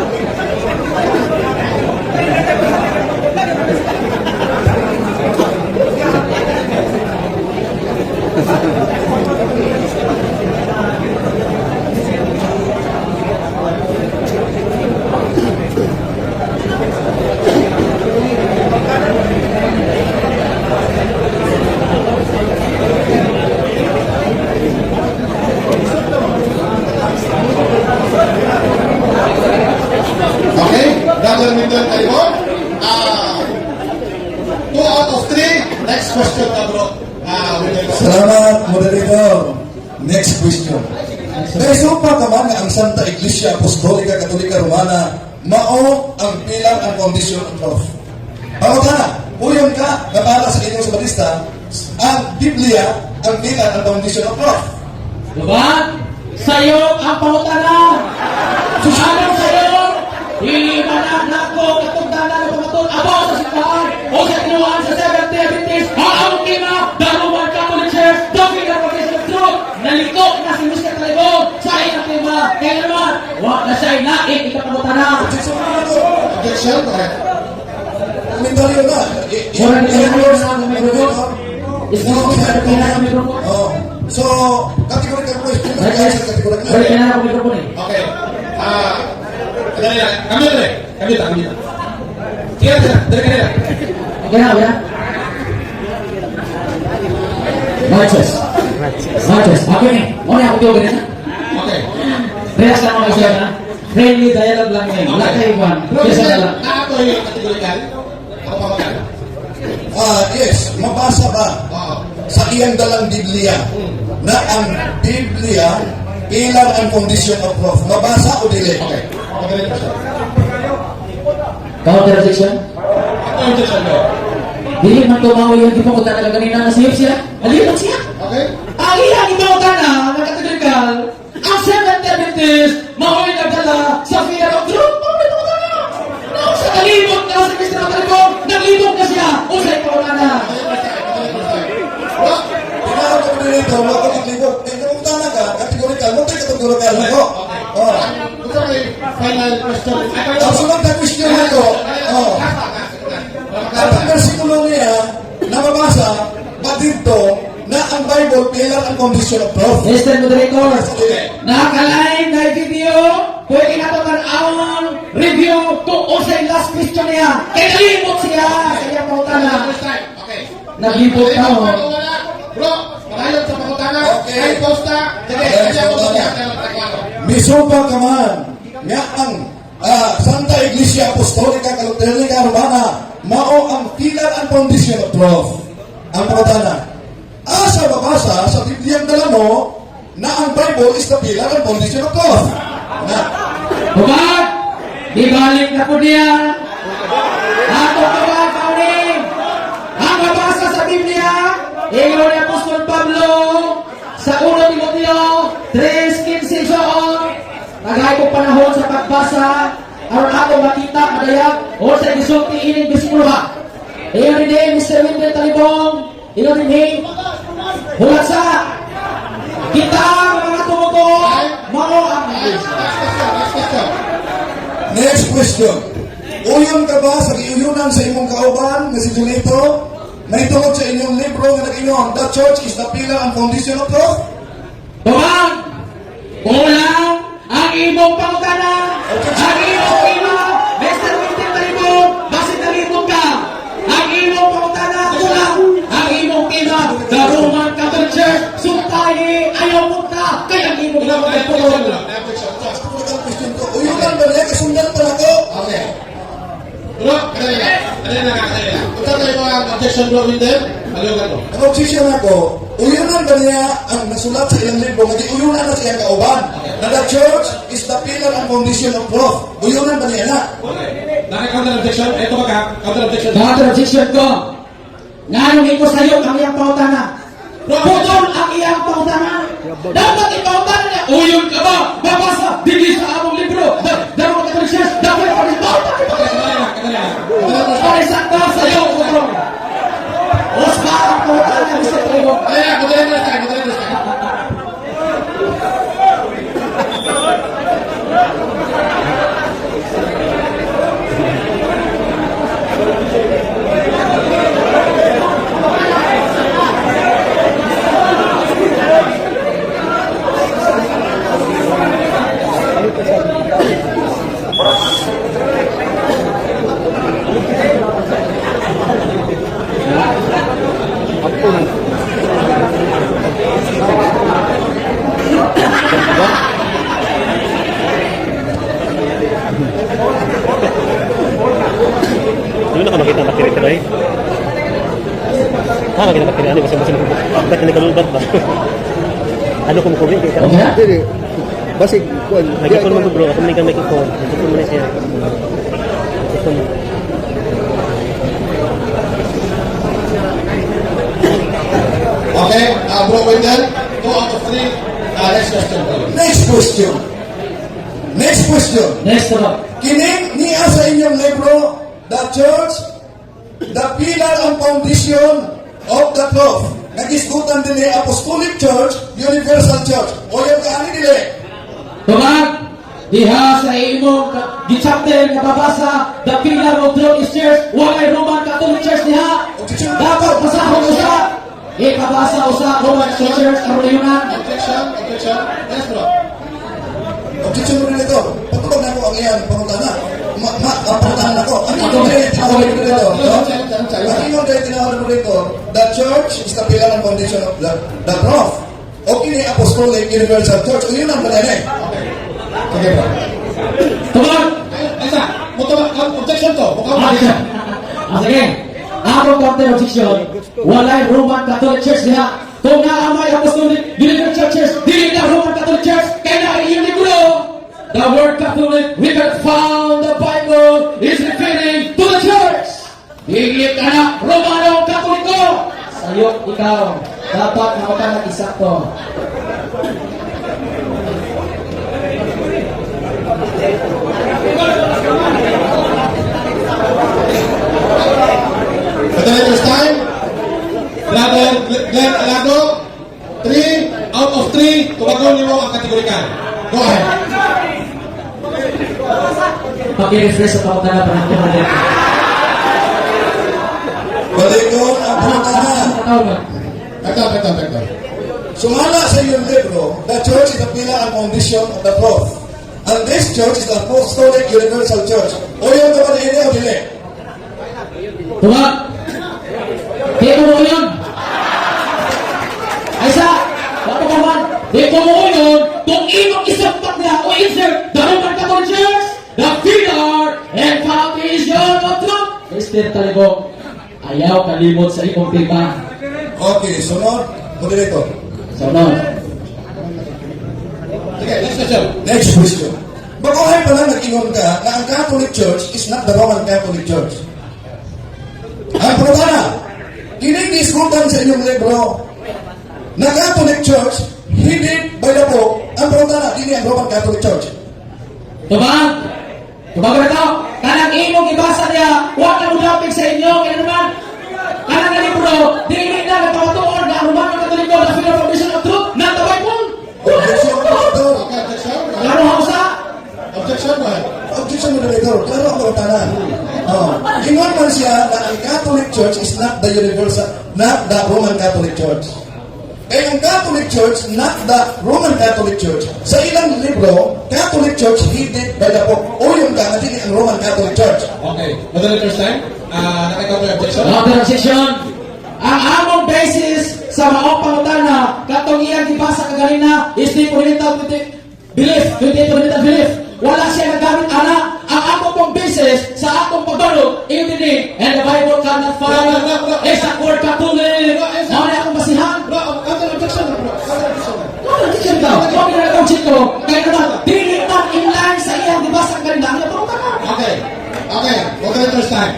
Okay, Brother Milton Talibon. 2 out of 3. Next question na bro. Salamat, Moderator. Next question. Naisupa ka man nga ang Santa Iglesia Apostolika Katolika Romana mao ang pilar ang foundation of truth. Pangutana, uyon ka na para sa inyong sabatista ang Biblia ang pilar ang foundation of truth. Diba? Sa'yo ang pangutana. Susanang sa'yo. Ilimanan ako katungdanan ng pamatun. Abo sa simbahan. O sa kinuhaan sa Seventh Day Adventist. Ang kina, the Roman Catholic Church, the Pillar of the Truth. Naliko na si Mr. Talibong sa iyong tema. Kaya naman, wag na siya'y naik ikapangutana. Objection, correct. Komentaryo na. Wala na kayo na may grupo. Isipin sa katina ng grupo. Oh. So, categorical question. Balik Categorical. na ako grupo ni. Okay. Kami na. Kaya na, dari kanila. Okay na, ya? Marches. Okay ni. Muna ako tuwa ganyan. Okay. Relax lang mga siya na. Friendly dialogue lang yan. Wala kayo iwan. Bro, Kesa na lang. ako yung kategorical. Ako pa magkano? Yes, mabasa ba Oo. sa iyang dalang Biblia na ang Biblia pilar and foundation of truth. Mabasa o dili? Okay. Moderator style. Counter objection? Objection, bro. Dili man tumawi yung di pa ko talaga kanina nasiyop siya. Alipat siya. Okay. Ang iyang ipawag na ng kategorikal, ang Seventh Day Adventist, mahoy nagdala sa fear of truth. Mahoy nagdala na. Nang sa kalibot na sa Mr. Talibong, naglibot na siya. O sa ipawag na. Bro, Tinawag ko dito, makakaligot. Eh, kung tana ka, categorical, mo tayo categorical mo ko. Oh. gusto ko yung final question. Ang sunod na question na ito, at ang versikulo niya, nababasa, ba dito, na ang Bible, pilar ang foundation of truth. Mr. Moderator, nakakalain na video, pwede na ito tanawang review kung usay last question niya. Kaya nalimot siya sa iyang pangutana. Okay. Naglibot ka mo. Bro, malayon sa pangutana. Okay. Ay, posta. Sige, kaya ako siya. Misupa ka man, nga ang Santa Iglesia Apostolika Katolika Romana, mao ang pilar and foundation of truth. Ang pangutana, asa babasa sa Biblia dala mo na ang Bible is the pillar and foundation of truth. Na, Bumag! Ibalik na po niya. Ako bumag, Pauling! Ang mabasa sa Biblia, Ingon ni Apostol Pablo, sa 1 Timoteo 3:15, tagay ko panahon sa pagbasa, aron ako makita madayag o sa gisulti ining bisikuloha. Iyon din Mr. Winter Talibong, iyon din hulat sa kita mga tumuto mao ang Next question. Next question. Uyon ka ba sa giuyunan sa imong kauban nga si Junito? Naitungod sa inyong libro nga nag-ingon, the church is the pillar and foundation of truth? Tuman, kulang ang imong pangutana, ang imong ima, Mr. Winter Talibong, basit talibong ka. Ang imong pangutana, kulang ang imong ima, the Roman Catholic Church, sumpahi, ayaw mo ka, kaya ang imong ima magpulong. Question ko, uyunan ba niya? Kasundan pa ako? Okay. Bro, kadali na. Punta tayo mga objection bro with them. Maliwagan mo. Ang obsession ako, uyunan ba niya ang nasulat sa ilang libro nga di uyunan na siya kauban? Na the church is the pillar and foundation of truth. Uyunan ba niya na? Naka-counter objection. Ito ba ka? Counter objection. Counter objection ko, nganong iko sa'yo ang iyang pautana. Putol ang iyang pautana. Dapat ipautana niya, uyon ka ba? Babasa, dili sa among libro. Dapat ka Church, dapat ka rin Kadali na. Parisan ka sa'yo, putol. Osma ang pautana, Mr. Talibong. Kadali na. Hindi na ka makita matiri-tiray. Makita matiri. Ano ba sa ba't hindi ka lulbat ba? Ano kung kubing? Okay na? Dili. Basig kuan. Nagkakon mo bro. Ako may gamay ko. Nagkakon mo na siya. Nagkakon mo. Okay, bro with them. 2 out of 3. Next question. Next question. Next question. Next naman. Kining niya sa inyong libro, the church, the pillar and foundation of the truth. Nagisgutan din ni Apostolic Church, Universal Church. O yung kaani nila. Tuman, diha sa imong gi-chapter nga babasa, the pillar of truth is church, walay Roman Catholic Church diha. Dapat basahon usa. Ikabasa usa Roman Catholic Church ang reyunan. Objection. Yes, bro. Objection mo rin ito. Patulog na ako ang iyan, pangutana. Pangutana ako. Ang inong dahil tinawag mo rin ito. Ang inong dahil tinawag mo rin ito, the church is the pillar and foundation of the truth. O kini Apostolic Universal Church. O yun ang manene. Okay, bro. Tuman, Isa. Objection to. sige. Ako counter objection. Walay Roman Catholic Church diha. Kung naamay Apostolic Universal Church, dili na Roman Catholic Church, kaya na iyong libro. The word Catholic, we can found the Bible is referring to the church. Higit ka na, Romano Katoliko. Sayok ikaw, dapat mautan ng isakto. For the next time, Brother Glenn Alado, 3 out of 3, tumagon niyo ang kategorikan. Go ahead. Paki-refresh sa pautana pa ng tumalit. Balikon ang pangutana. Pekta. Sumala sa iyong libro, the church is the pillar and foundation of the truth. And this church is the Apostolic Universal Church. O yung kapag ini o dili? Tumak! Di ko mo yun! Aysa! Bato ka man! Di ko mo yun! Kung imong isagpat na o insert the Roman Catholic Church, the pillar and foundation of truth! Mr. Talibong, ayaw kalimot sa imong tema. Okay, sunod. Moderator. Sunod. Sige, next question. Next question. Baguhay pa lang nag-ingon ka na ang Catholic Church is not the Roman Catholic Church. Ang problema, kining diskutan sa inyong libro na Catholic Church, hindi by the Pope, ang problema, hindi ang Roman Catholic Church. Tumak! Tumagal ito, kanang imong ibasa niya, huwag na mudapig sa inyo, kaya naman, kanang na libro, dili na nagpapatuon na ang Romano Katoliko na Final Foundation of Truth, na the Bible. Objection, Moderator. Okay, objection. Klaro hausa? Objection ba? Objection, Moderator. Klaro ang kautanan. Ingon man siya na ang Catholic Church is not the universal, not the Roman Catholic Church. Eh, yung Catholic Church, not the Roman Catholic Church. Sa ilang libro, Catholic Church headed by the Pope. O yung hindi ang Roman Catholic Church. Okay, moderator's time. Nakita mo yung objection? Another section. Ang among basis sa maong pangutana katong iyang gibasa kaganina is the fundamental belief, belief. Wala siya nagamit ana. Ang among pong basis sa atong pagdulog iyo dinhi, and the Bible cannot find is a word Catholic. Ano na akong basihan? Bro, counter objection, bro. Counter objection. Ano objection daw? Ano na akong chito? Kaya naman dili na in line sa iyang gibasa kaganina ang pangutana. Okay. Okay, moderator's time.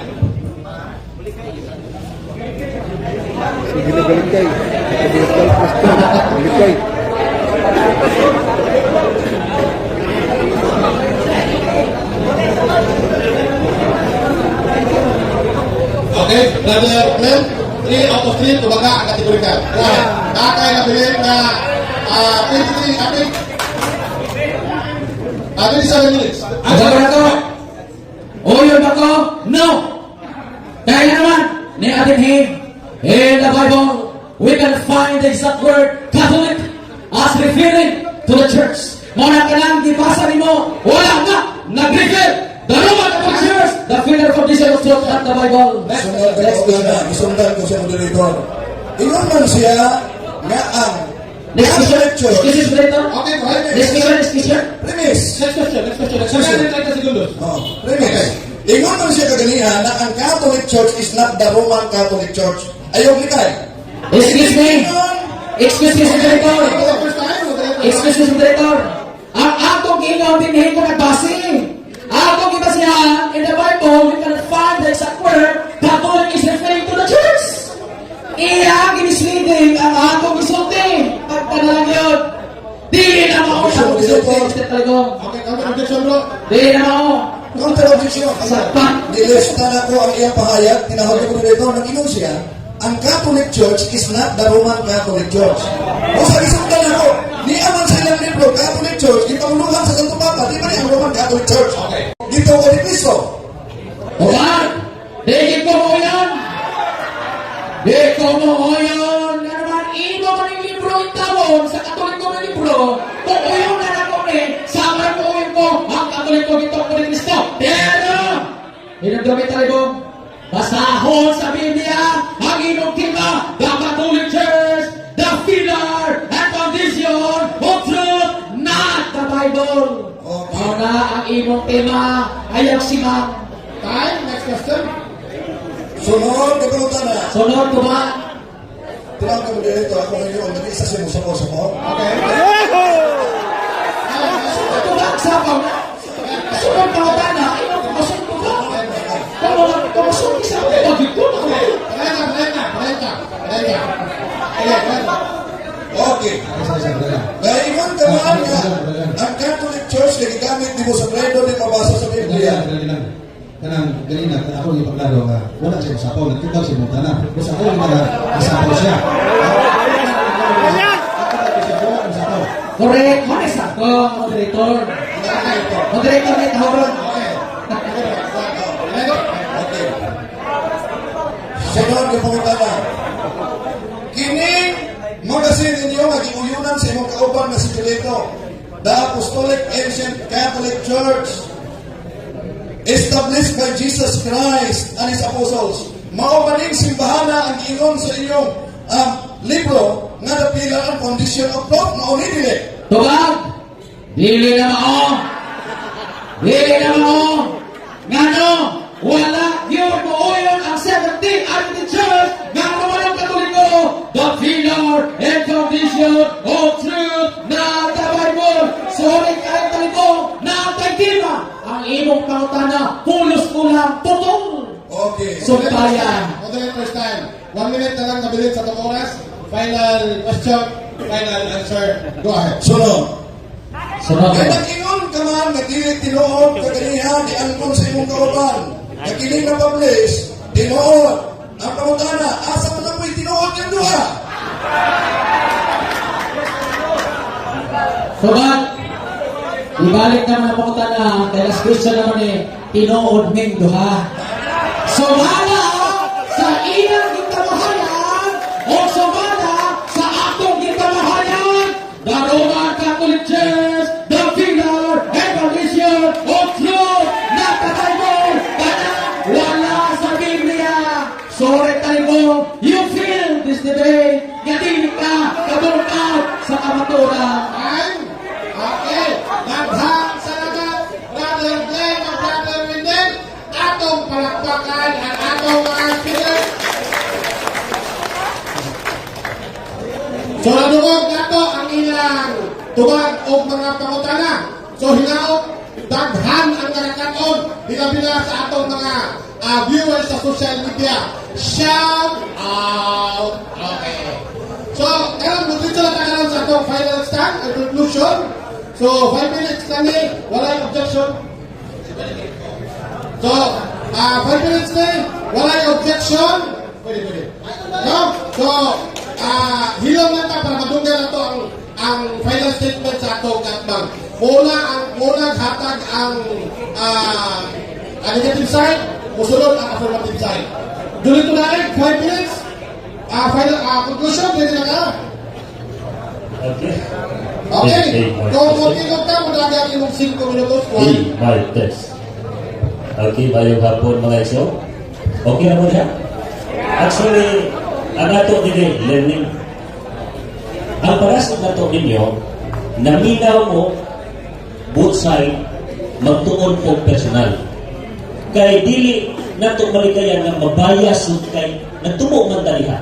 Sige na galit kayo. Galit kayo. Okay, Brother Mel, 3 out of 3, tumaga ang kategorika. Go ahead. Nakakaya na bilhin na 23, I think, 27 minutes. Asa ba na to? O yun ba to? No! Kaya naman, ni atin in the Bible, we can find the exact word Catholic as referring to the church. Muna ka lang, gibasa rin mo, wala nga, nag-refer the Roman Catholic Church, the Final Foundation of Truth at the Bible. Isundan ko siya, Moderator. Ingon man siya nga ang Next Catholic question, Church. excuse me, Senator. Okay, go ahead. Next question. Premise. Next question. question. 30 segundos. Premise. Ingon man siya kaganiha na ang Catholic Church is not the Roman Catholic Church. Ayaw likay. Excuse me, Senator. Moderator's time, moderator. Excuse me, Senator. Ang atong gingaw din ko nagbase. Atong gibasihan in the Bible, we can find the exact word Catholic is referring to the church. Iya, ginisleading ang atong isulti. Pagpadalang yun. Di na mao sa atong isulti, Mr. Taligong. Okay, counter objection, bro. Di na mao. Counter objection. Nilista na ko ang iyang pahayag. Tinawag ko dito, nag-ingon siya. Ang Catholic Church is not the Roman Catholic Church. O sa isundan ako, ni aman sa ilang libro, Catholic Church, ipamuluhan sa Santo Papa, di ba ni ang Roman Catholic Church? Dito ko ni Cristo. Okan, di ko mo yan. Di ko mo yan. Nga naman, ino man yung libro itawon sa Katoliko ng libro, kung uyo na na ko ni, sama mo uyo ko, ang Katoliko ito ko ni Cristo. Pero, hinagdamit talibong, basahon sa Biblia, ang inyong tima, the Catholic Church, the pillar and foundation of truth, not the Bible. Okay. Mao na ang inyong tema, ayaw simang. Time, next question. Sunod, kapalutan na. Sunod ko ba? Tinawag ko dito, ako ngayon, nag-isa siya mo sa koso mo. Okay. Sunod ko ba? Sabaw na. Sunod ko ba na? Ayaw ko masunod ko ba? Kung masunod sa akin, wagin ko na. Okay. Dahil ingon ka man nga, ang Catholic Church nagigamit di mo sa bredo di mabasa sa Biblia. Kanang ganina, ako yung paglaro nga, wala siya usapaw, nagkitaw siya mong tanah. Kasi ako yung usapaw siya. Correct. Honest ako, moderator. Moderator na itawaran. Okay. Sunod yung pangutana. Kining magasin ninyo nag-iuyunan sa imong kauban na si Toledo, the Apostolic Ancient Catholic Church, established by Jesus Christ and His Apostles. Mao maning simbahana ang ingon sa inyong libro nga the pillar and foundation of love. Mao ni dili. Tugag! Dili na mao! Dili na mao! Ngano? Wala yun mo yun ang 17 Adventist Church nga naman ang Katoliko, the pillar and foundation of truth, na the Bible. Sorry kahit Katoliko, na tima ang imong pangutana, pulos ko lang, putol. Okay. Sumbayan. Moderator's time. 1 minute na lang nabilit sa itong oras. Final question, final answer. Go ahead. Sunod. Sunod. Kaya nag-ingon ka naman nga dili tinuod kaganiha ni angkon sa imong kauban. Nga kini na publish tinuod. Ang pangutana, asa man lang mo'y tinuod ng duha? Sugat, ibalik naman ang pangutan na kay Las Christian naman tinuod ning duha. Sumala sa iyang gitamahayan o sumala sa atong gitamahayan, the Roman Catholic Church, the pillar and foundation of truth, nakataybol, wala sa Biblia. Sorry tayo, you feel this debate, nga di ka kabungkad sa kamaturan. Okay, daghang salamat, Brother Glenn o Brother Wendell. Atong palakpakan ang atong mga speaker. So, nadungog nato ang ilang tubag o mga pangutana. So, hinaot, daghan ang nakakaon, bila sa atong mga viewers sa social media. Shout out! Okay. So, karon dito lang karon sa atong final stand and conclusion. So, 5 minutes kami, walay objection. So, 5 minutes na, walay objection. Pwede. No? So, hilom lang ka para madunggan na to ang final statement sa atong katbang. Muna hatag ang negative side, musulod ang affirmative side. Dito na 5 minutes. Final conclusion, pwede na ka. Okay. Okay. Kung mag-ingot ka, magagawin imong 5 minutos. My test. Okay, bayong hapon mga iso. Okay na mo siya? Actually, ang ato din learning. Ang parasot na ito ninyo, naminaw mo both side magtuon po personal. Kay dili na ito malikayan ng mabayas kay nagtumo man daliha.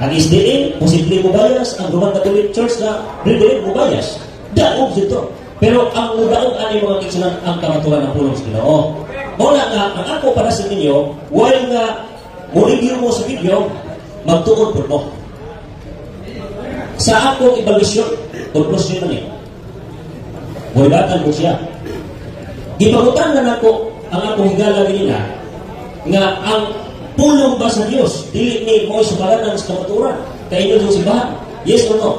Ang SDA, posible mo bias. Ang Roman Catholic Church na rin mo bias. Daog dito. Pero ang daog ani mga kiksunan ang kamaturan ng pulong sa Ginoo. Mula nga, ang ako para sa inyo, while nga mo-review mo sa video, magtuon po mo. Sa akong evaluation, conclusion na niya. Buhibatan mo siya. Gipagutan na nako ang akong higala nila nga ang pulong ba sa Diyos? Dili ni mo isubalanan sa kamaturan. Kayo yung simbahan. Yes or no?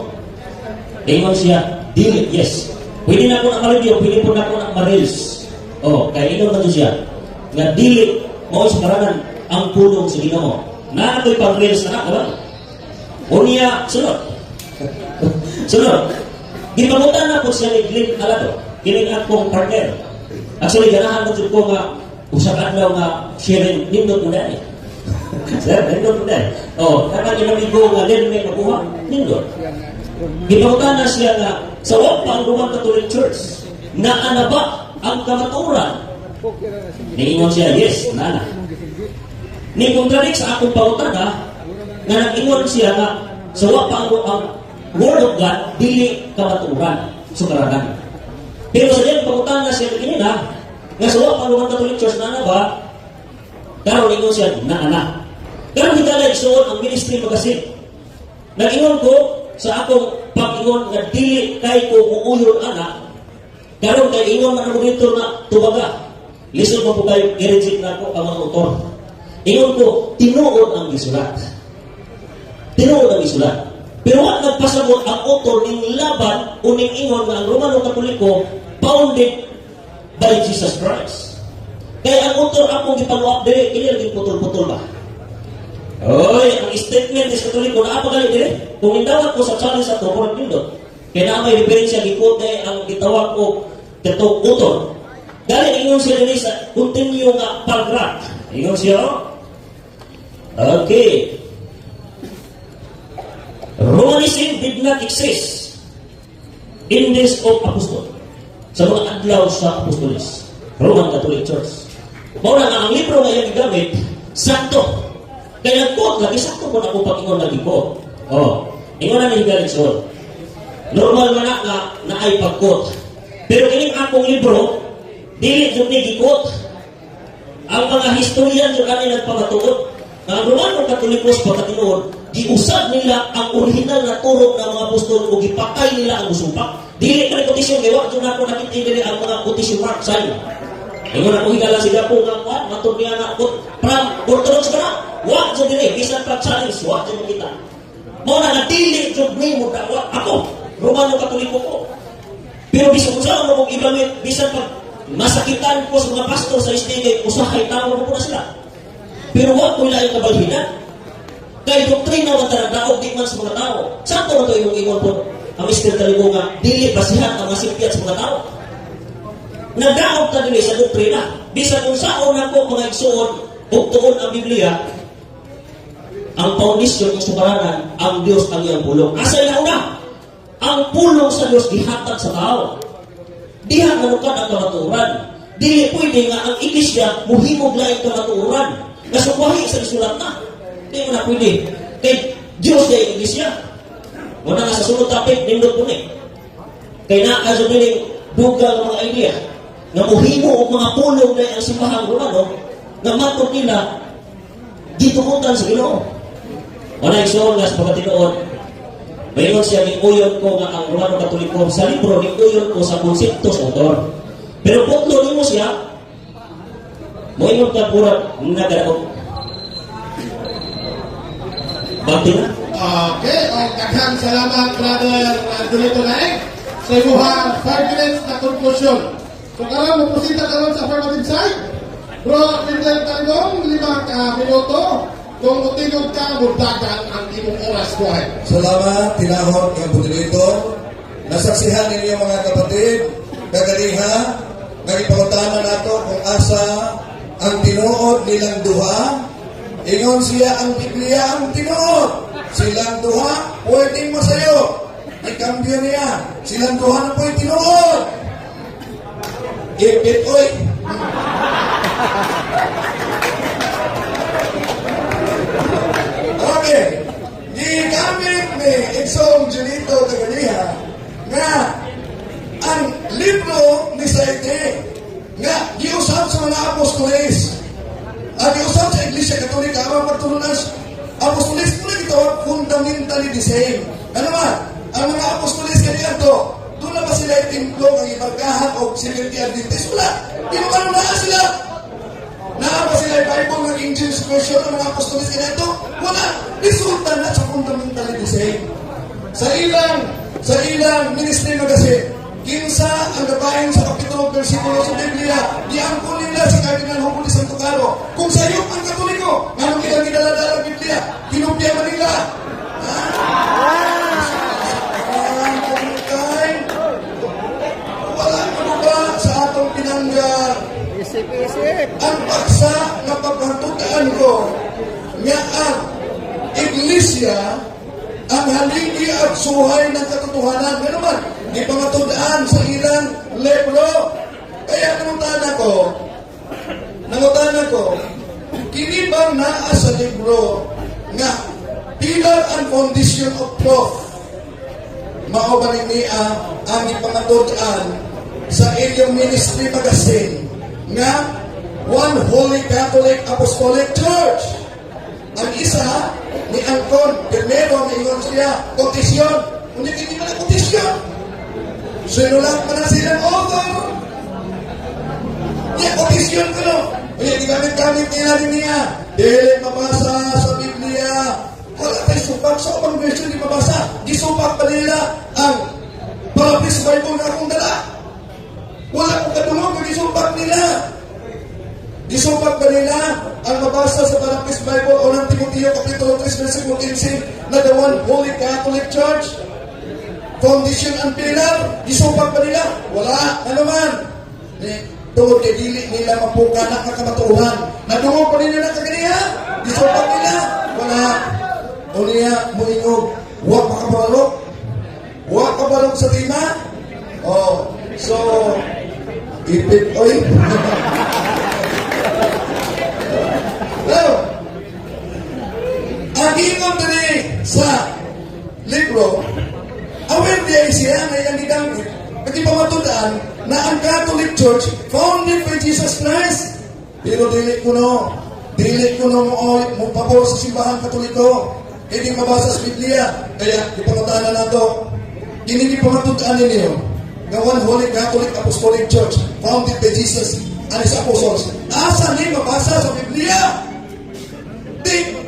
Ingon siya, dili, yes. Pwede na ako na ma-review, pwede po na ako na ma-reels. Kaya ingon na siya. Nga dili mo isubalanan ang pulong sa Ginoo. Na ako'y pang-reels na ako. Unya, sunod. Sunod. Gipagutan na po siya ni Glenn Alato. Kining akong partner. Actually, ganahan mo ko nga usap adlaw nga sharing nindot mo na Sir, nindot mo na kapag inamigo nga din may makuha, nindot. Gipagutan na siya nga sa wag pa ang Roman Catholic Church na ana ba ang kamaturan? Niingon siya, yes, nana. Ni kontradik sa akong pangutana nga nag-ingon siya nga sa wag pa ang Word of God, dili kamaturan, sukaranan. Pero sa diyan pangutana siya kanina, nga sa wag pa ang Roman Catholic Church na ana ba? Karon ingon siya na ana. Karon higala isuon ang ministry magasin. Nag-ingon ko sa akong pag-ingon nga dili kay ko muuyon ana. Karon kay ingon man mo dito na tubaga. Lisod mo po kayo i-reject na ko ang mga autor. Ingon ko tinuod ang gisulat. Tinuod ang gisulat. Pero wag nagpasabot ang autor ning laban o ning ingon nga ang Romano Katoliko founded by Jesus Christ. Kaya ang autor akong gipaluap dire kini lagi putol-putol ba. Oy, ang statement is Katoliko na apa gali dire? Kung indawat ko sa challenge sa to, murag nindot. Kaya na may referensya gikote ang gitawag ko katong autor. Dali ingon siya dire sa continue nga paragraph. Ingon siya. Okay. Romanism did not exist in days of apostol. Sa mga adlaw sa apostolis, Roman Catholic Church. Muna nga ang libro na iyang gamit, sakto. Kaya nag-quote, lagi sakto po na kung pag-ingon nag-quote. Ingon na nahigalit siya. Normal man na ay pag-quote. Pero kining akong libro, dili yung nag-quote. Ang mga historian yung kanil nagpamatuot, ang Romano Katolikos pagkatinuod, giusad nila ang original na turo ng mga apostol o gipatay nila ang usupak. Dili ka kotisyon kay wa jud nako nakita ang mga kotisyon mark sign. Ingon ako higala sila po nga kuan matud niya nga from Orthodox ka na. Wa jud dili bisan pag challenge wa jud kita. Mo na dili jud ni mo dawa ako. Romano Katoliko ko. Pero bisan sa mo kung ibanit bisan pag masakitan ko sa mga pastor sa istige usahay tao mo na sila. Pero wa ko ilayo kabalhinan. Kay doktrina wa taradaog di man sa mga tao. Sakto na to imong ingon po ang espiritu nga dili basihan ang masipyat sa mga tao. Nagdaog ta dili sa doktrina. Bisan kung saon ako mga igsoon ug tuon ang Biblia, ang foundation ng subaranan, ang Dios ang iyang pulong. Asa ina una? Ang pulong sa Dios gihatag sa tao. Diha manukad ang kamatuoran. Dili pwede nga ang iglesia muhimog laing kamatuoran. Nasukwahi sa isulat na. Di mo na pwede. Kay Dios na iglesia. Muna nga sa sunod topic, nindot po ni. Kaya nakasod niling dugang mga idea na muhimo o mga pulong na ang simbahang Romano na matod nila gitukutan sa Ginoo. Wala igsoon nga sa pagkatinoon, mayroon siya uyon ko nga ang Romano Katoliko sa libro, uyon ko sa konsepto sa autor. Pero putlo mo siya, moingon ka pura nagaraog. Bakti na? Okay, daghang salamat brother Dolito Laing sa imuhang 5 minutes na conclusion. So karon mo prosita karon sa affirmative side. Bro, Mildred Talibong, 5 minuto. Kung utingog ka, murdagan ang imong oras ko ay. Salamat, tinahon ng Budilito. Nasaksihan ninyo mga kapatid, kagaliha, nagipangutanan nato kung asa ang tinuod nilang duha. Ingon siya ang Biblia ang tinuod. Silang duha, pwedeng masayo. Ikambyo niya. Silang duha na po'y tinuod. Ipit, oy. Okay. Gigamit ni Igsong Junito Tagaliha nga ang libro ni Saite nga giusap sa mga apostoles at giusap sa Iglesia Katolika ang pagtulunas apostoles po na ito fundamentally the same. Ano man? Ang mga apostoles kanina to, doon na ba sila itimplong ang ibarkahan o Seventh-day Adventist? Wala. Di mo ano na sila? Naa ba sila Bible ng English version ng mga apostoles kanina to? Wala. Resulta na sa fundamentally the same. Sa ilang ministry na kasi, kinsa ang gabahin sa kapitulo versikulo sa Biblia, diangkon nila si Cardinal Humboldt Santo Caro. Kung sayo ang Katoliko, anong ilang ginalala ang Biblia? Kinupya man nila. Wala ano ba sa atong pinanggar? Isip-isip. Ang paksa na pagpatutaan ko nga ang Iglesia ang haligi at suhay ng katotohanan. Ano man? Di pangatudaan sa ilang libro. Kaya nangutan ako, kini bang naa sa libro nga pillar and foundation of truth mao ba niya ang ipangatudaan sa inyong ministry magazine nga One Holy Catholic Apostolic Church. Ang isa ni Anton Bernero ngayon siya kotisyon. Kung hindi man kotisyon, sinulat pa na silang author. Kotisyon ko no. Kaya gamit nila rin niya. Dili mabasa sa Biblia. Wala tayo supak. So, pang version di mabasa. Gisupak pa nila ang Baptist Bible na akong dala. Wala kong katulong kung gisupak nila. Gisupak ba nila ang mabasa sa Baptist Bible o ng Timoteo Kapitulo 3, versikulo 15 na the One Holy Catholic Church? Foundation and pillar? Gisupak ba nila? Wala. Ano man? Tungod kay dili nila mapuka na kakamatuhan. Nadungog pa nila na kaginiha? Gisupak nila? Wala. O niya, muingog. Huwag makabarok. Huwag kabarok sa tima. Oh, so, ipit, oy. Pero, ang ingon din sa libro, aware diya siya na yung gigamit, pati pamatudaan na ang Catholic Church founded by Jesus Christ. Pero dili ko no mo pabor sa simbahan Katoliko. hindi mabasa sa Biblia. Kaya, ipangutanan na ito. Hindi pamatutaan ninyo nga one Holy Catholic Apostolic Church founded by Jesus and His Apostles. Asa ni mabasa sa Biblia?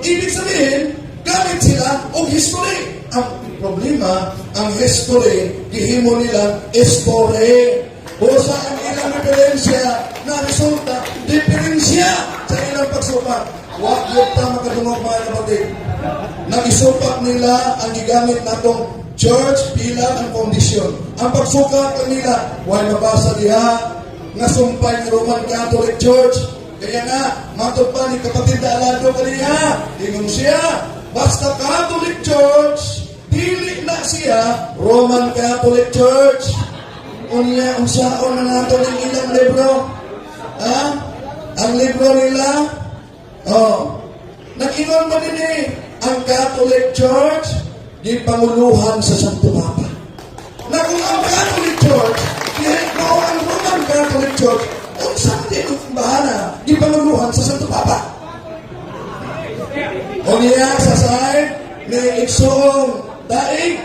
Ibig sabihin, gamit sila o history. Ang problema, ang history, gihimo nila history. O sa ang ilang diferensya na resulta, diferensya sa ilang pagsupat. Huwag yung tama kadungog mga kapatid. Nag-isupat nila ang gigamit natong church, pilar, and foundation. Ang pagsukat nila, huwag mabasa diha nga sumpay ng Roman Catholic Church. Kaya nga, matod pa ni kapatid na alado kaniya. Tingnan siya, basta Catholic Church, dili na siya Roman Catholic Church. Unya, unsaon na nato ng ilang libro? Ha? Ang libro nila? Oh. Nag-ingon mo din ang Catholic Church, di panguluhan sa Santo Papa. Na kung ang Catholic Church, kung ang Roman Catholic Church, kung saan din ang bahana, di panguluhan sa Santo Papa. O niya sa side, may iksong daig,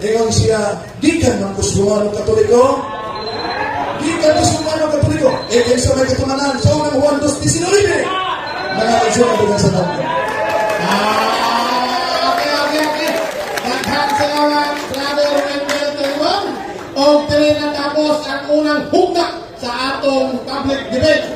ingon siya, di ka ng gustuhan ng Katoliko? Di ka gustuhan ng Katoliko? Kaya sa may katumanan, sa unang Juan 2:19, mga iksong ang bukan sa natin. Okay. Daghang salamat, Brother Wendell Telwang. O tiri na tapos ang unang hugna sa atong public debate.